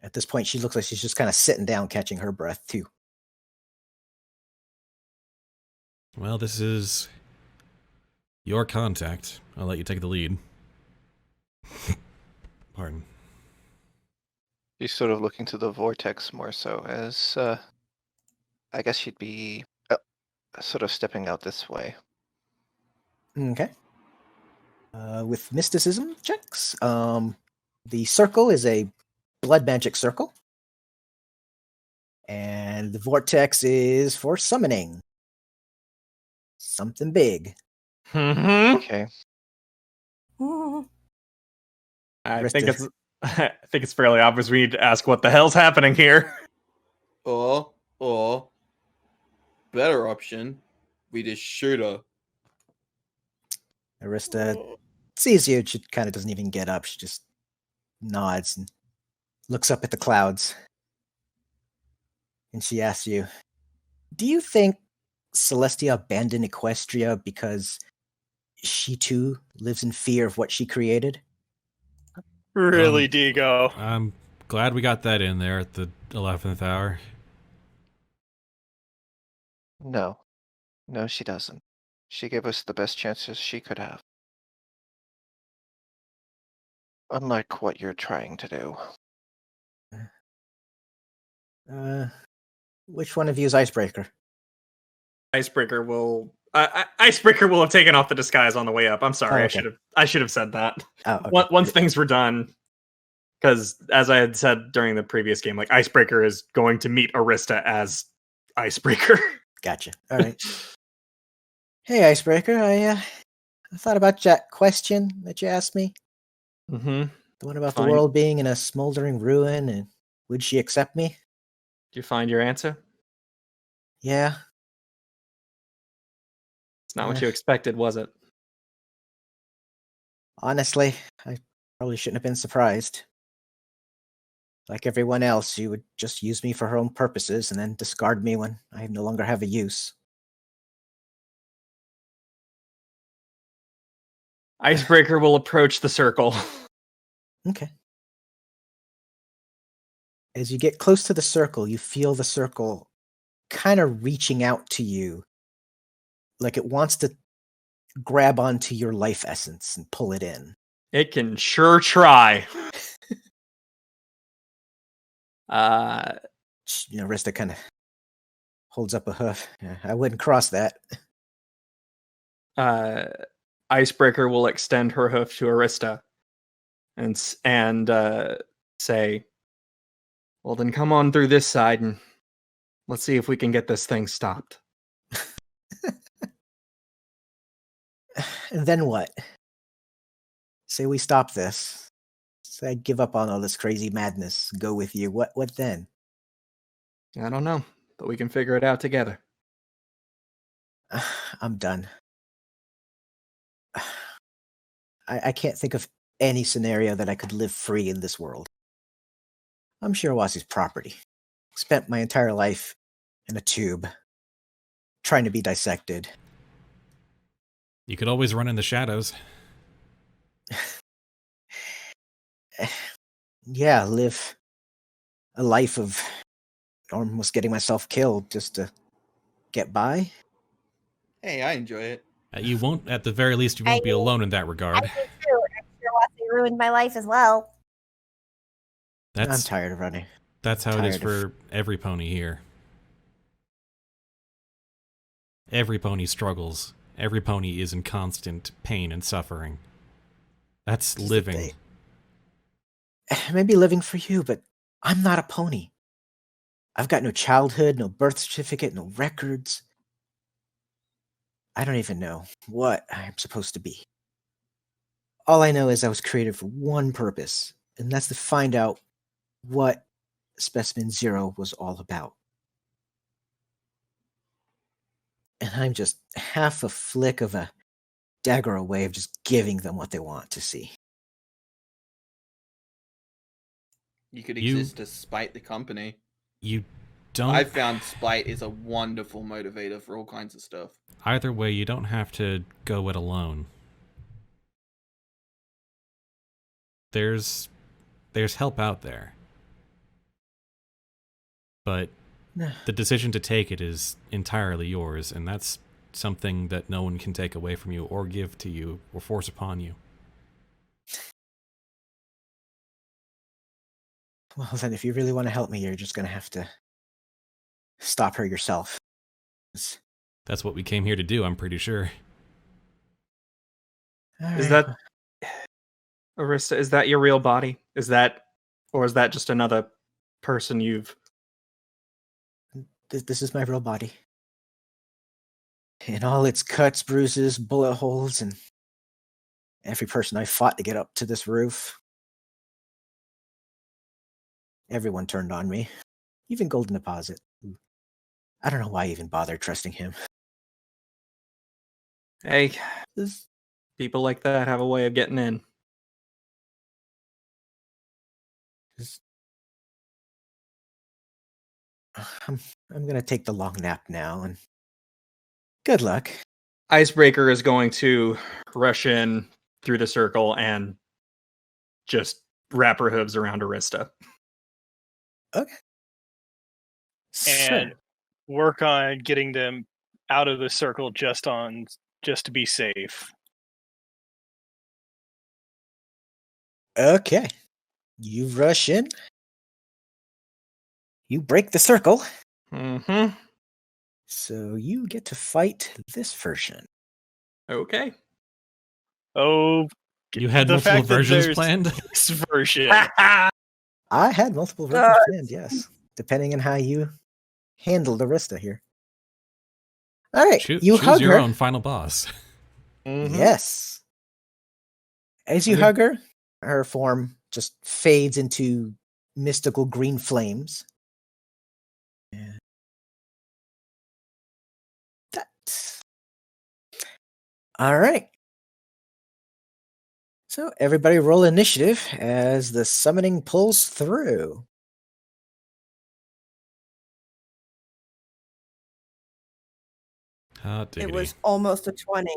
Speaker 2: at this point, she looks like she's just kind of sitting down, catching her breath, too.
Speaker 1: Well, this is your contact. I'll let you take the lead. Pardon.
Speaker 5: She's sort of looking to the vortex more so as. I guess she'd be sort of stepping out this way.
Speaker 2: Okay. With mysticism checks, the circle is a blood magic circle. And the vortex is for summoning. Something big.
Speaker 4: Mm-hmm.
Speaker 5: Okay.
Speaker 4: I think it's fairly obvious we need to ask what the hell's happening here.
Speaker 8: Or better option, we just shoot her.
Speaker 2: Arista sees you. She kind of doesn't even get up. She just nods and looks up at the clouds. And she asks you, do you think Celestia abandoned Equestria because she too lives in fear of what she created?
Speaker 9: Really, Digo?
Speaker 1: I'm glad we got that in there at the 11th hour.
Speaker 5: No. No, she doesn't. She gave us the best chances she could have. Unlike what you're trying to do.
Speaker 2: Which one of you is Icebreaker?
Speaker 4: Icebreaker will have taken off the disguise on the way up. I'm sorry,
Speaker 2: Oh, okay.
Speaker 4: I should have said that.
Speaker 2: Oh, okay.
Speaker 4: Once things were done, because as I had said during the previous game, like Icebreaker is going to meet Arista as
Speaker 7: Icebreaker.
Speaker 2: Gotcha. All right. Hey, Icebreaker. I thought about that question that you asked me.
Speaker 4: Mm-hmm.
Speaker 2: The one about
Speaker 4: Fine.
Speaker 2: the world being in a smoldering ruin, and would she accept me?
Speaker 4: Did you find your answer?
Speaker 2: Yeah.
Speaker 4: It's not what you expected, was it?
Speaker 2: Honestly, I probably shouldn't have been surprised. Like everyone else, she would just use me for her own purposes and then discard me when I no longer have a use.
Speaker 4: Icebreaker will approach the circle.
Speaker 2: Okay. As you get close to the circle, you feel the circle kind of reaching out to you, like it wants to grab onto your life essence and pull it in.
Speaker 4: It can sure try.
Speaker 2: Arista kind of holds up a hoof. Yeah, I wouldn't cross that.
Speaker 4: Icebreaker will extend her hoof to Arista and say, "Well, then come on through this side and let's see if we can get this thing stopped."
Speaker 2: And then what? Say we stop this. Say I give up on all this crazy madness. Go with you. What then?
Speaker 4: I don't know, but we can figure it out together.
Speaker 2: I'm done. I can't think of any scenario that I could live free in this world. I'm Shirowasi's property. Spent my entire life in a tube, trying to be dissected.
Speaker 1: You could always run in the shadows.
Speaker 2: Yeah, live a life of almost getting myself killed just to get by.
Speaker 8: Hey, I enjoy it.
Speaker 1: You won't, at the very least, you won't be alone in that regard.
Speaker 6: I do too. Shirowasi ruined my life as well.
Speaker 2: I'm
Speaker 1: That's
Speaker 2: tired of running.
Speaker 1: that's how it is
Speaker 2: tired of-
Speaker 1: for every pony here. Every pony struggles. Every pony is in constant pain and suffering. That's
Speaker 2: Just
Speaker 1: living.
Speaker 2: Maybe living for you, but I'm not a pony. I've got no childhood, no birth certificate, no records. I don't even know what I'm supposed to be. All I know is I was created for one purpose, and that's to find out what Specimen Zero was all about. And I'm just half a flick of a dagger away of just giving them what they want to see.
Speaker 8: You could
Speaker 1: You-
Speaker 8: exist to spite the company.
Speaker 1: You don't.
Speaker 8: I've found spite is a wonderful motivator for all kinds of stuff.
Speaker 1: Either way, you don't have to go it alone. There's help out there. But the decision to take it is entirely yours, and that's something that no one can take away from you or give to you or force upon you.
Speaker 2: Well, then, if you really want to help me, you're just going to have to stop her yourself.
Speaker 1: That's what we came here to do, I'm pretty sure.
Speaker 4: Is that Arista? Is that your real body? Is that, or is that just another person you've?
Speaker 2: This is my real body. And all its cuts, bruises, bullet holes, and every person I fought to get up to this roof. Everyone turned on me. Even Golden Deposit. I don't know why I even bothered trusting him.
Speaker 4: Hey,
Speaker 2: This-
Speaker 4: people like that have a way of getting in.
Speaker 2: I'm going to take the long nap now, and good luck.
Speaker 4: Icebreaker is going to rush in through the circle and just wrap her hooves around Arista.
Speaker 2: Okay.
Speaker 9: And work on getting them out of the circle just to be safe.
Speaker 2: Okay. You rush in. You break the circle.
Speaker 4: Mm-hmm.
Speaker 2: So you get to fight this version.
Speaker 4: Okay.
Speaker 9: Oh,
Speaker 1: You had
Speaker 9: the
Speaker 1: multiple
Speaker 9: fact that
Speaker 1: versions
Speaker 9: there's
Speaker 1: planned?
Speaker 9: this version.
Speaker 2: I had multiple versions planned, yes. Depending on how you handled Arista here. All right, you
Speaker 1: choose
Speaker 2: hug
Speaker 1: your
Speaker 2: her.
Speaker 1: own final boss.
Speaker 2: Yes. As you
Speaker 1: Okay.
Speaker 2: hug her, her form just fades into mystical green flames. And that. All right. So everybody roll initiative as the summoning pulls through.
Speaker 1: Hot
Speaker 6: It
Speaker 1: diggity.
Speaker 6: was almost a 20.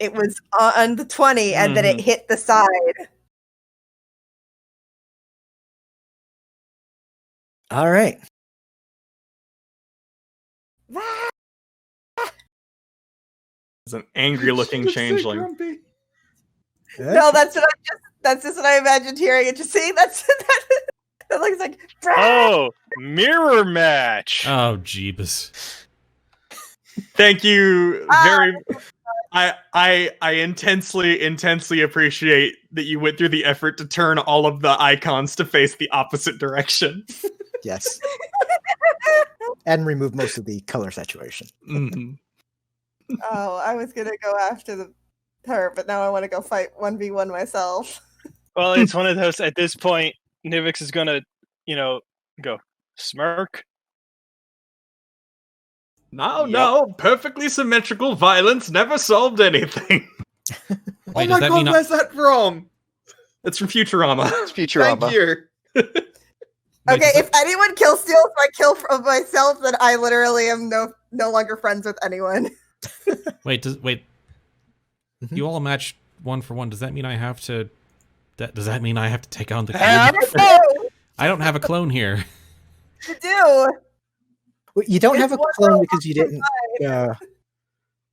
Speaker 6: It was on the 20, and then it hit the side.
Speaker 2: All right.
Speaker 4: It's an angry-looking changeling.
Speaker 6: No, that's just what I imagined hearing it. Just see, that looks like.
Speaker 9: Oh, mirror match.
Speaker 1: Oh, jeebus.
Speaker 4: Thank you very. I intensely appreciate that you went through the effort to turn all of the icons to face the opposite direction.
Speaker 2: Yes. And remove most of the color saturation.
Speaker 4: Mhm.
Speaker 6: Oh, I was gonna go after her, but now I want to go fight 1v1 myself.
Speaker 9: Well, it's one of those. At this point, Nivix is gonna, go smirk.
Speaker 4: No, perfectly symmetrical violence never solved anything.
Speaker 1: Wait,
Speaker 8: Oh
Speaker 1: does
Speaker 8: my
Speaker 1: that
Speaker 8: god,
Speaker 1: mean
Speaker 8: where's that from?
Speaker 4: It's from Futurama.
Speaker 5: It's Futurama.
Speaker 8: Thank you.
Speaker 1: Wait,
Speaker 6: Okay,
Speaker 1: does
Speaker 6: if anyone kill steals my kill from myself, then I literally am no longer friends with anyone.
Speaker 1: Wait, you all match 1 for 1. Does that mean I have to? Does that mean I have to take on the clone? I don't have a clone here.
Speaker 6: You do.
Speaker 2: Well, you don't
Speaker 6: It's
Speaker 2: have a
Speaker 6: one
Speaker 2: clone
Speaker 6: roll
Speaker 2: because you didn't.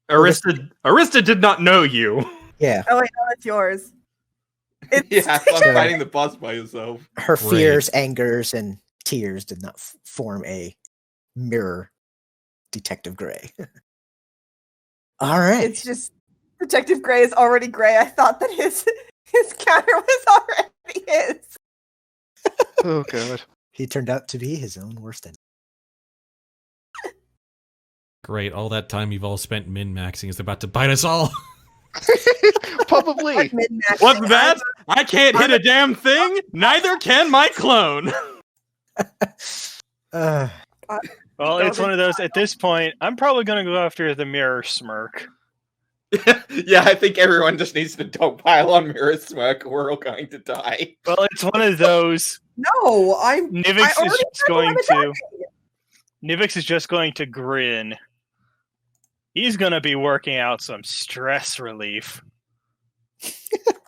Speaker 4: Arista did not know you.
Speaker 2: Yeah.
Speaker 6: Oh wait, no, it's yours. It's
Speaker 8: Yeah, stop fighting the boss by yourself.
Speaker 2: Her
Speaker 1: Great.
Speaker 2: fears, angers, and tears did not form a mirror Detective Gray. All right.
Speaker 6: It's just Detective Gray is already gray. I thought that his counter was already his.
Speaker 5: Oh god.
Speaker 2: He turned out to be his own worst enemy.
Speaker 1: Great, all that time you've all spent min-maxing is about to bite us all.
Speaker 5: Probably.
Speaker 4: What's that? I can't hit a damn thing. Neither can my clone.
Speaker 2: Uh,
Speaker 9: Well, it's one of those. At this point, I'm probably gonna go after the mirror smirk.
Speaker 8: Yeah, I think everyone just needs to dogpile on Mirror Smirk or we're all going to die.
Speaker 9: Well, it's one of those.
Speaker 6: No,
Speaker 9: Nivix is just going to grin. He's gonna be working out some stress relief.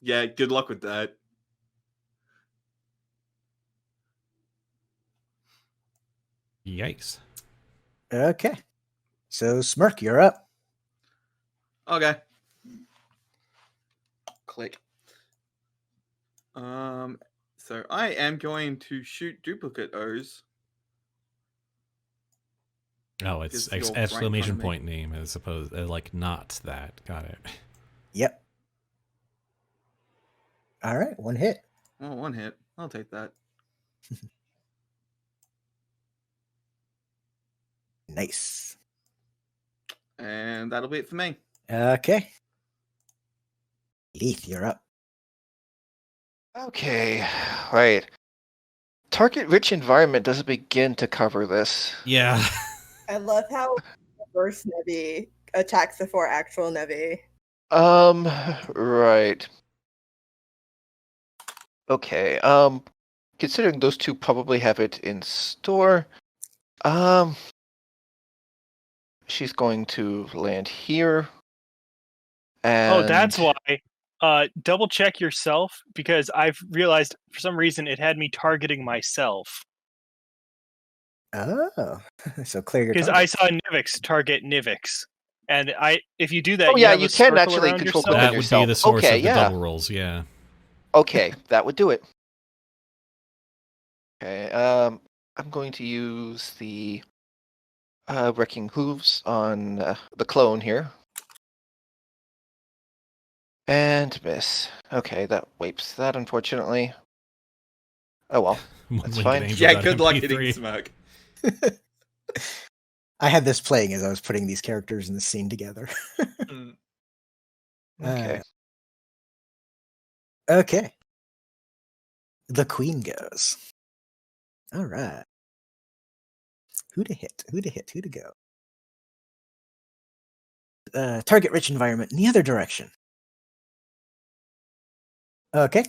Speaker 8: Yeah, good luck with that.
Speaker 1: Yikes.
Speaker 2: okay. So, Smirk, you're up.
Speaker 8: Okay. Click. So I am going to shoot duplicate O's.
Speaker 1: Oh, it's
Speaker 8: Just the old
Speaker 1: exclamation
Speaker 8: right
Speaker 1: point name as opposed like not that. Got it.
Speaker 2: Yep. All right. One hit.
Speaker 8: Oh, 1 hit. I'll take that.
Speaker 2: Nice.
Speaker 8: And that'll be it for me.
Speaker 2: Okay. Lethe, you're up.
Speaker 5: Okay. Right. Target-rich environment doesn't begin to cover this.
Speaker 1: Yeah.
Speaker 6: I love how reverse Nevi attacks before actual Nevi.
Speaker 5: Right. Okay. Considering those two probably have it in store, she's going to land here. And
Speaker 9: Oh, that's why. Double check yourself because I've realized for some reason it had me targeting myself.
Speaker 2: Oh. So clear your
Speaker 9: Because
Speaker 2: target.
Speaker 9: I saw Nivix target Nivix. And if you do that,
Speaker 5: Oh, yeah,
Speaker 9: have
Speaker 5: you
Speaker 9: a
Speaker 5: can
Speaker 9: circle
Speaker 5: actually
Speaker 9: around
Speaker 5: control
Speaker 9: yourself.
Speaker 5: within
Speaker 1: That would
Speaker 5: yourself.
Speaker 1: be the source
Speaker 5: Okay,
Speaker 1: of the
Speaker 5: yeah.
Speaker 1: double rolls, yeah.
Speaker 5: Okay, that would do it. Okay, I'm going to use the Wrecking Hooves on the clone here. And miss. Okay, that wipes that, unfortunately. Oh well, that's
Speaker 1: Winged
Speaker 5: fine.
Speaker 1: Angel
Speaker 8: Yeah,
Speaker 1: got
Speaker 8: good luck
Speaker 1: MP3.
Speaker 8: hitting Smirk.
Speaker 2: I had this playing as I was putting these characters in the scene together.
Speaker 4: Mm.
Speaker 5: Okay.
Speaker 2: Okay. The queen goes. All right. Who to hit? Who to hit? Who to go? Target rich environment in the other direction. Okay.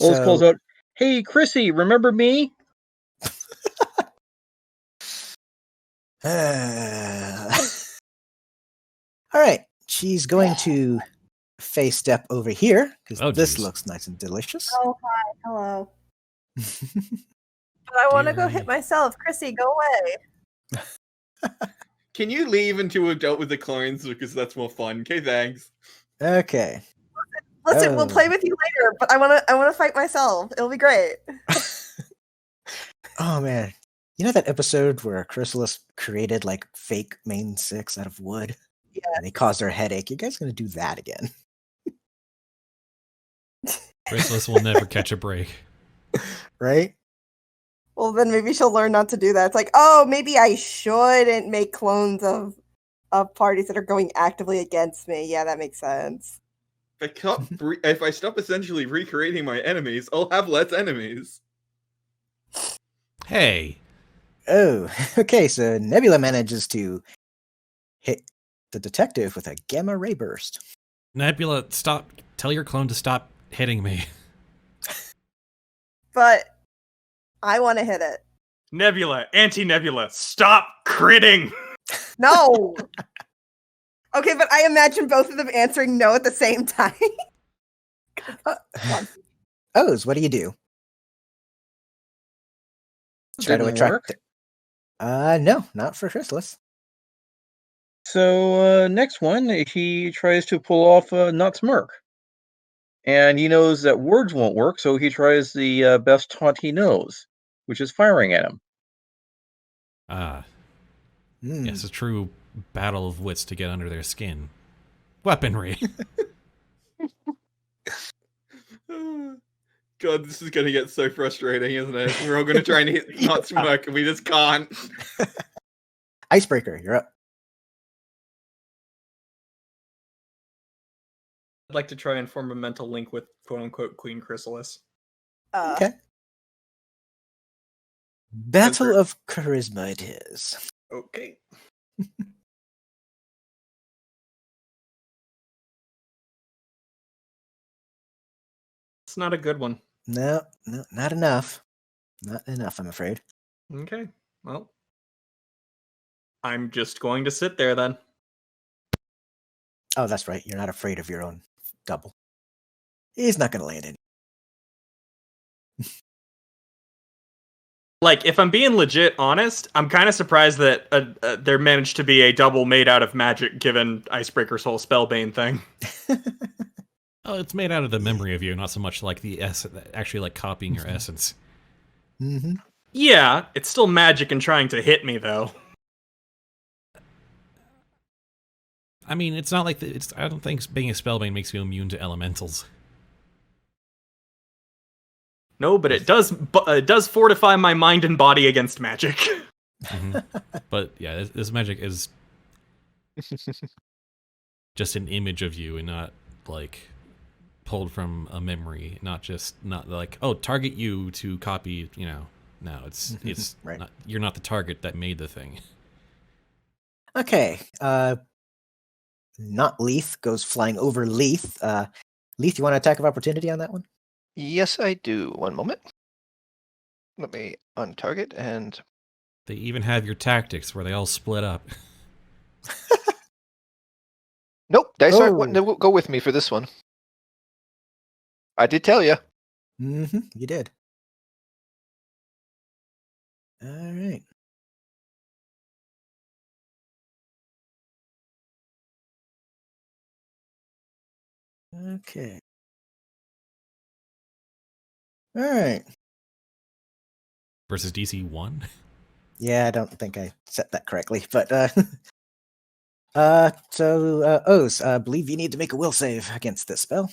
Speaker 3: Oz calls out, "Hey, Chrissy, remember me?"
Speaker 2: All right. She's going to face step over here because this
Speaker 1: geez.
Speaker 2: looks nice and delicious.
Speaker 6: Oh, hi. Hello. But I want to
Speaker 1: Dear
Speaker 6: go
Speaker 1: me.
Speaker 6: hit myself. Chrissy, go away.
Speaker 8: Can you leave until we've dealt with the clones because that's more fun? Okay, thanks.
Speaker 2: Okay.
Speaker 6: Listen, we'll
Speaker 2: Oh.
Speaker 6: play with you later, but I wanna fight myself. It'll be great.
Speaker 2: Oh man. You know that episode where Chrysalis created like fake main six out of wood?
Speaker 6: Yeah.
Speaker 2: And they caused her a headache. You guys gonna do that again?
Speaker 1: Chrysalis will never catch a break.
Speaker 2: Right?
Speaker 6: Well, then maybe she'll learn not to do that. It's like, oh, maybe I shouldn't make clones of parties that are going actively against me. Yeah, that makes sense.
Speaker 8: If I stop essentially recreating my enemies, I'll have less enemies.
Speaker 1: Hey,
Speaker 2: Oh, okay. So Nebula manages to hit the detective with a gamma ray burst.
Speaker 1: Nebula, stop. Tell your clone to stop hitting me.
Speaker 6: But I want to hit it.
Speaker 7: Nebula, anti-Nebula, stop critting!
Speaker 6: No. Okay, but I imagine both of them answering no at the same time.
Speaker 2: Oz, what do you do? Try to
Speaker 3: Didn't
Speaker 2: attract.
Speaker 3: work.
Speaker 2: No, not for Chrysalis.
Speaker 3: So next one, he tries to pull off not smirk, and he knows that words won't work, so he tries the best taunt he knows, which is firing at him.
Speaker 1: Yes, a true battle of wits to get under their skin. Weaponry.
Speaker 8: God, this is going to get so frustrating, isn't it? We're all going to try and hit not smirk, and we just can't.
Speaker 2: Icebreaker, you're up.
Speaker 4: I'd like to try and form a mental link with "quote unquote" Queen Chrysalis.
Speaker 2: Okay. Battle of Charisma it is.
Speaker 4: Okay. It's not a good one.
Speaker 2: No, not enough. Not enough, I'm afraid.
Speaker 4: Okay. Well, I'm just going to sit there then.
Speaker 2: Oh, that's right. You're not afraid of your own double. He's not going to land in.
Speaker 4: Like, if I'm being legit honest, I'm kind of surprised that there managed to be a double made out of magic given Icebreaker's whole Spellbane thing.
Speaker 1: Oh, it's made out of the memory of you, not so much like the actually like copying your essence.
Speaker 2: Mm-hmm.
Speaker 4: Yeah, it's still magic and trying to hit me, though.
Speaker 1: I mean, it's not like I don't think being a spellbane makes you immune to elementals.
Speaker 4: No, but it does fortify my mind and body against magic.
Speaker 1: Mm-hmm. But yeah, this magic is just an image of you and not like pulled from a memory. Not like, oh, target you to copy. You know, no, it's
Speaker 2: Right.
Speaker 1: not, you're not the target that made the thing.
Speaker 2: Okay. Not Lethe goes flying over Lethe. Lethe, you want an attack of opportunity on that one?
Speaker 5: Yes, I do. One moment. Let me untarget and
Speaker 1: They even have your tactics where they all split up.
Speaker 5: nope. Dice aren't
Speaker 2: Oh.
Speaker 5: wanting to go with me for this one. I did tell you.
Speaker 2: Mm-hmm. You did. All right. Okay. All right.
Speaker 1: Versus DC 1?
Speaker 2: Yeah, I don't think I set that correctly, but so Oz, I believe you need to make a will save against this spell.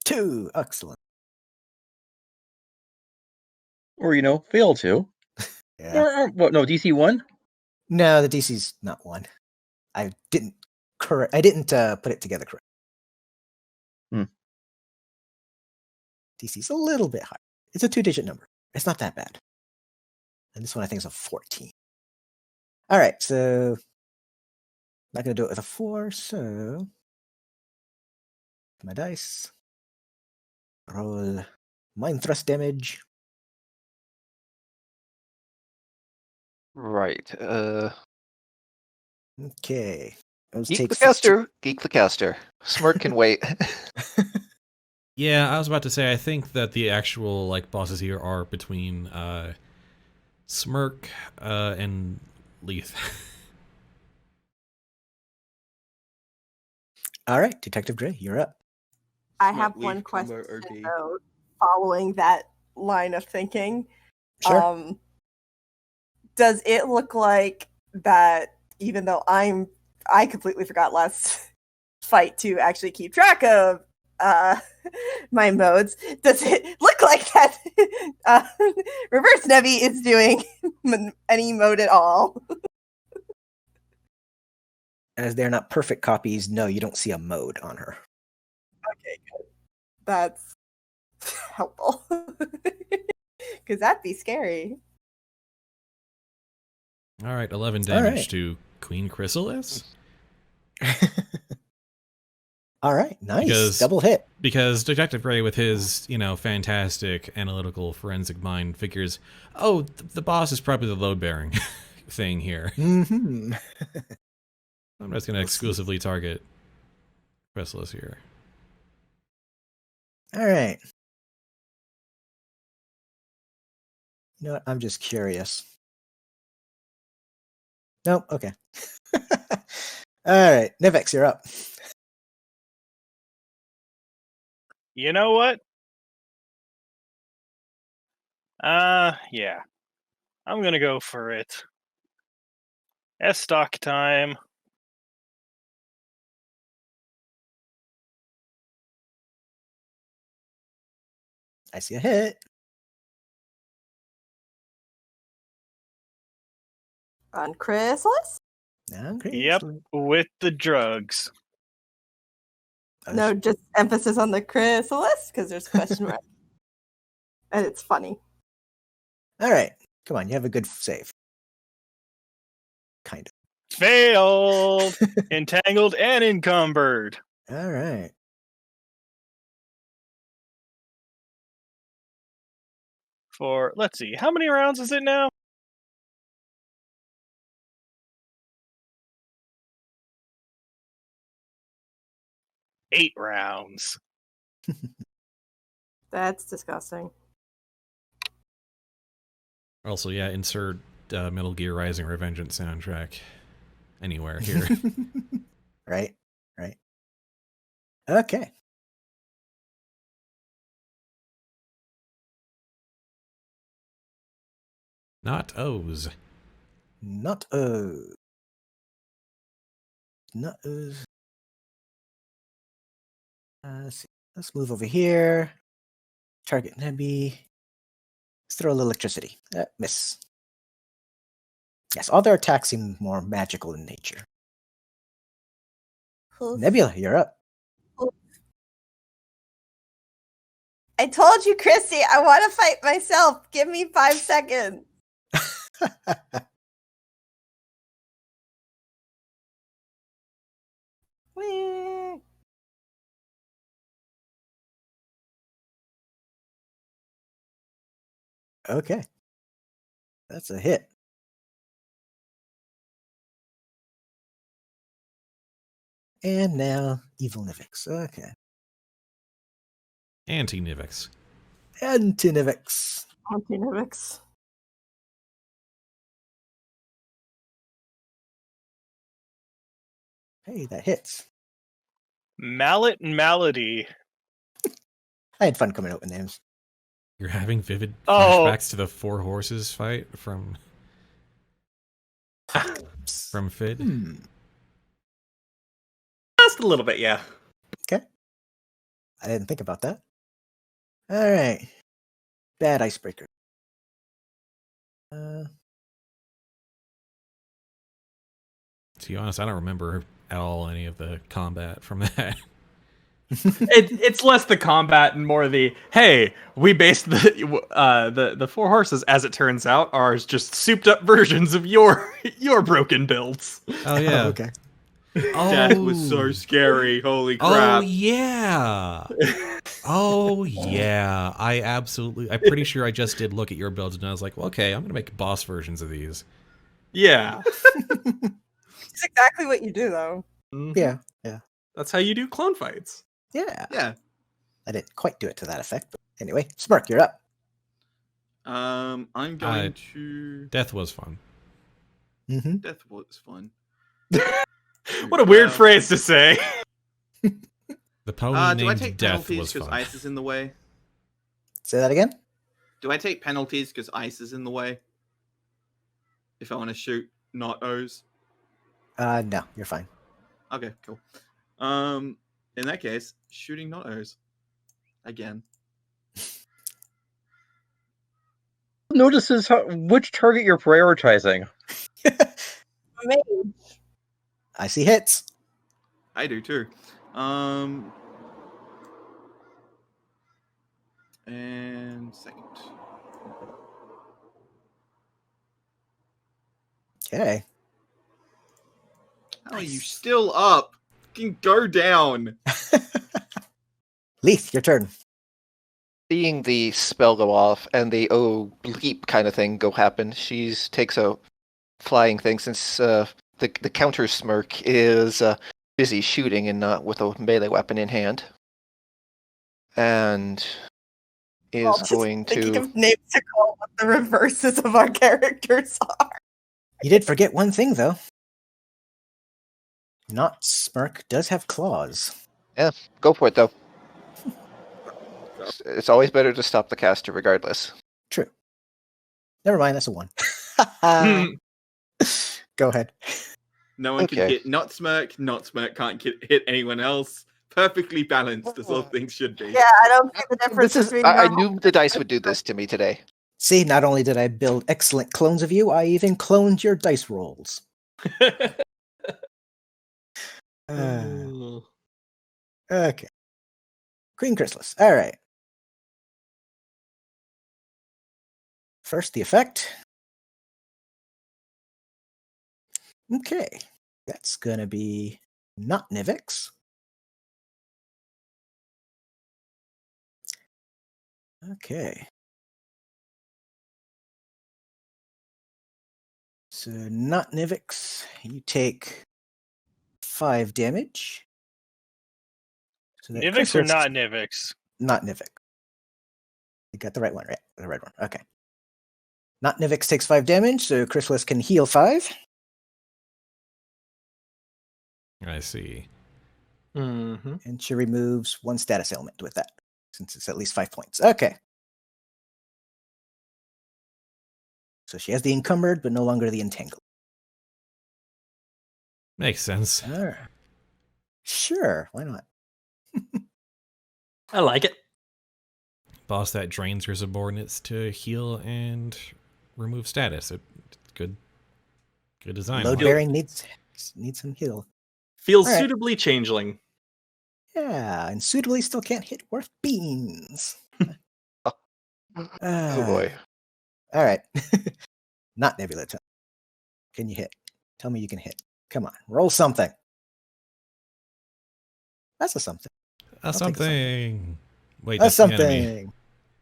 Speaker 2: 2. Excellent.
Speaker 3: Or, fail to.
Speaker 2: Yeah.
Speaker 3: Or what? No, DC 1?
Speaker 2: No, the DC's not 1. I didn't put it together correct. DC's a little bit higher. It's a 2-digit number. It's not that bad. And this one I think is a 14. All right, so not going to do it with a 4, so my dice. Roll mind thrust damage.
Speaker 5: Right.
Speaker 2: Okay. Those
Speaker 5: Geek
Speaker 2: take
Speaker 5: the
Speaker 2: 16
Speaker 5: caster. Geek the caster. Smirk can wait.
Speaker 1: Yeah, I was about to say, I think that the actual bosses here are between Smirk and Lethe.
Speaker 2: All right, Detective Gray, you're up.
Speaker 6: I
Speaker 8: Not
Speaker 6: have
Speaker 8: leaf
Speaker 6: one
Speaker 8: combo
Speaker 6: question
Speaker 8: RD.
Speaker 6: though, following that line of thinking.
Speaker 2: Sure.
Speaker 6: Does it look like that, even though I completely forgot last fight to actually keep track of my modes, does it look like that Reverse Nevi is doing any mode at all?
Speaker 2: As they're not perfect copies, no, you don't see a mode on her.
Speaker 6: Okay, good. That's helpful. Because that'd be scary.
Speaker 1: All right, 11
Speaker 2: All
Speaker 1: damage
Speaker 2: right.
Speaker 1: to Queen Chrysalis.
Speaker 2: All right, nice.
Speaker 1: Because-
Speaker 2: Double hit.
Speaker 1: Because Detective Gray, with his, fantastic analytical forensic mind, figures, oh, the boss is probably the load-bearing thing here.
Speaker 2: Mm-hmm.
Speaker 1: I'm just going to exclusively target Chrysalis here.
Speaker 2: All right. You know what? I'm just curious. Nope. Okay. All right, Nivix, you're up.
Speaker 9: You know what? Yeah. I'm gonna go for it. S-stock time.
Speaker 2: I see a hit.
Speaker 6: On Chrysalis?
Speaker 2: Okay.
Speaker 9: Yep,
Speaker 2: excellent.
Speaker 9: with the drugs.
Speaker 6: No, just emphasis on the Chrysalis, because there's a question mark. And it's funny.
Speaker 2: All right. Come on, you have a good save. Kind
Speaker 9: Failed! Entangled and encumbered.
Speaker 2: of. All right.
Speaker 9: For, let's see, how many rounds is it now? Eight rounds.
Speaker 6: That's disgusting.
Speaker 1: Also, yeah, insert Metal Gear Rising Revengeance soundtrack anywhere here.
Speaker 2: Right. Right. Okay.
Speaker 1: Not O's.
Speaker 2: Not O's. Not O's. Let's see. Let's move over here. Target Nebi. Let's throw a little electricity. Miss. Yes, all their attacks seem more magical in nature. Nebula, you're up.
Speaker 6: I told you, Christy, I want to fight myself. Give me 5 seconds. Whee!
Speaker 2: Okay. That's a hit. And now Evil Nivix. Okay.
Speaker 1: Anti-Nivix.
Speaker 2: Anti-Nivix.
Speaker 6: Anti-Nivix.
Speaker 2: Hey, that hits.
Speaker 9: Mallet and Malady.
Speaker 2: I had fun coming up with names.
Speaker 1: You're having vivid
Speaker 9: Oh.
Speaker 1: flashbacks to the Four Horses fight from Fid.
Speaker 2: Hmm.
Speaker 4: Just a little bit, yeah.
Speaker 2: Okay. I didn't think about that. All right. Bad icebreaker.
Speaker 1: To be honest, I don't remember at all any of the combat from that.
Speaker 4: It's less the combat and more the hey, we based the four horses, as it turns out, are just souped up versions of your broken builds.
Speaker 1: Oh yeah.
Speaker 2: Okay.
Speaker 8: That was so scary. Holy
Speaker 1: Oh
Speaker 8: crap.
Speaker 1: yeah. Oh yeah. I'm pretty sure I just did look at your builds and I was like, well, okay, I'm gonna make boss versions of these.
Speaker 4: Yeah.
Speaker 6: It's exactly what you do, though.
Speaker 4: Mhm.
Speaker 2: Yeah.
Speaker 4: That's how you do clone fights.
Speaker 2: Yeah.
Speaker 8: Yeah.
Speaker 2: I didn't quite do it to that effect, but anyway, Smirk, you're up.
Speaker 8: I'm going to.
Speaker 1: Death was fun.
Speaker 2: Mm-hmm.
Speaker 8: Death was fun.
Speaker 4: What a weird phrase to say.
Speaker 1: The pony
Speaker 8: Do I
Speaker 1: named
Speaker 8: take
Speaker 1: Death
Speaker 8: penalties
Speaker 1: was
Speaker 8: because
Speaker 1: fun.
Speaker 8: ice is in the way?
Speaker 2: Say that again?
Speaker 8: Do I take penalties because ice is in the way? If I want to shoot not O's?
Speaker 2: No, you're fine.
Speaker 8: Okay, cool. In that case, shooting not O's. Again.
Speaker 3: Notices which target you're prioritizing.
Speaker 6: Mage.
Speaker 2: I see hits.
Speaker 8: I do too. And second.
Speaker 2: Okay.
Speaker 8: How are you still up? Fucking go down.
Speaker 2: Lethe, your turn.
Speaker 5: Seeing the spell go off and the bleep kind of thing go happen, she takes a flying thing since the counter Smirk is busy shooting and not with a melee weapon in hand, and is
Speaker 6: Well, just
Speaker 5: going
Speaker 6: thinking
Speaker 5: to.
Speaker 6: of names to call what the reverses of our characters are.
Speaker 2: You did forget one thing, though. Not Smirk does have claws.
Speaker 5: Go for it, though. It's always better to stop the caster regardless.
Speaker 2: True. Never mind, that's a 1. Go ahead.
Speaker 8: No one can
Speaker 5: Okay.
Speaker 8: hit not Smirk can't hit anyone else. Perfectly balanced as all things should be.
Speaker 6: Yeah, I don't see the difference between
Speaker 5: I
Speaker 6: normal
Speaker 5: knew the dice would do this to me today.
Speaker 2: See, not only did I build excellent clones of you, I even cloned your dice rolls. Okay. Queen Chrysalis. All right. First, the effect. Okay. That's going to be not Nivix. Okay. So, not Nivix. You take 5 damage. So that
Speaker 9: Nivix or
Speaker 2: Chrysalis-
Speaker 9: not Nivix?
Speaker 2: Not Nivix. You got the right one, right? The right one. Okay. Not Nivix takes 5 damage, so Chrysalis can heal 5.
Speaker 1: I see.
Speaker 4: Mm-hmm.
Speaker 2: And she removes 1 status element with that, since it's at least 5 points. Okay. So she has the encumbered, but no longer the entangled.
Speaker 1: Makes sense.
Speaker 2: All right. Sure, why not?
Speaker 4: I like it.
Speaker 1: Boss that drains your subordinates to heal and remove status. Good design.
Speaker 2: Load bearing needs some heal.
Speaker 4: Feels
Speaker 2: All right.
Speaker 4: suitably changeling.
Speaker 2: Yeah, and suitably still can't hit worth beans.
Speaker 5: Oh boy.
Speaker 2: All right. Not Nebula. Can you hit? Tell me you can hit. Come on, roll something. That's a something.
Speaker 1: That's
Speaker 2: I'll take
Speaker 1: something. Wait,
Speaker 2: That's
Speaker 1: that's the enemy.
Speaker 2: something.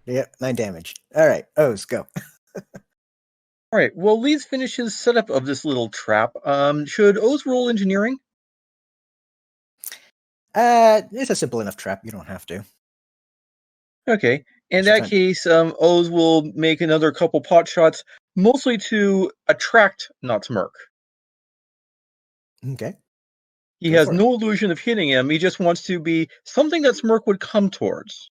Speaker 2: Yep, 9 damage. All right, O's, go.
Speaker 3: All right. Well, Lee's finished his setup of this little trap. Should O's roll engineering?
Speaker 2: It's a simple enough trap. You don't have to.
Speaker 3: Okay. In
Speaker 2: What's your
Speaker 3: that
Speaker 2: time?
Speaker 3: case, O's will make another couple pot shots, mostly to attract not Smirk.
Speaker 2: Okay.
Speaker 3: He
Speaker 2: Go
Speaker 3: has
Speaker 2: for it.
Speaker 3: no illusion of hitting him. He just wants to be something that Smirk would come towards.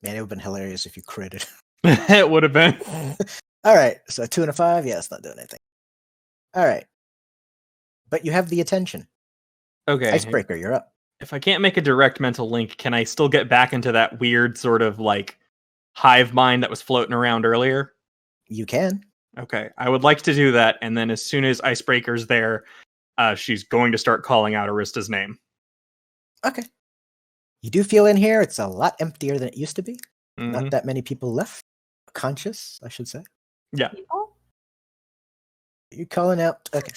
Speaker 2: Man, it would have been hilarious if you critted.
Speaker 4: It would have been.
Speaker 2: All right, so 2 and a 5. Yeah, it's not doing anything. All right. But you have the attention.
Speaker 4: Okay.
Speaker 2: Icebreaker, you're up.
Speaker 4: If I can't make a direct mental link, can I still get back into that weird sort of like hive mind that was floating around earlier?
Speaker 2: You can.
Speaker 4: Okay, I would like to do that, and then as soon as Icebreaker's there, she's going to start calling out Arista's name.
Speaker 2: Okay. You do feel in here, it's a lot emptier than it used to be.
Speaker 4: Mhm.
Speaker 2: Not that many people left. Conscious, I should say.
Speaker 4: Yeah.
Speaker 6: People?
Speaker 2: You calling out? Okay.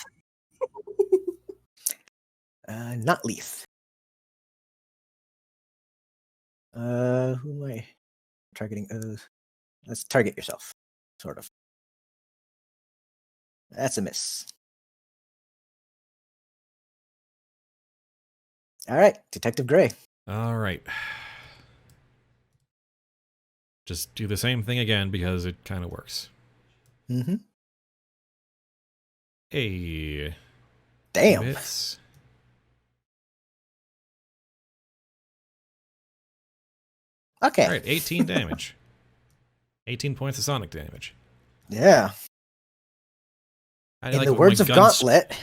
Speaker 2: Not Lethe. Who am I targeting? Let's target yourself. Sort of. That's a miss. All right, Detective Gray.
Speaker 1: All right. Just do the same thing again because it kind of works.
Speaker 2: Mm-hmm.
Speaker 1: Hey.
Speaker 2: Damn.
Speaker 1: Hits.
Speaker 2: Okay.
Speaker 1: All right, 18 damage. 18 points of sonic damage.
Speaker 2: Yeah.
Speaker 1: How do you
Speaker 2: In
Speaker 1: like
Speaker 2: the
Speaker 1: it when my
Speaker 2: words of
Speaker 1: gun
Speaker 2: Gauntlet. What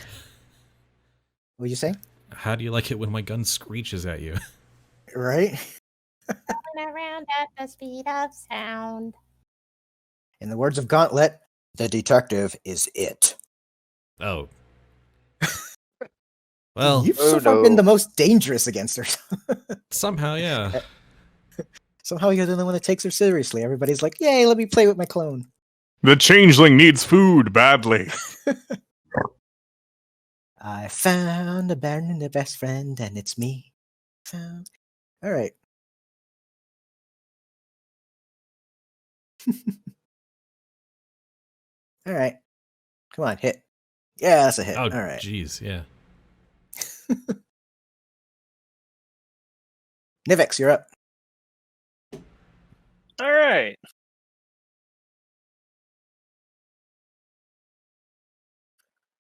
Speaker 2: were you saying?
Speaker 1: How do you like it when my gun screeches at you?
Speaker 2: Right?
Speaker 6: Going around at the speed of sound.
Speaker 2: In the words of Gauntlet, the detective is it.
Speaker 1: Oh. Well,
Speaker 2: You've
Speaker 5: Oh,
Speaker 2: so far been
Speaker 5: no.
Speaker 2: the most dangerous against her.
Speaker 1: somehow, yeah.
Speaker 2: Somehow you're the only one that takes her seriously. Everybody's like, yay, let me play with my clone.
Speaker 7: The changeling needs food badly.
Speaker 2: I found a baron and a best friend, and it's me. Found. All right. All right. Come on, hit. Yeah, that's a hit.
Speaker 1: Oh,
Speaker 2: All right.
Speaker 1: jeez, yeah.
Speaker 2: Nivix, you're up.
Speaker 9: All right.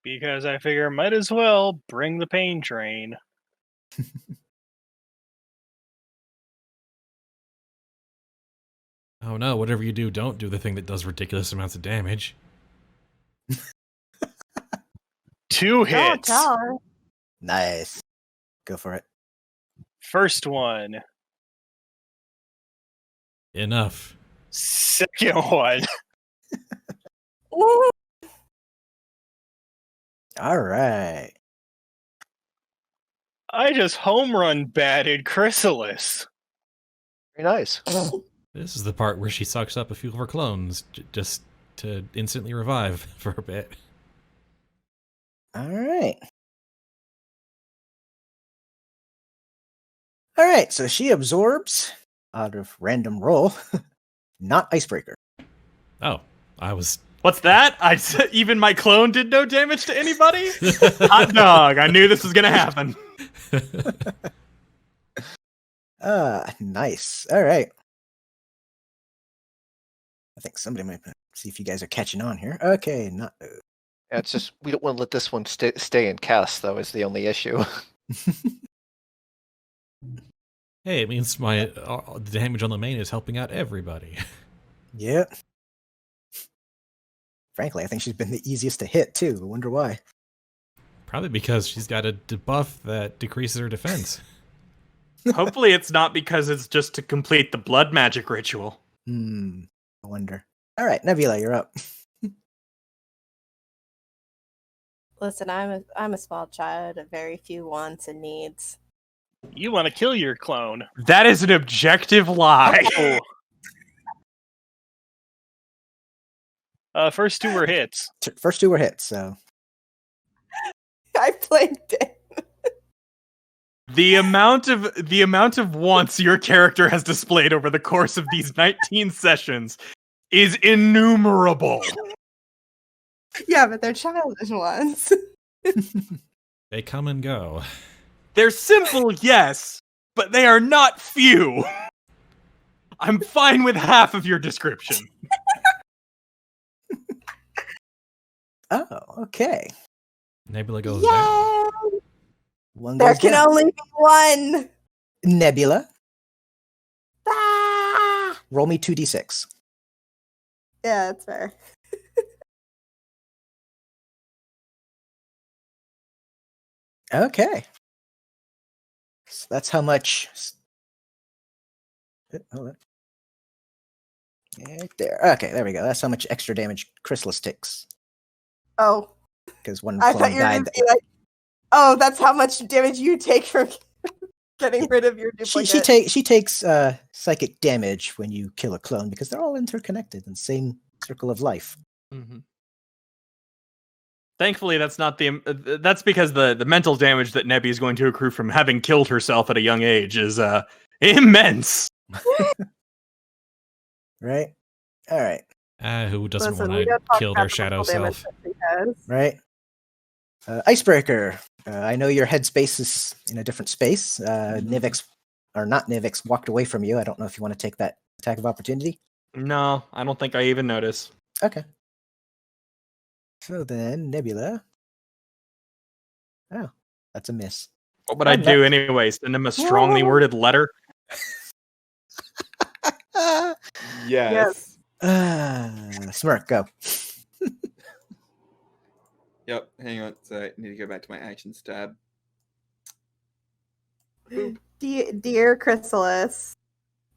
Speaker 9: Because I figure might as well bring the pain train.
Speaker 1: Oh no, whatever you do, don't do the thing that does ridiculous amounts of damage.
Speaker 9: 2 hits.
Speaker 6: Oh,
Speaker 2: Nice. Go for it.
Speaker 9: First one.
Speaker 1: Enough.
Speaker 9: Second one.
Speaker 6: God.
Speaker 2: All right.
Speaker 9: I just home run batted Chrysalis.
Speaker 5: Very nice.
Speaker 1: This is the part where she sucks up a few of her clones just to instantly revive for a bit.
Speaker 2: All right. All right. So she absorbs out of random roll, not Icebreaker.
Speaker 1: Oh, I was...
Speaker 4: What's that? Even my clone did no damage to anybody? Hot dog. I knew this was going to happen.
Speaker 2: Nice. All right. I think somebody might see if you guys are catching on here. Okay, not.
Speaker 5: Yeah, it's just we don't want to let this one stay in cast, though, is the only issue.
Speaker 1: Hey, it means my the damage on the main is helping out everybody.
Speaker 2: Yep. Frankly, I think she's been the easiest to hit too. I wonder why.
Speaker 1: Probably because she's got a debuff that decreases her defense.
Speaker 4: Hopefully it's not because it's just to complete the blood magic ritual.
Speaker 2: I wonder. All right, Nebula, you're up.
Speaker 6: Listen, I'm a small child of very few wants and needs.
Speaker 9: You want to kill your clone.
Speaker 4: That is an objective lie.
Speaker 9: First 2 were hits.
Speaker 2: First 2 were hits, so
Speaker 6: I played it.
Speaker 4: The amount of wants your character has displayed over the course of these 19 sessions is innumerable.
Speaker 6: Yeah, but they're childish ones.
Speaker 1: They come and go.
Speaker 4: They're simple, yes, but they are not few. I'm fine with half of your description.
Speaker 2: oh, okay.
Speaker 1: Nebula goes down.
Speaker 6: Yay!
Speaker 2: One
Speaker 6: There
Speaker 2: goes
Speaker 6: can
Speaker 2: down.
Speaker 6: only be one.
Speaker 2: Nebula.
Speaker 6: Ah!
Speaker 2: Roll me 2d6.
Speaker 6: Yeah, that's fair.
Speaker 2: Okay. So that's how much. Hold on. Right there. Okay, there we go. That's how much extra damage Chrysalis takes.
Speaker 6: Oh,
Speaker 2: Because one
Speaker 6: I thought
Speaker 2: clone
Speaker 6: you were going
Speaker 2: died.
Speaker 6: to be like, oh, that's how much damage you take from getting rid of your duplicate.
Speaker 2: She takes psychic damage when you kill a clone because they're all interconnected in the same circle of life.
Speaker 7: Mm-hmm. Thankfully, that's not the. That's because the mental damage that Nebby is going to accrue from having killed herself at a young age is immense.
Speaker 2: Right? All right.
Speaker 1: Who doesn't
Speaker 6: Listen,
Speaker 1: want
Speaker 6: we
Speaker 1: to
Speaker 6: don't talk
Speaker 1: kill
Speaker 6: about
Speaker 1: their
Speaker 6: the
Speaker 1: shadow
Speaker 6: full damage
Speaker 1: self?
Speaker 6: that she has.
Speaker 2: Right. Icebreaker. I know your headspace is in a different space. Nivix, or not Nivix, walked away from you. I don't know if you want to take that attack of opportunity.
Speaker 7: No, I don't think I even notice.
Speaker 2: Okay. So then, Nebula. Oh, that's a miss.
Speaker 7: What would I do anyway? Send him a strongly worded letter?
Speaker 8: Yes.
Speaker 2: Smirk, go.
Speaker 8: Yep. Hang on. So I need to go back to my actions tab.
Speaker 6: Dear Chrysalis,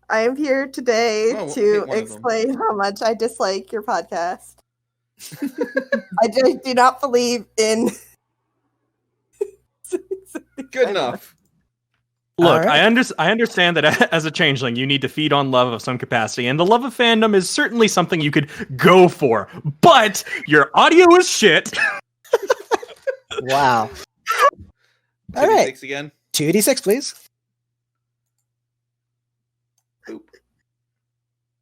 Speaker 6: I am here today
Speaker 8: Oh,
Speaker 6: to
Speaker 8: hit one of them.
Speaker 6: explain how much I dislike your podcast. I do not believe in.
Speaker 8: Good enough.
Speaker 7: Look,
Speaker 2: Alright.
Speaker 7: I understand that as a changeling, you need to feed on love of some capacity, and the love of fandom is certainly something you could go for. But your audio is shit.
Speaker 2: Wow. All right.
Speaker 8: 6 again.
Speaker 2: 2d6, please.
Speaker 8: Oop.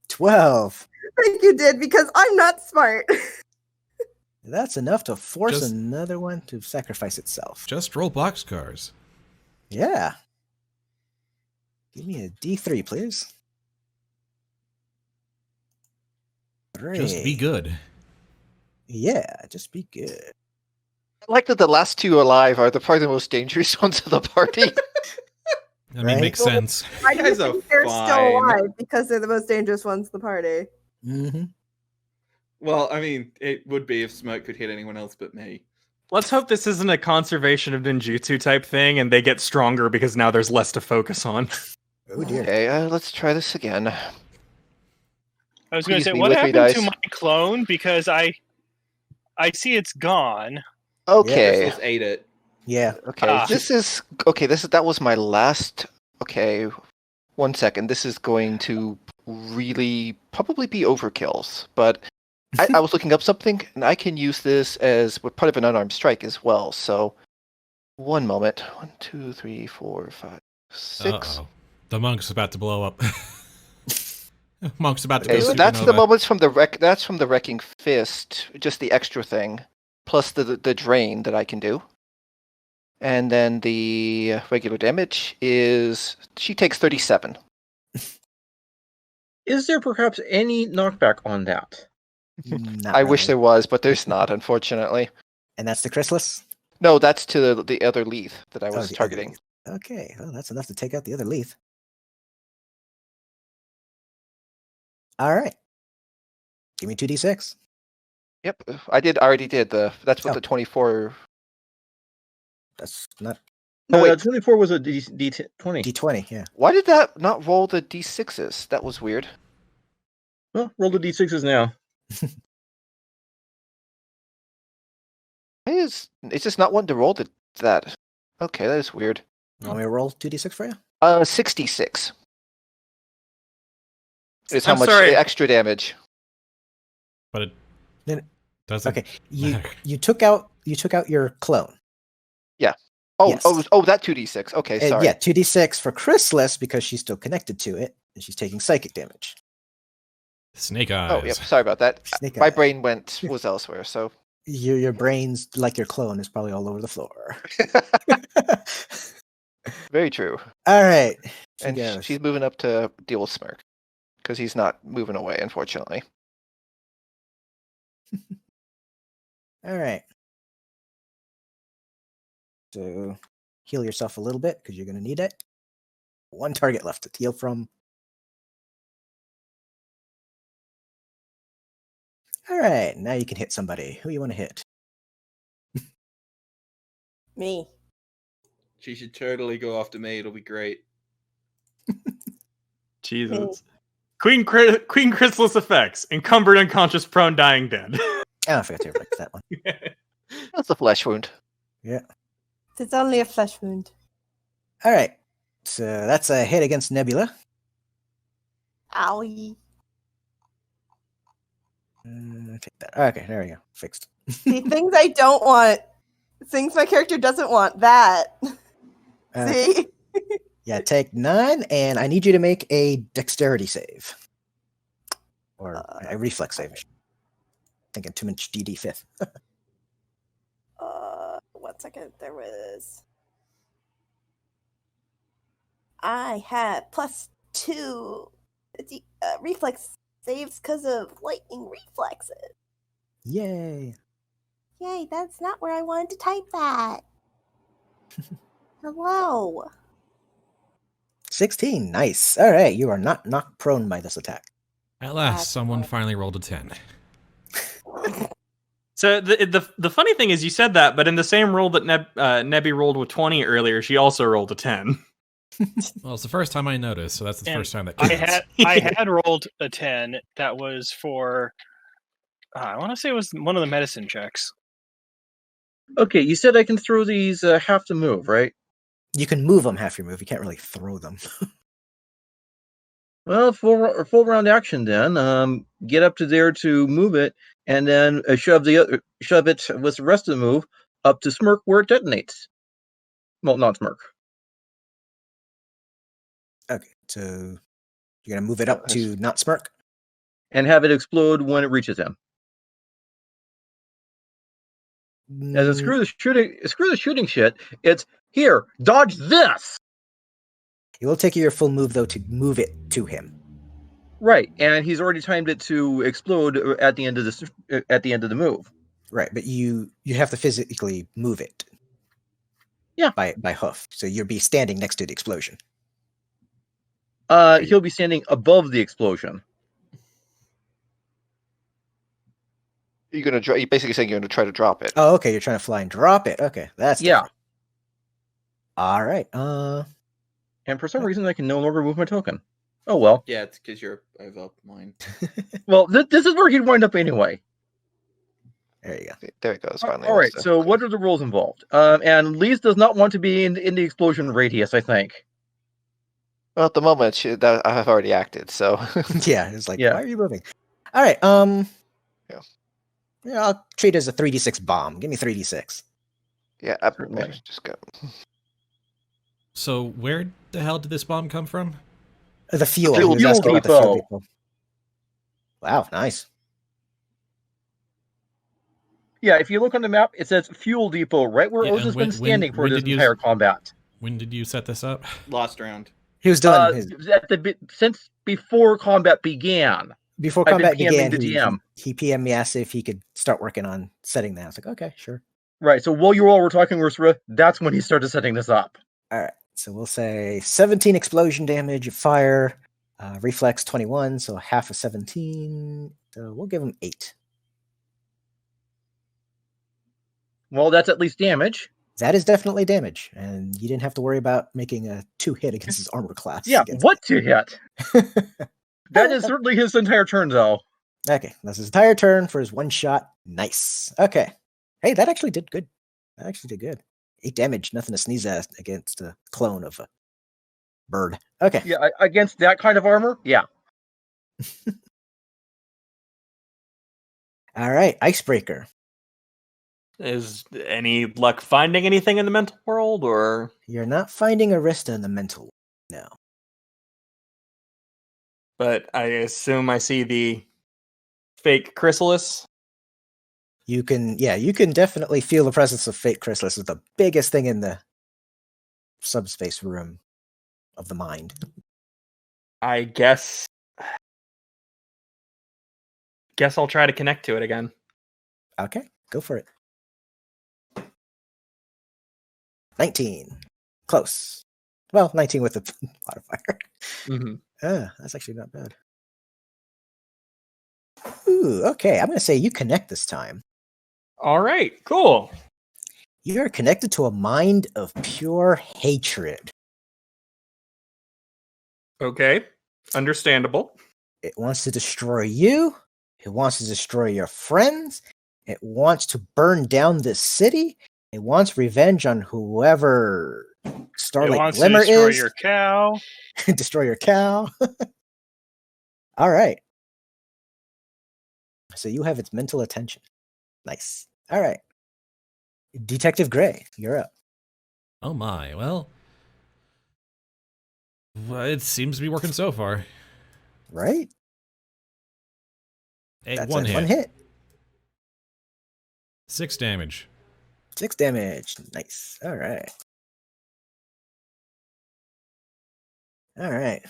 Speaker 2: 12.
Speaker 6: I think you did because I'm not smart.
Speaker 2: That's enough to force
Speaker 1: Just-
Speaker 2: another one to sacrifice itself.
Speaker 1: Just roll boxcars.
Speaker 2: Yeah. Give me a d3, please. 3.
Speaker 1: Just be good.
Speaker 2: Yeah, just be good.
Speaker 5: I like that the last two alive are probably the most dangerous ones of the party.
Speaker 1: I mean,
Speaker 2: Right?
Speaker 1: makes sense.
Speaker 6: I
Speaker 8: You guys
Speaker 6: do
Speaker 8: are
Speaker 6: think they're
Speaker 8: fine.
Speaker 6: still alive because they're the most dangerous ones in the party.
Speaker 2: Mm-hmm.
Speaker 8: Well, I mean, it would be if Smoke could hit anyone else but me.
Speaker 7: Let's hope this isn't a conservation of ninjutsu type thing, and they get stronger because now there's less to focus on.
Speaker 2: Oh dear.
Speaker 5: Okay, let's try this again.
Speaker 9: I was going
Speaker 5: Please
Speaker 9: to say,
Speaker 5: be
Speaker 9: what
Speaker 5: with me,
Speaker 9: happened to
Speaker 5: dice.
Speaker 9: my clone? Because I see it's gone.
Speaker 5: Okay.
Speaker 8: Chrysalis ate it.
Speaker 2: Yeah.
Speaker 5: Okay,
Speaker 9: Ah.
Speaker 5: that was my last. Okay, 1 second. This is going to really probably be overkills, but I was looking up something, and I can use this as part of an unarmed strike as well. So, 1 moment. 1, 2, 3, 4, 5, 6.
Speaker 1: Uh-oh. The monk's about to blow up. Monk's about to
Speaker 5: Okay,
Speaker 1: go
Speaker 5: so that's the
Speaker 1: supernova.
Speaker 5: moments from the That's from the wrecking fist, just the extra thing, plus the drain that I can do. And then the regular damage is she takes 37.
Speaker 3: Is there perhaps any knockback on that?
Speaker 2: Not
Speaker 5: I wish
Speaker 2: really.
Speaker 5: there was, but there's not, unfortunately.
Speaker 2: And that's the Chrysalis?
Speaker 5: No, that's to the other Lethe that I
Speaker 2: Oh,
Speaker 5: was
Speaker 2: the other
Speaker 5: targeting.
Speaker 2: Lethe. Okay, well, that's enough to take out the other Lethe. All right. Give me 2d6.
Speaker 5: Yep, I already did that's what
Speaker 2: Oh.
Speaker 5: the 24.
Speaker 2: That's not
Speaker 5: Oh, wait.
Speaker 3: 24 was a D20.
Speaker 2: d20, yeah.
Speaker 5: Why did that not roll the d6s? That was weird.
Speaker 3: Well, roll the D6s now.
Speaker 5: It's just not wanting to roll that. Okay, that is weird.
Speaker 2: You want me to roll 2d6 for you?
Speaker 5: 66 is how
Speaker 4: I'm
Speaker 5: much
Speaker 4: sorry.
Speaker 5: extra damage.
Speaker 1: But it
Speaker 2: Then-
Speaker 1: doesn't
Speaker 2: Okay. You
Speaker 1: matter.
Speaker 2: you took out your clone.
Speaker 5: Oh,
Speaker 2: Yes.
Speaker 5: that 2d6. Okay,
Speaker 2: And
Speaker 5: sorry.
Speaker 2: yeah, 2d6 for Chrysalis because she's still connected to it and she's taking psychic damage.
Speaker 1: Snake eyes.
Speaker 5: Oh, yep. Sorry about that.
Speaker 2: Snake
Speaker 5: My
Speaker 2: eye.
Speaker 5: brain was elsewhere. So
Speaker 2: Your brain's like your clone is probably all over the floor.
Speaker 5: very true.
Speaker 2: All right.
Speaker 5: And she's moving up to deal with Smirk because he's not moving away, unfortunately.
Speaker 2: All right. So heal yourself a little bit because you're going to need it. One target left to heal from. All right. Now you can hit somebody. Who you want to hit?
Speaker 6: Me.
Speaker 8: She should totally go after me. It'll be great.
Speaker 4: Jesus. Queen Chrysalis effects. Encumbered, unconscious, prone, dying, dead.
Speaker 2: Oh, I forgot to fix that one.
Speaker 5: That's a flesh wound.
Speaker 2: Yeah.
Speaker 6: It's only a flesh wound.
Speaker 2: All right. So that's a hit against Nebula.
Speaker 6: Owie.
Speaker 2: Take that. Okay, there we go. Fixed.
Speaker 6: See, things I don't want. Things my character doesn't want. That. See?
Speaker 2: Yeah, take 9, and I need you to make a dexterity save. Or a reflex save. Thinking too much DD 5th.
Speaker 6: 1 second. There was. I had +2 reflex saves because of lightning reflexes.
Speaker 2: Yay.
Speaker 6: Yay, that's not where I wanted to type that. Hello.
Speaker 2: 16. Nice. All right, you are not knocked prone by this attack.
Speaker 1: At last,
Speaker 6: That's
Speaker 1: someone
Speaker 6: fine.
Speaker 1: finally rolled a 10.
Speaker 4: So the funny thing is you said that, but in the same roll that Nebby rolled with 20 earlier, she also rolled a 10.
Speaker 1: Well, it's the first time I noticed, so that's the
Speaker 9: And
Speaker 1: first time that
Speaker 9: I
Speaker 1: counts.
Speaker 9: had rolled a 10 that was for I want to say it was one of the medicine checks.
Speaker 3: Okay, you said I can throw these half the move, right?
Speaker 2: You can move them half your move. You can't really throw them.
Speaker 3: Well, full round action then. Get up to there to move it, and then shove it with the rest of the move up to Smirk where it detonates. Well, not Smirk.
Speaker 2: Okay, so you're going to move it up to not Smirk?
Speaker 3: And have it explode when it reaches him. As in, screw the shooting shit. It's here, dodge this.
Speaker 2: It will take you your full move, though, to move it to him.
Speaker 3: Right, and he's already timed it to explode at the end of the move.
Speaker 2: Right, but you have to physically move it.
Speaker 3: Yeah.
Speaker 2: By hoof. So you'll be standing next to the explosion.
Speaker 3: He'll be standing above the explosion.
Speaker 5: You're basically saying you're gonna try to drop it.
Speaker 2: Oh, okay. You're trying to fly and drop it. Okay, that's different. All right.
Speaker 3: And for some reason, I can no longer move my token. Oh well.
Speaker 8: Yeah, it's because you're over mine.
Speaker 3: Well, this is where he'd wind up anyway.
Speaker 2: There you go.
Speaker 5: There it goes. Finally.
Speaker 3: All right. So, what are the rules involved? And Lise does not want to be in the explosion radius, I think.
Speaker 5: Well, at the moment, I have already acted. So
Speaker 2: Yeah, it's like,
Speaker 3: Yeah.
Speaker 2: why are you moving? All right.
Speaker 5: Yeah.
Speaker 2: Yeah, I'll treat it as a 3d6 bomb. Give me 3d6.
Speaker 5: yeah,
Speaker 3: Certainly.
Speaker 5: just go.
Speaker 1: So where the hell did this bomb come from?
Speaker 2: The fuel.
Speaker 3: Fuel
Speaker 2: He was asking about the fuel
Speaker 3: depot.
Speaker 2: depot. Wow, nice.
Speaker 3: Yeah, if you look on the map, it says fuel depot right where
Speaker 1: Yeah,
Speaker 3: Oz has
Speaker 1: and
Speaker 3: been
Speaker 1: when-
Speaker 3: standing for
Speaker 1: when
Speaker 3: this
Speaker 1: did you-
Speaker 3: entire combat.
Speaker 1: When did you set this up?
Speaker 8: Last round.
Speaker 2: He was done. his,
Speaker 3: Since before combat began.
Speaker 2: before
Speaker 3: I've been
Speaker 2: combat began,
Speaker 3: PMing the DM.
Speaker 2: he PM'd me, asked if he could start working on setting that. I was like, okay, sure.
Speaker 3: Right. So while you all were talking, Ursula, that's when he started setting this up.
Speaker 2: All right. So we'll say 17 explosion damage, fire, reflex 21, so half of 17. So we'll give him 8.
Speaker 3: Well, that's at least damage.
Speaker 2: That is definitely damage, and you didn't have to worry about making a 2 hit against his armor class.
Speaker 3: Yeah.
Speaker 2: against
Speaker 3: What to hit? That is certainly his entire turn, though.
Speaker 2: Okay, that's his entire turn for his 1 shot. Nice. Okay. Hey, that actually did good. That actually did good. 8 damage, nothing to sneeze at against a clone of a bird. Okay.
Speaker 3: Yeah, against that kind of armor. Yeah.
Speaker 2: All right, Icebreaker.
Speaker 4: Is any luck finding anything in the mental world, or
Speaker 2: You're not finding Arista in the mental. No.
Speaker 4: but I assume I see the fake Chrysalis.
Speaker 2: You can definitely feel the presence of fake Chrysalis. It's the biggest thing in the subspace room of the mind.
Speaker 4: I guess I'll try to connect to it again.
Speaker 2: Okay, go for it. 19. Close. Well, 19 with the modifier.
Speaker 4: Mm-hmm.
Speaker 2: That's actually not bad. Ooh, okay. I'm going to say you connect this time.
Speaker 4: All right, cool.
Speaker 2: You're connected to a mind of pure hatred.
Speaker 4: Okay, understandable.
Speaker 2: It wants to destroy you. It wants to destroy your friends. It wants to burn down this city. It wants revenge on whoever
Speaker 9: It
Speaker 2: Starlight
Speaker 9: wants to
Speaker 2: Glimmer
Speaker 9: destroy
Speaker 2: is.
Speaker 9: your cow.
Speaker 2: Destroy your cow. All right. So you have its mental attention. Nice. All right. Detective Gray, you're up.
Speaker 1: Oh my, well, it seems to be working so far.
Speaker 2: Right?
Speaker 1: That's
Speaker 2: One
Speaker 1: hit.
Speaker 2: One hit.
Speaker 1: 6 damage.
Speaker 2: 6 damage. Nice. All right. All right.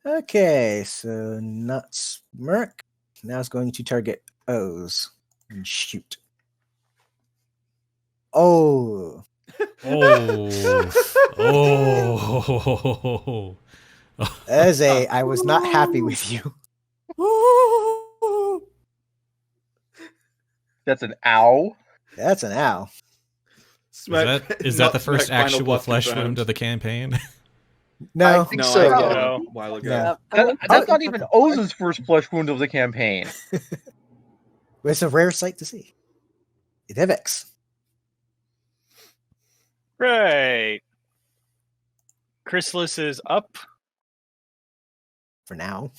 Speaker 2: Okay, so not Smirk. Now it's going to target O's and shoot. Oh.
Speaker 1: Oh. Oh.
Speaker 2: As I was not happy with you.
Speaker 3: That's an ow.
Speaker 2: That's an ow.
Speaker 1: Is that the first
Speaker 8: final
Speaker 1: actual
Speaker 8: bluff
Speaker 1: flesh
Speaker 8: confirmed.
Speaker 1: wound of the campaign?
Speaker 2: No.
Speaker 5: I think
Speaker 8: No,
Speaker 5: so.
Speaker 8: I
Speaker 5: Yeah.
Speaker 8: know. A while ago.
Speaker 2: Yeah.
Speaker 3: That's not even Oz's first flesh wound of the campaign.
Speaker 2: It's a rare sight to see. Nivix.
Speaker 9: Right. Chrysalis is up.
Speaker 2: For now.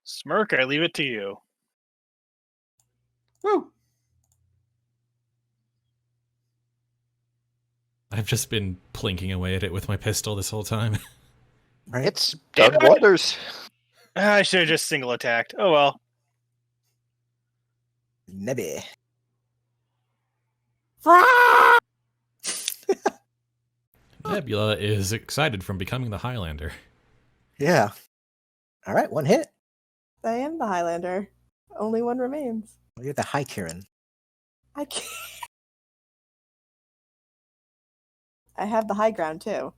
Speaker 9: Smirk, I leave it to you.
Speaker 8: Woo!
Speaker 1: I've just been plinking away at it with my pistol this whole time.
Speaker 2: Right?
Speaker 5: It's done wonders.
Speaker 9: I should have just single attacked. Oh well.
Speaker 2: Nebby.
Speaker 1: Nebula is excited from becoming the Highlander.
Speaker 2: Yeah. All right, one hit.
Speaker 6: I am the Highlander. Only one remains.
Speaker 2: You're the high Kirin.
Speaker 6: I can't. I have the high ground too.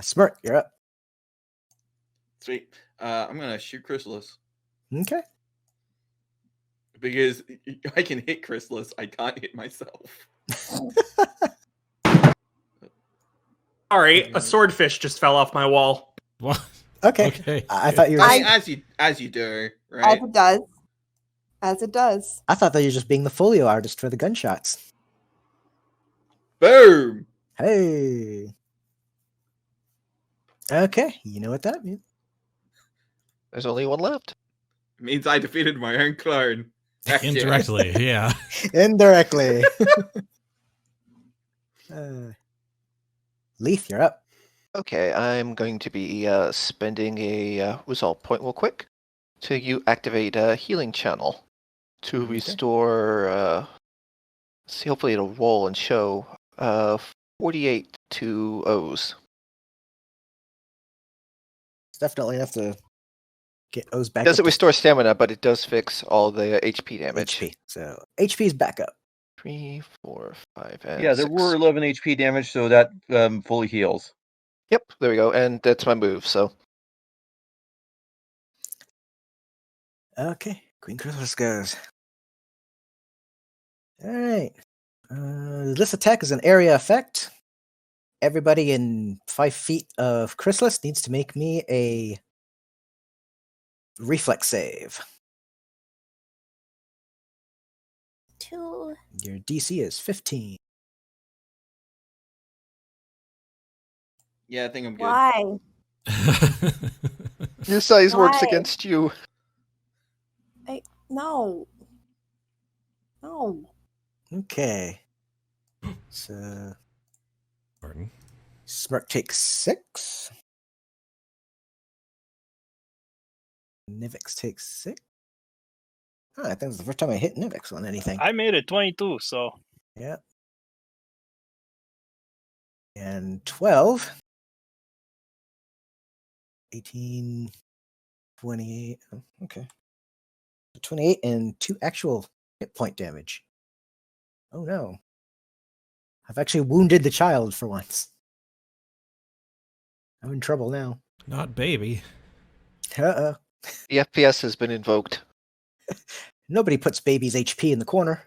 Speaker 2: Smirk, you're up.
Speaker 8: Sweet. I'm gonna shoot Chrysalis
Speaker 2: Okay.
Speaker 8: because I can hit Chrysalis. I can't hit myself.
Speaker 4: Sorry, a swordfish just fell off my wall.
Speaker 1: What?
Speaker 2: Okay.
Speaker 1: Okay.
Speaker 2: I thought you were.
Speaker 8: I mean, as you do, right?
Speaker 6: As it does. As it does.
Speaker 2: I thought that you were just being the folio artist for the gunshots.
Speaker 8: Boom.
Speaker 2: Hey. Okay, you know what that means.
Speaker 5: There's only one left.
Speaker 8: Means I defeated my own clone. Heck yeah.
Speaker 1: Indirectly, yeah.
Speaker 2: Indirectly. Lethe, you're up.
Speaker 5: Okay, I'm going to be spending a resolve point real quick to you activate a healing channel to restore. See, hopefully it'll roll and show 48 to O's.
Speaker 2: Definitely have to get O's back.
Speaker 5: Doesn't
Speaker 2: up to
Speaker 5: restore stamina, but it does fix all the HP damage.
Speaker 2: HP. So HP's back up.
Speaker 5: 3, 4, 5, and
Speaker 3: Yeah, there
Speaker 5: 6.
Speaker 3: were 11 HP damage, so that fully heals.
Speaker 5: Yep, there we go, and that's my move. So
Speaker 2: Okay, Queen Chrysalis goes. All right. This attack is an area effect. Everybody in 5 feet of Chrysalis needs to make me a reflex save.
Speaker 6: 2.
Speaker 2: Your DC is 15.
Speaker 8: Yeah, I think I'm good.
Speaker 6: Why?
Speaker 5: your size works
Speaker 6: Why?
Speaker 5: against you.
Speaker 6: No. No.
Speaker 2: Okay. So
Speaker 1: Pardon.
Speaker 2: Smirk takes 6. Nivix takes 6. Oh, I think it's the first time I hit Nivix on anything.
Speaker 9: I made it 22, so
Speaker 2: Yeah. And 12. 18. 28. Oh, okay. 28 and 2 actual hit point damage. Oh no. I've actually wounded the child for once. I'm in trouble now.
Speaker 1: Not baby.
Speaker 2: Uh-oh.
Speaker 5: The FPS has been invoked.
Speaker 2: Nobody puts baby's HP in the corner.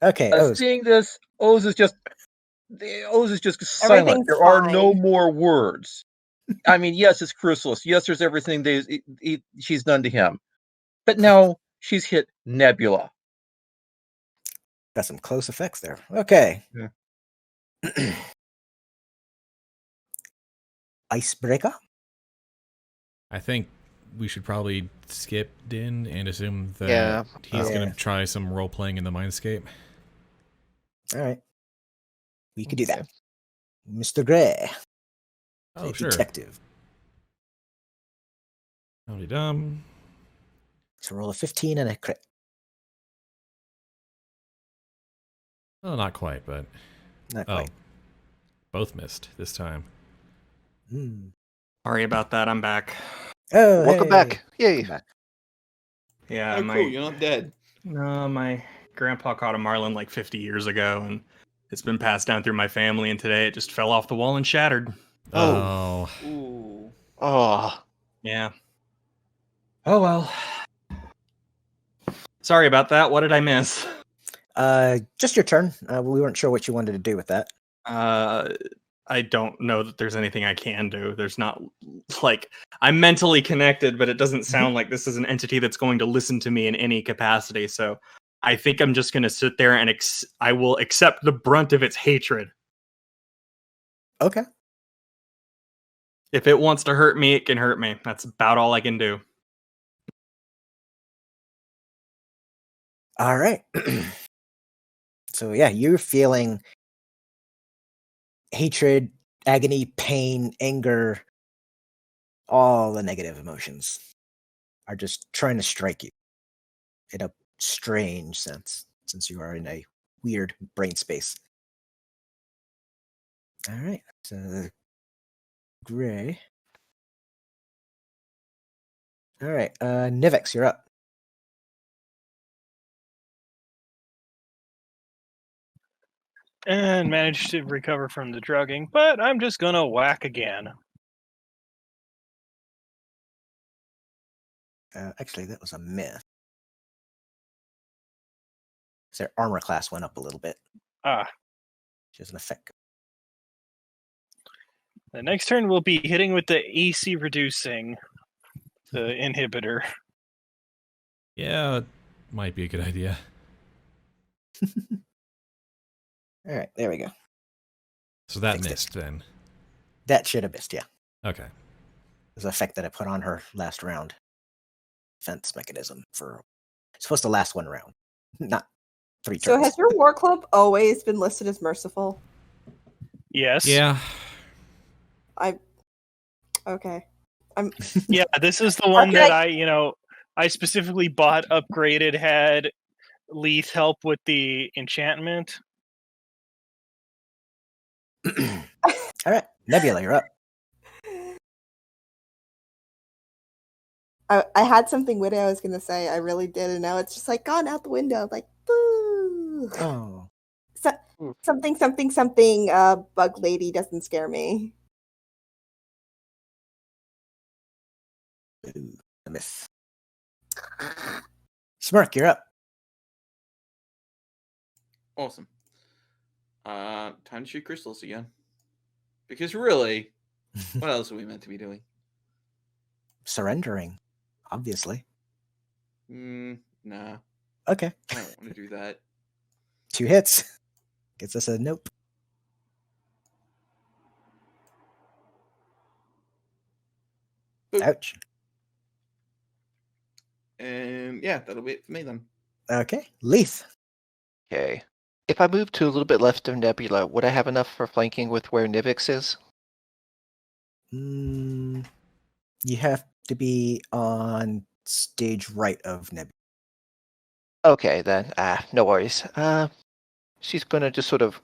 Speaker 2: Okay, Oz.
Speaker 3: Seeing this, Oz is just silent.
Speaker 6: Everything's
Speaker 3: There are no
Speaker 6: fine.
Speaker 3: more words. I mean, yes, it's Chrysalis. Yes, there's everything she's done to him. But now she's hit Nebula.
Speaker 2: Got some close effects there. Okay.
Speaker 3: Yeah.
Speaker 2: Icebreaker.
Speaker 1: I think we should probably skip Din and assume that
Speaker 5: Yeah.
Speaker 1: he's
Speaker 2: Yeah.
Speaker 1: going to try some role playing in the Mindscape.
Speaker 2: All right. We could do that. Mr. Gray.
Speaker 1: Oh,
Speaker 2: the
Speaker 1: sure.
Speaker 2: Detective.
Speaker 1: Howdy dum.
Speaker 2: So roll a 15 and a crit.
Speaker 1: Well, not quite, but
Speaker 2: Not
Speaker 1: oh,
Speaker 2: quite.
Speaker 1: both missed this time.
Speaker 2: Hmm.
Speaker 4: Sorry about that. I'm back.
Speaker 2: Oh,
Speaker 5: Welcome
Speaker 2: hey.
Speaker 5: back. Yay.
Speaker 2: Welcome back.
Speaker 4: Yeah,
Speaker 8: Oh,
Speaker 4: my
Speaker 8: cool. You're not dead.
Speaker 4: no, my grandpa caught a marlin like 50 years ago, and it's been passed down through my family. And today it just fell off the wall and shattered.
Speaker 1: Oh.
Speaker 8: Ooh.
Speaker 5: Oh.
Speaker 4: Yeah. Oh well. Sorry about that. What did I miss?
Speaker 2: Just your turn. We weren't sure what you wanted to do with that.
Speaker 4: I don't know that there's anything I can do. There's not like I'm mentally connected, but it doesn't sound like this is an entity that's going to listen to me in any capacity. So I think I'm just going to sit there and I will accept the brunt of its hatred.
Speaker 2: Okay.
Speaker 4: If it wants to hurt me, it can hurt me. That's about all I can do.
Speaker 2: All right. So yeah, you're feeling hatred, agony, pain, anger, all the negative emotions are just trying to strike you in a strange sense, since you are in a weird brain space. All right. So Gray. All right. Nivix, you're up.
Speaker 9: And managed to recover from the drugging, but I'm just gonna whack again.
Speaker 2: Actually, that was a myth. So their armor class went up a little bit.
Speaker 9: Ah,
Speaker 2: Which is an effect.
Speaker 9: the next turn we'll be hitting with the AC reducing, the inhibitor.
Speaker 1: Yeah, it might be a good idea.
Speaker 2: All right, there we go.
Speaker 1: So that
Speaker 2: Fixed it.
Speaker 1: missed then.
Speaker 2: That should have missed, yeah.
Speaker 1: Okay.
Speaker 2: It was an effect that I put on her last round. Defense mechanism for it's supposed to last one round, not 3 turns.
Speaker 6: So has your war club always been listed as merciful?
Speaker 9: Yes.
Speaker 1: Yeah.
Speaker 6: Okay.
Speaker 9: Yeah, this is the one
Speaker 6: Okay.
Speaker 9: that I specifically bought, upgraded, had Lethe help with the enchantment.
Speaker 2: All right, Nebula, you're up.
Speaker 6: I had something witty I was gonna say. I really did, and now it's just like gone out the window. Like, boo.
Speaker 2: Oh,
Speaker 6: Something. Bug lady doesn't scare me.
Speaker 2: ooh, a miss. Smirk, you're up.
Speaker 8: Awesome. Time to shoot crystals again. Because really, what else are we meant to be doing?
Speaker 2: Surrendering, obviously.
Speaker 8: Nah.
Speaker 2: Okay,
Speaker 8: I don't want to do that.
Speaker 2: 2 hits. Gets us a nope.
Speaker 8: Boop.
Speaker 2: Ouch.
Speaker 8: And yeah, that'll be it for me then.
Speaker 2: Okay, Lethe.
Speaker 5: Okay. If I move to a little bit left of Nebula, would I have enough for flanking with where Nivix is?
Speaker 2: You have to be on stage right of Nebula.
Speaker 5: Okay, then. No worries. She's gonna just sort of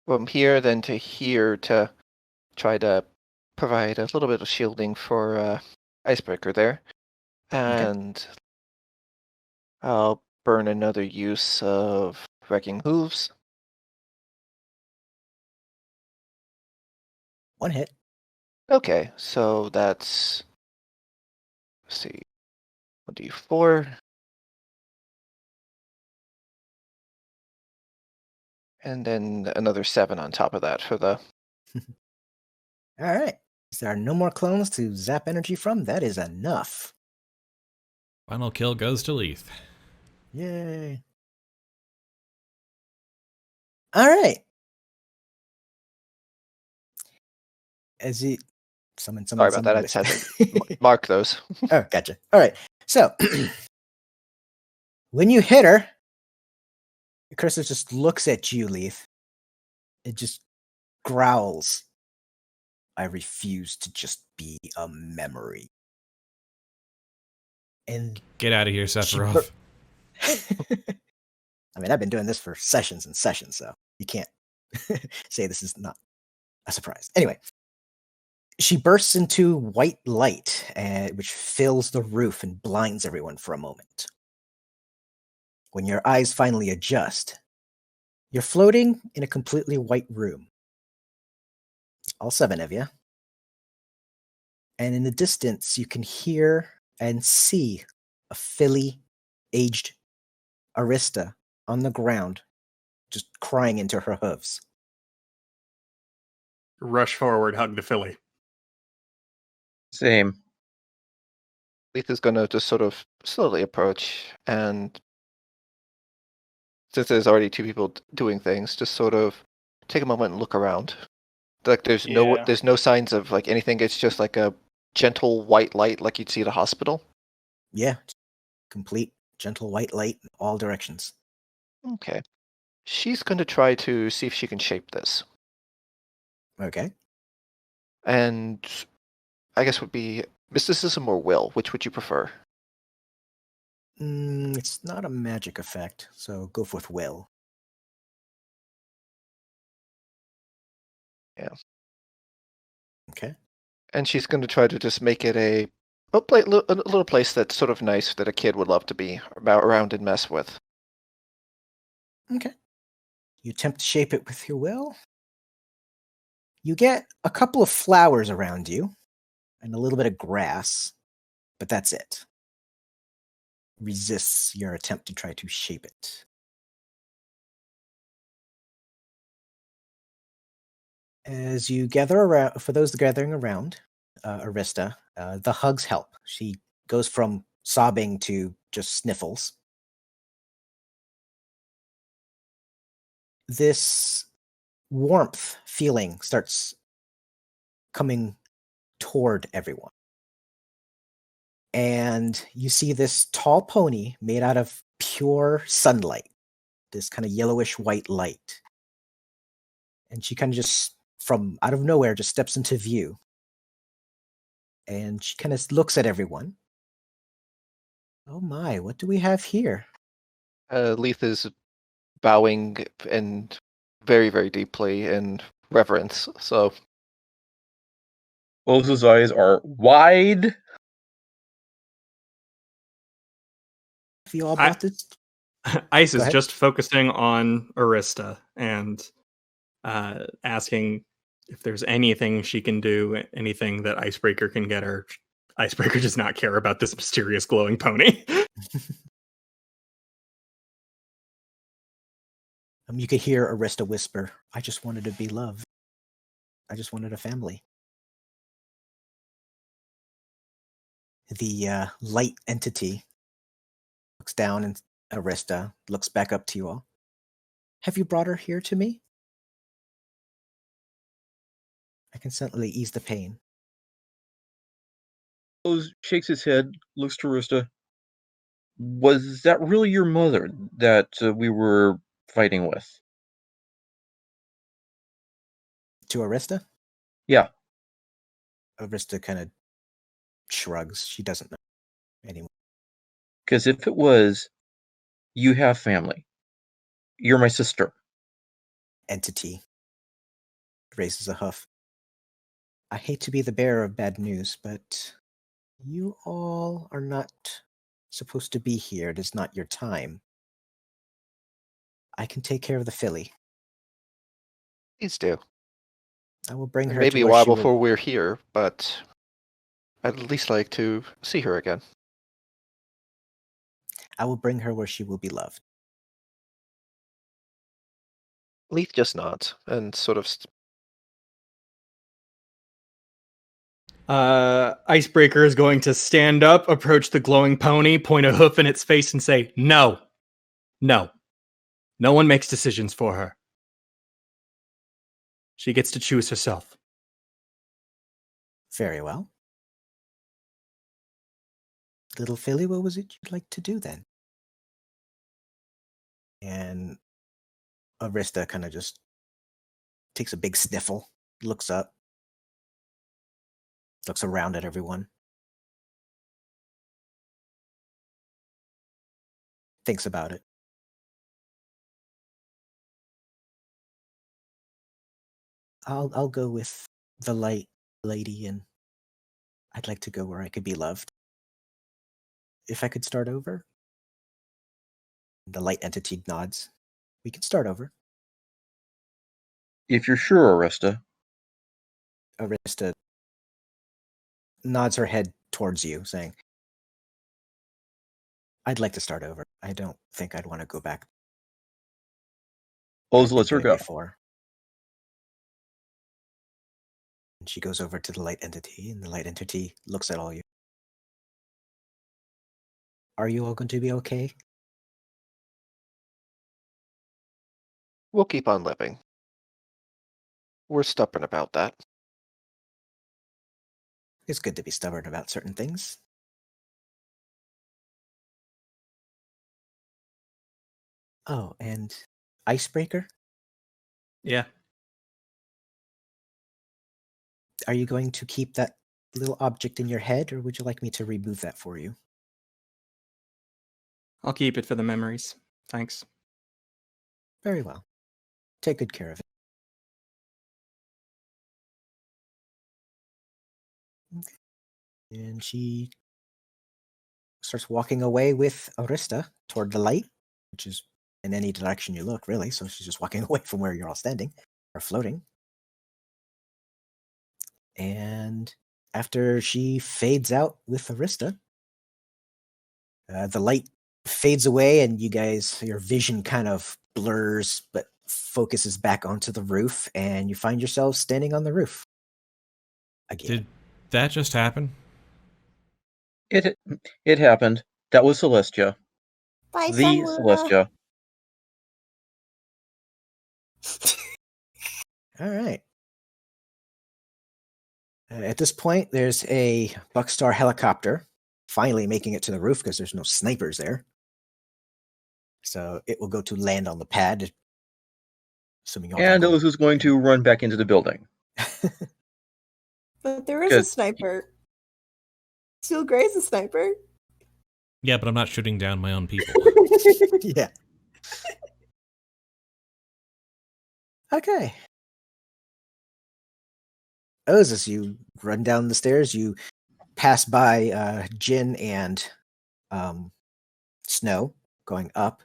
Speaker 5: from here then to here to try to provide a little bit of shielding for Icebreaker there. And I'll burn another use of Wrecking Hooves.
Speaker 2: 1 hit.
Speaker 5: Okay, so that's Let's see. 1d4. And then another 7 on top of that for the...
Speaker 2: All right. There are no more clones to zap energy from. That is enough.
Speaker 1: Final kill goes to Lethe.
Speaker 2: Yay. All right. As you... Sorry
Speaker 5: about that. I just had to mark those.
Speaker 2: Oh, gotcha. All right. So, when you hit her, Chrysalis just looks at you, Lethe. It just growls. I refuse to just be a memory. And
Speaker 1: Get out of here, Sephiroth.
Speaker 2: I mean, I've been doing this for sessions and sessions, so you can't say this is not a surprise. Anyway, she bursts into white light, which fills the roof and blinds everyone for a moment. When your eyes finally adjust, you're floating in a completely white room. All 7 of you. And in the distance, you can hear and see a filly, aged Arista on the ground, just crying into her hooves.
Speaker 7: Rush forward, hug the filly.
Speaker 3: Same.
Speaker 5: Lethe is going to just sort of slowly approach, and since there's already 2 people doing things, just sort of take a moment and look around. Like there's no signs of like anything. It's just like a gentle white light, like you'd see at a hospital.
Speaker 2: Yeah, complete gentle white light in all directions.
Speaker 5: Okay, she's going to try to see if she can shape this.
Speaker 2: Okay.
Speaker 5: And I guess would be mysticism or will. Which would you prefer?
Speaker 2: It's not a magic effect, so go with will.
Speaker 5: Yeah.
Speaker 2: Okay.
Speaker 5: And she's going to try to just make it a little place that's sort of nice that a kid would love to be around and mess with.
Speaker 2: Okay. You attempt to shape it with your will. You get a couple of flowers around you and a little bit of grass, but that's it. Resists your attempt to try to shape it. As you gather around, for those gathering around Arista, the hugs help. She goes from sobbing to just sniffles. This warmth feeling starts coming toward everyone. And you see this tall pony made out of pure sunlight, this kind of yellowish white light. And she kind of just, from out of nowhere, just steps into view. And she kind of looks at everyone. Oh my, what do we have here?
Speaker 5: Lethe is bowing and very, very deeply in reverence. So
Speaker 3: Both his eyes are wide.
Speaker 2: Have you all bought this?
Speaker 7: Ice
Speaker 2: Go
Speaker 7: is
Speaker 2: ahead.
Speaker 7: just focusing on Arista and asking if there's anything she can do, anything that Icebreaker can get her. Icebreaker does not care about this mysterious glowing pony.
Speaker 2: You could hear Arista whisper, I just wanted to be loved. I just wanted a family. The light entity looks down and Arista looks back up to you all. Have you brought her here to me? I can certainly ease the pain.
Speaker 3: Rose shakes his head, looks to Arista. Was that really your mother that we were fighting with?
Speaker 2: To Arista?
Speaker 3: Yeah.
Speaker 2: Arista kind of shrugs. She doesn't know anymore.
Speaker 3: Because if it was, you have family. You're my sister.
Speaker 2: Entity raises a hoof. I hate to be the bearer of bad news, but you all are not supposed to be here. It is not your time. I can take care of the filly.
Speaker 5: please do.
Speaker 2: I will bring her.
Speaker 5: Maybe
Speaker 2: to
Speaker 5: a
Speaker 2: where
Speaker 5: while
Speaker 2: she will-
Speaker 5: before we're here, but I'd at least like to see her again.
Speaker 2: I will bring her where she will be loved.
Speaker 5: Lethe just nods and sort of
Speaker 7: Icebreaker is going to stand up, approach the glowing pony, point a hoof in its face, and say, "No. No. No one makes decisions for her. She gets to choose herself."
Speaker 2: Very well. Little Philly, what was it you'd like to do then? And Arista kind of just takes a big sniffle, looks up, looks around at everyone, thinks about it. I'll go with the light lady, and I'd like to go where I could be loved. If I could start over? The light entity nods. We can start over.
Speaker 3: If you're sure, Arista.
Speaker 2: Arista nods her head towards you, saying, I'd like to start over. I don't think I'd want to go back.
Speaker 3: Oz lets her go.
Speaker 2: Before. And she goes over to the light entity, and the light entity looks at all you. Are you all going to be okay?
Speaker 5: We'll keep on living. We're stubborn about that.
Speaker 2: It's good to be stubborn about certain things. Oh, and Icebreaker?
Speaker 7: Yeah.
Speaker 2: Are you going to keep that little object in your head, or would you like me to remove that for you?
Speaker 7: I'll keep it for the memories. Thanks.
Speaker 2: Very well. Take good care of it. Okay. And she starts walking away with Arista toward the light, which is in any direction you look, really. So she's just walking away from where you're all standing or floating. And after she fades out with Arista, the light fades away, and you guys, your vision kind of blurs, but focuses back onto the roof, and you find yourselves standing on the roof again.
Speaker 1: Did that just happen?
Speaker 3: It happened. That was Celestia.
Speaker 6: Bye,
Speaker 3: The
Speaker 6: Sun Luna.
Speaker 3: Celestia.
Speaker 2: All right. At this point, there's a Buckstar helicopter finally making it to the roof because there's no snipers there. So it will go to land on the pad. Assuming y'all
Speaker 3: And Oz is going to run back into the building.
Speaker 6: But there is a sniper. Steel Gray's a sniper.
Speaker 1: Yeah, but I'm not shooting down my own people.
Speaker 2: Yeah. Okay. Oz, as you run down the stairs, you pass by Jin and Snow going up.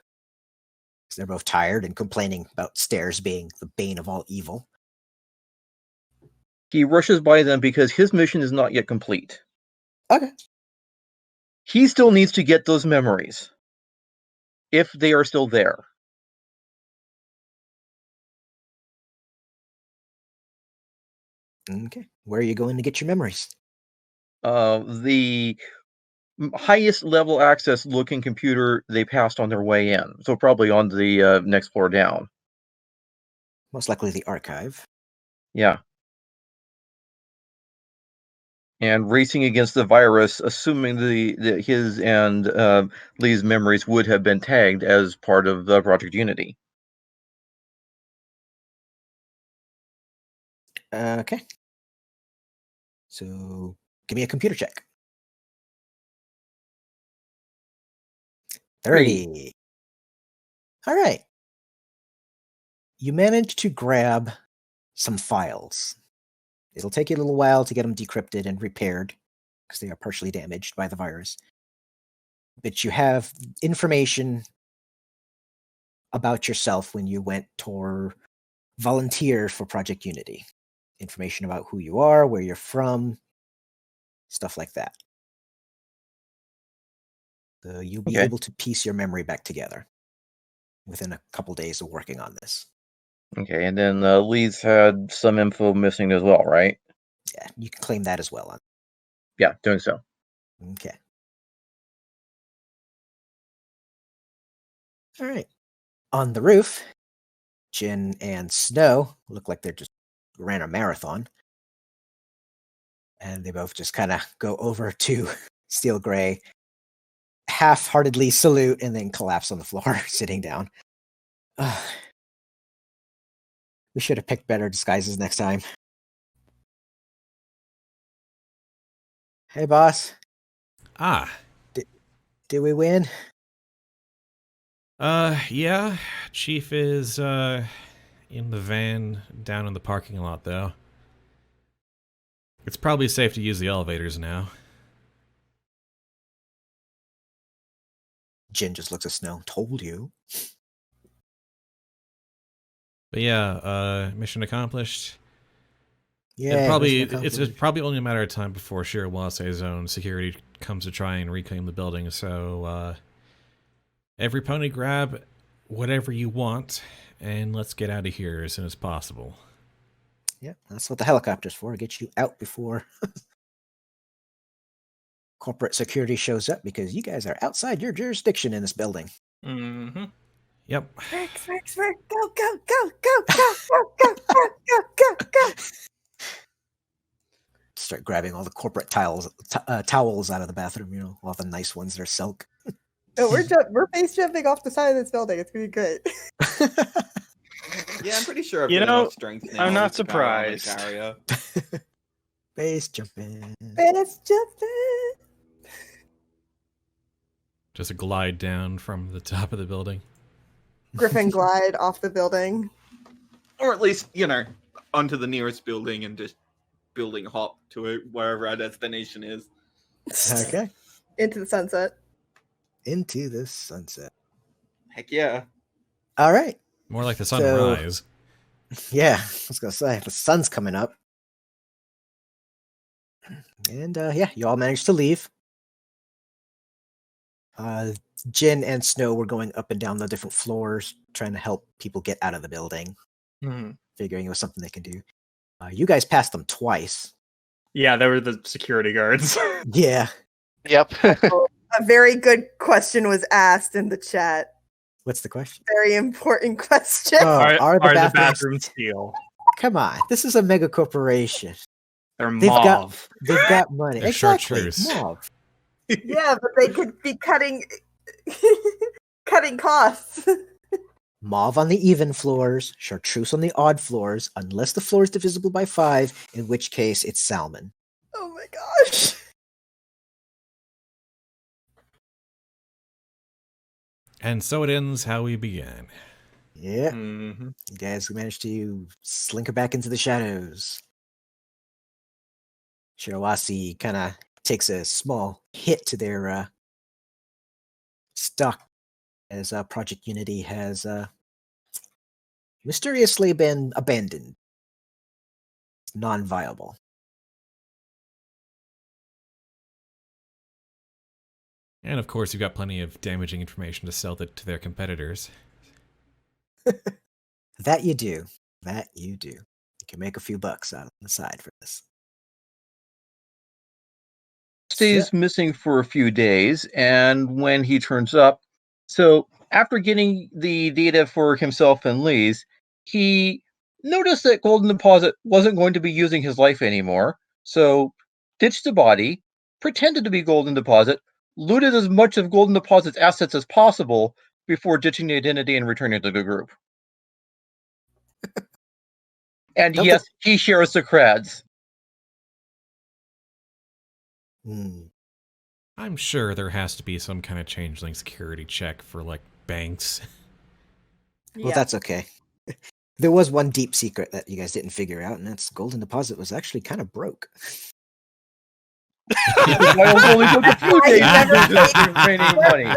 Speaker 2: Because they're both tired and complaining about stairs being the bane of all evil.
Speaker 3: He rushes by them because his mission is not yet complete.
Speaker 2: Okay.
Speaker 3: He still needs to get those memories. If they are still there.
Speaker 2: Okay. Where are you going to get your memories?
Speaker 3: The highest level access looking computer they passed on their way in. So probably on the next floor down.
Speaker 2: Most likely the archive.
Speaker 3: Yeah. And racing against the virus, assuming his and Lee's memories would have been tagged as part of the Project Unity.
Speaker 2: Okay. So give me a computer check. 30. All right. You managed to grab some files. It'll take you a little while to get them decrypted and repaired because they are partially damaged by the virus. But you have information about yourself when you went to volunteer for Project Unity. Information about who you are, where you're from, stuff like that. So you'll be
Speaker 3: Okay.
Speaker 2: able to piece your memory back together within a couple days of working on this.
Speaker 3: Okay, and then Lee's had some info missing as well, right?
Speaker 2: Yeah, you can claim that as well.
Speaker 3: Yeah, doing so.
Speaker 2: Okay. All right. On the roof, Jin and Snow look like they just ran a marathon. And they both just kind of go over to Steel Gray, half-heartedly salute, and then collapse on the floor, sitting down. We should have picked better disguises next time. Hey, boss.
Speaker 1: Ah.
Speaker 2: Did we win?
Speaker 1: Yeah. Chief is, in the van down in the parking lot, though. It's probably safe to use the elevators now.
Speaker 2: Jin just looks at Snow. Told you.
Speaker 1: But yeah, mission accomplished.
Speaker 2: Yeah,
Speaker 1: It's probably only a matter of time before Shirawase's own security comes to try and reclaim the building. So, every pony grab whatever you want, and let's get out of here as soon as possible.
Speaker 2: Yeah, that's what the helicopter's for. Get you out before corporate security shows up, because you guys are outside your jurisdiction in this building.
Speaker 7: Mm-hmm.
Speaker 1: Yep.
Speaker 6: Smirk, go, go, go, go, go, go, go, go, go, go, go.
Speaker 2: Start grabbing all the corporate towels out of the bathroom. All the nice ones that are silk.
Speaker 6: No, we're base jumping off the side of this building. It's gonna be great.
Speaker 8: Yeah, I'm pretty sure I've
Speaker 9: You
Speaker 8: got
Speaker 9: know,
Speaker 8: enough strength now.
Speaker 9: I'm not
Speaker 8: to power on my
Speaker 9: surprised.
Speaker 8: carrier.
Speaker 2: Base jumping.
Speaker 6: Base jumping.
Speaker 1: Just glide down from the top of the building.
Speaker 6: Griffin glide off the building.
Speaker 8: Or at least, onto the nearest building and just building hop to it wherever our destination is.
Speaker 2: Okay.
Speaker 6: Into the sunset.
Speaker 2: Into the sunset.
Speaker 8: Heck yeah.
Speaker 2: All right.
Speaker 1: More like the sunrise.
Speaker 2: Yeah, I was going to say, the sun's coming up. And yeah, you all managed to leave. Jin and Snow were going up and down the different floors, trying to help people get out of the building, figuring it was something they can do. You guys passed them twice.
Speaker 7: Yeah, they were the security guards.
Speaker 2: Yeah.
Speaker 5: Yep.
Speaker 6: A very good question was asked in the chat.
Speaker 2: What's the question?
Speaker 6: Very important question.
Speaker 2: Oh, are the
Speaker 7: bathrooms steel?
Speaker 2: Come on, this is a mega corporation.
Speaker 7: They're
Speaker 2: They've
Speaker 7: mauve.
Speaker 2: got money.
Speaker 1: They're
Speaker 2: Exactly.
Speaker 1: chartreuse.
Speaker 2: Mauve.
Speaker 6: Yeah, but they could be cutting costs.
Speaker 2: Mauve on the even floors, chartreuse on the odd floors, unless the floor is divisible by 5, in which case it's salmon.
Speaker 6: Oh my gosh.
Speaker 1: And so it ends how we began.
Speaker 2: Yeah.
Speaker 7: Mm-hmm.
Speaker 2: You guys managed to slinker back into the shadows. Shirawase kind of takes a small hit to their stock as Project Unity has mysteriously been abandoned. It's non-viable.
Speaker 1: And of course, you've got plenty of damaging information to sell to their competitors.
Speaker 2: That you do. That you do. You can make a few bucks out on the side for this.
Speaker 3: Stays missing for a few days, and when he turns up, so after getting the data for himself and Lee's, he noticed that Golden Deposit wasn't going to be using his life anymore, so ditched the body, pretended to be Golden Deposit, looted as much of Golden Deposit's assets as possible before ditching the identity and returning to the group. And
Speaker 2: Don't
Speaker 3: yes, he shares the creds.
Speaker 1: I'm sure there has to be some kind of changeling security check for, like, banks.
Speaker 2: Well, that's okay. There was one deep secret that you guys didn't figure out, and that's Golden Deposit was actually kind of broke.
Speaker 3: I only took a few days to remaining money.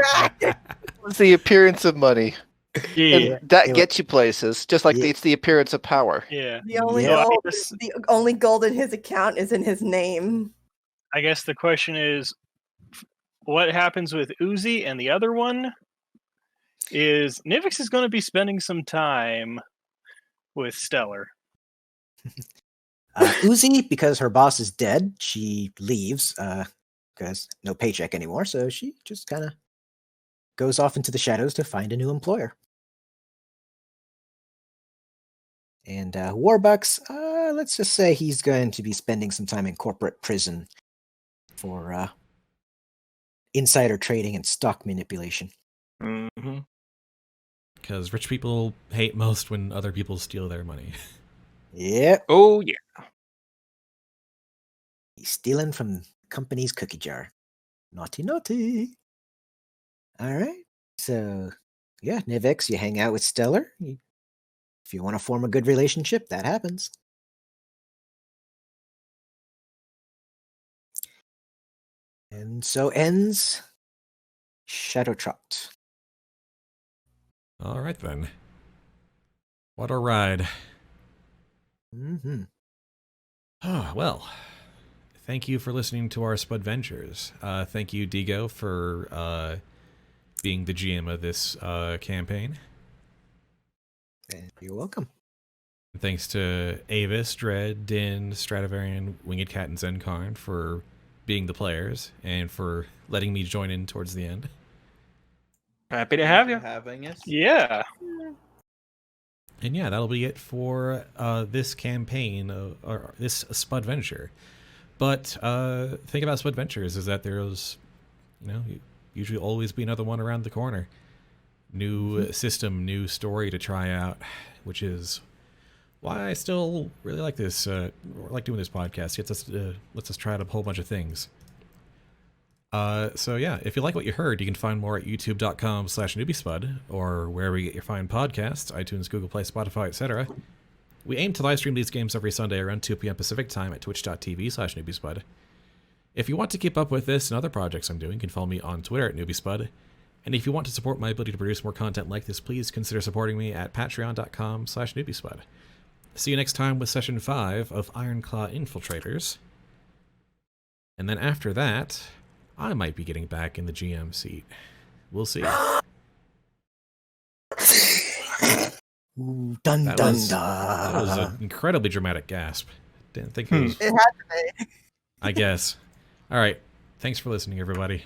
Speaker 5: It's the appearance of money.
Speaker 9: Yeah.
Speaker 5: And that gets you places, just like it's the appearance of power.
Speaker 9: Yeah.
Speaker 6: The only
Speaker 2: Yeah.
Speaker 6: gold in his account is in his name.
Speaker 9: I guess the question is, what happens with Uzi and the other one? Is Nivix is going to be spending some time with Stellar.
Speaker 2: Uzi, because her boss is dead, she leaves because no paycheck anymore. So she just kind of goes off into the shadows to find a new employer. And Warbucks, let's just say he's going to be spending some time in corporate prison for insider trading and stock manipulation.
Speaker 7: Mm-hmm.
Speaker 1: Because rich people hate most when other people steal their money.
Speaker 2: Yep.
Speaker 7: Oh, yeah.
Speaker 2: He's stealing from company's cookie jar. Naughty, naughty. All right. So, yeah, Nivix, you hang out with Stellar. If you want to form a good relationship, that happens. And so ends Shadowtrot.
Speaker 1: All right, then. What a ride.
Speaker 2: Mm-hmm.
Speaker 1: Oh, well, thank you for listening to our Spudventures. Thank you, Digo, for being the GM of this campaign.
Speaker 2: You're welcome.
Speaker 1: Thanks to Avis, GreatDinn, TheStratovarian, Winged Cat, and Xencarn for being the players and for letting me join in towards the end.
Speaker 7: Happy to have you.
Speaker 8: Having us.
Speaker 9: Yeah.
Speaker 1: And yeah, that'll be it for this campaign, or this Spudventure. But thing about Spudventures is that there's, usually always be another one around the corner. New system, new story to try out, which is why I still really like this, like doing this podcast. It lets us try out a whole bunch of things. So yeah, if you like what you heard, you can find more at youtube.com/newbiespud or wherever you get your fine podcasts, iTunes, Google Play, Spotify, etc. We aim to live stream these games every Sunday around 2 p.m. Pacific time at twitch.tv/newbiespud. If you want to keep up with this and other projects I'm doing, you can follow me on Twitter at newbiespud. And if you want to support my ability to produce more content like this, please consider supporting me at patreon.com/newbiespud. See you next time with Session 5 of Ironclaw Infiltrators. And then after that, I might be getting back in the GM seat. We'll see.
Speaker 2: Ooh, dun
Speaker 1: That
Speaker 2: dun
Speaker 1: was
Speaker 2: dun.
Speaker 1: an incredibly dramatic gasp. Didn't think it was.
Speaker 6: It had to be.
Speaker 1: I guess. All right. Thanks for listening, everybody.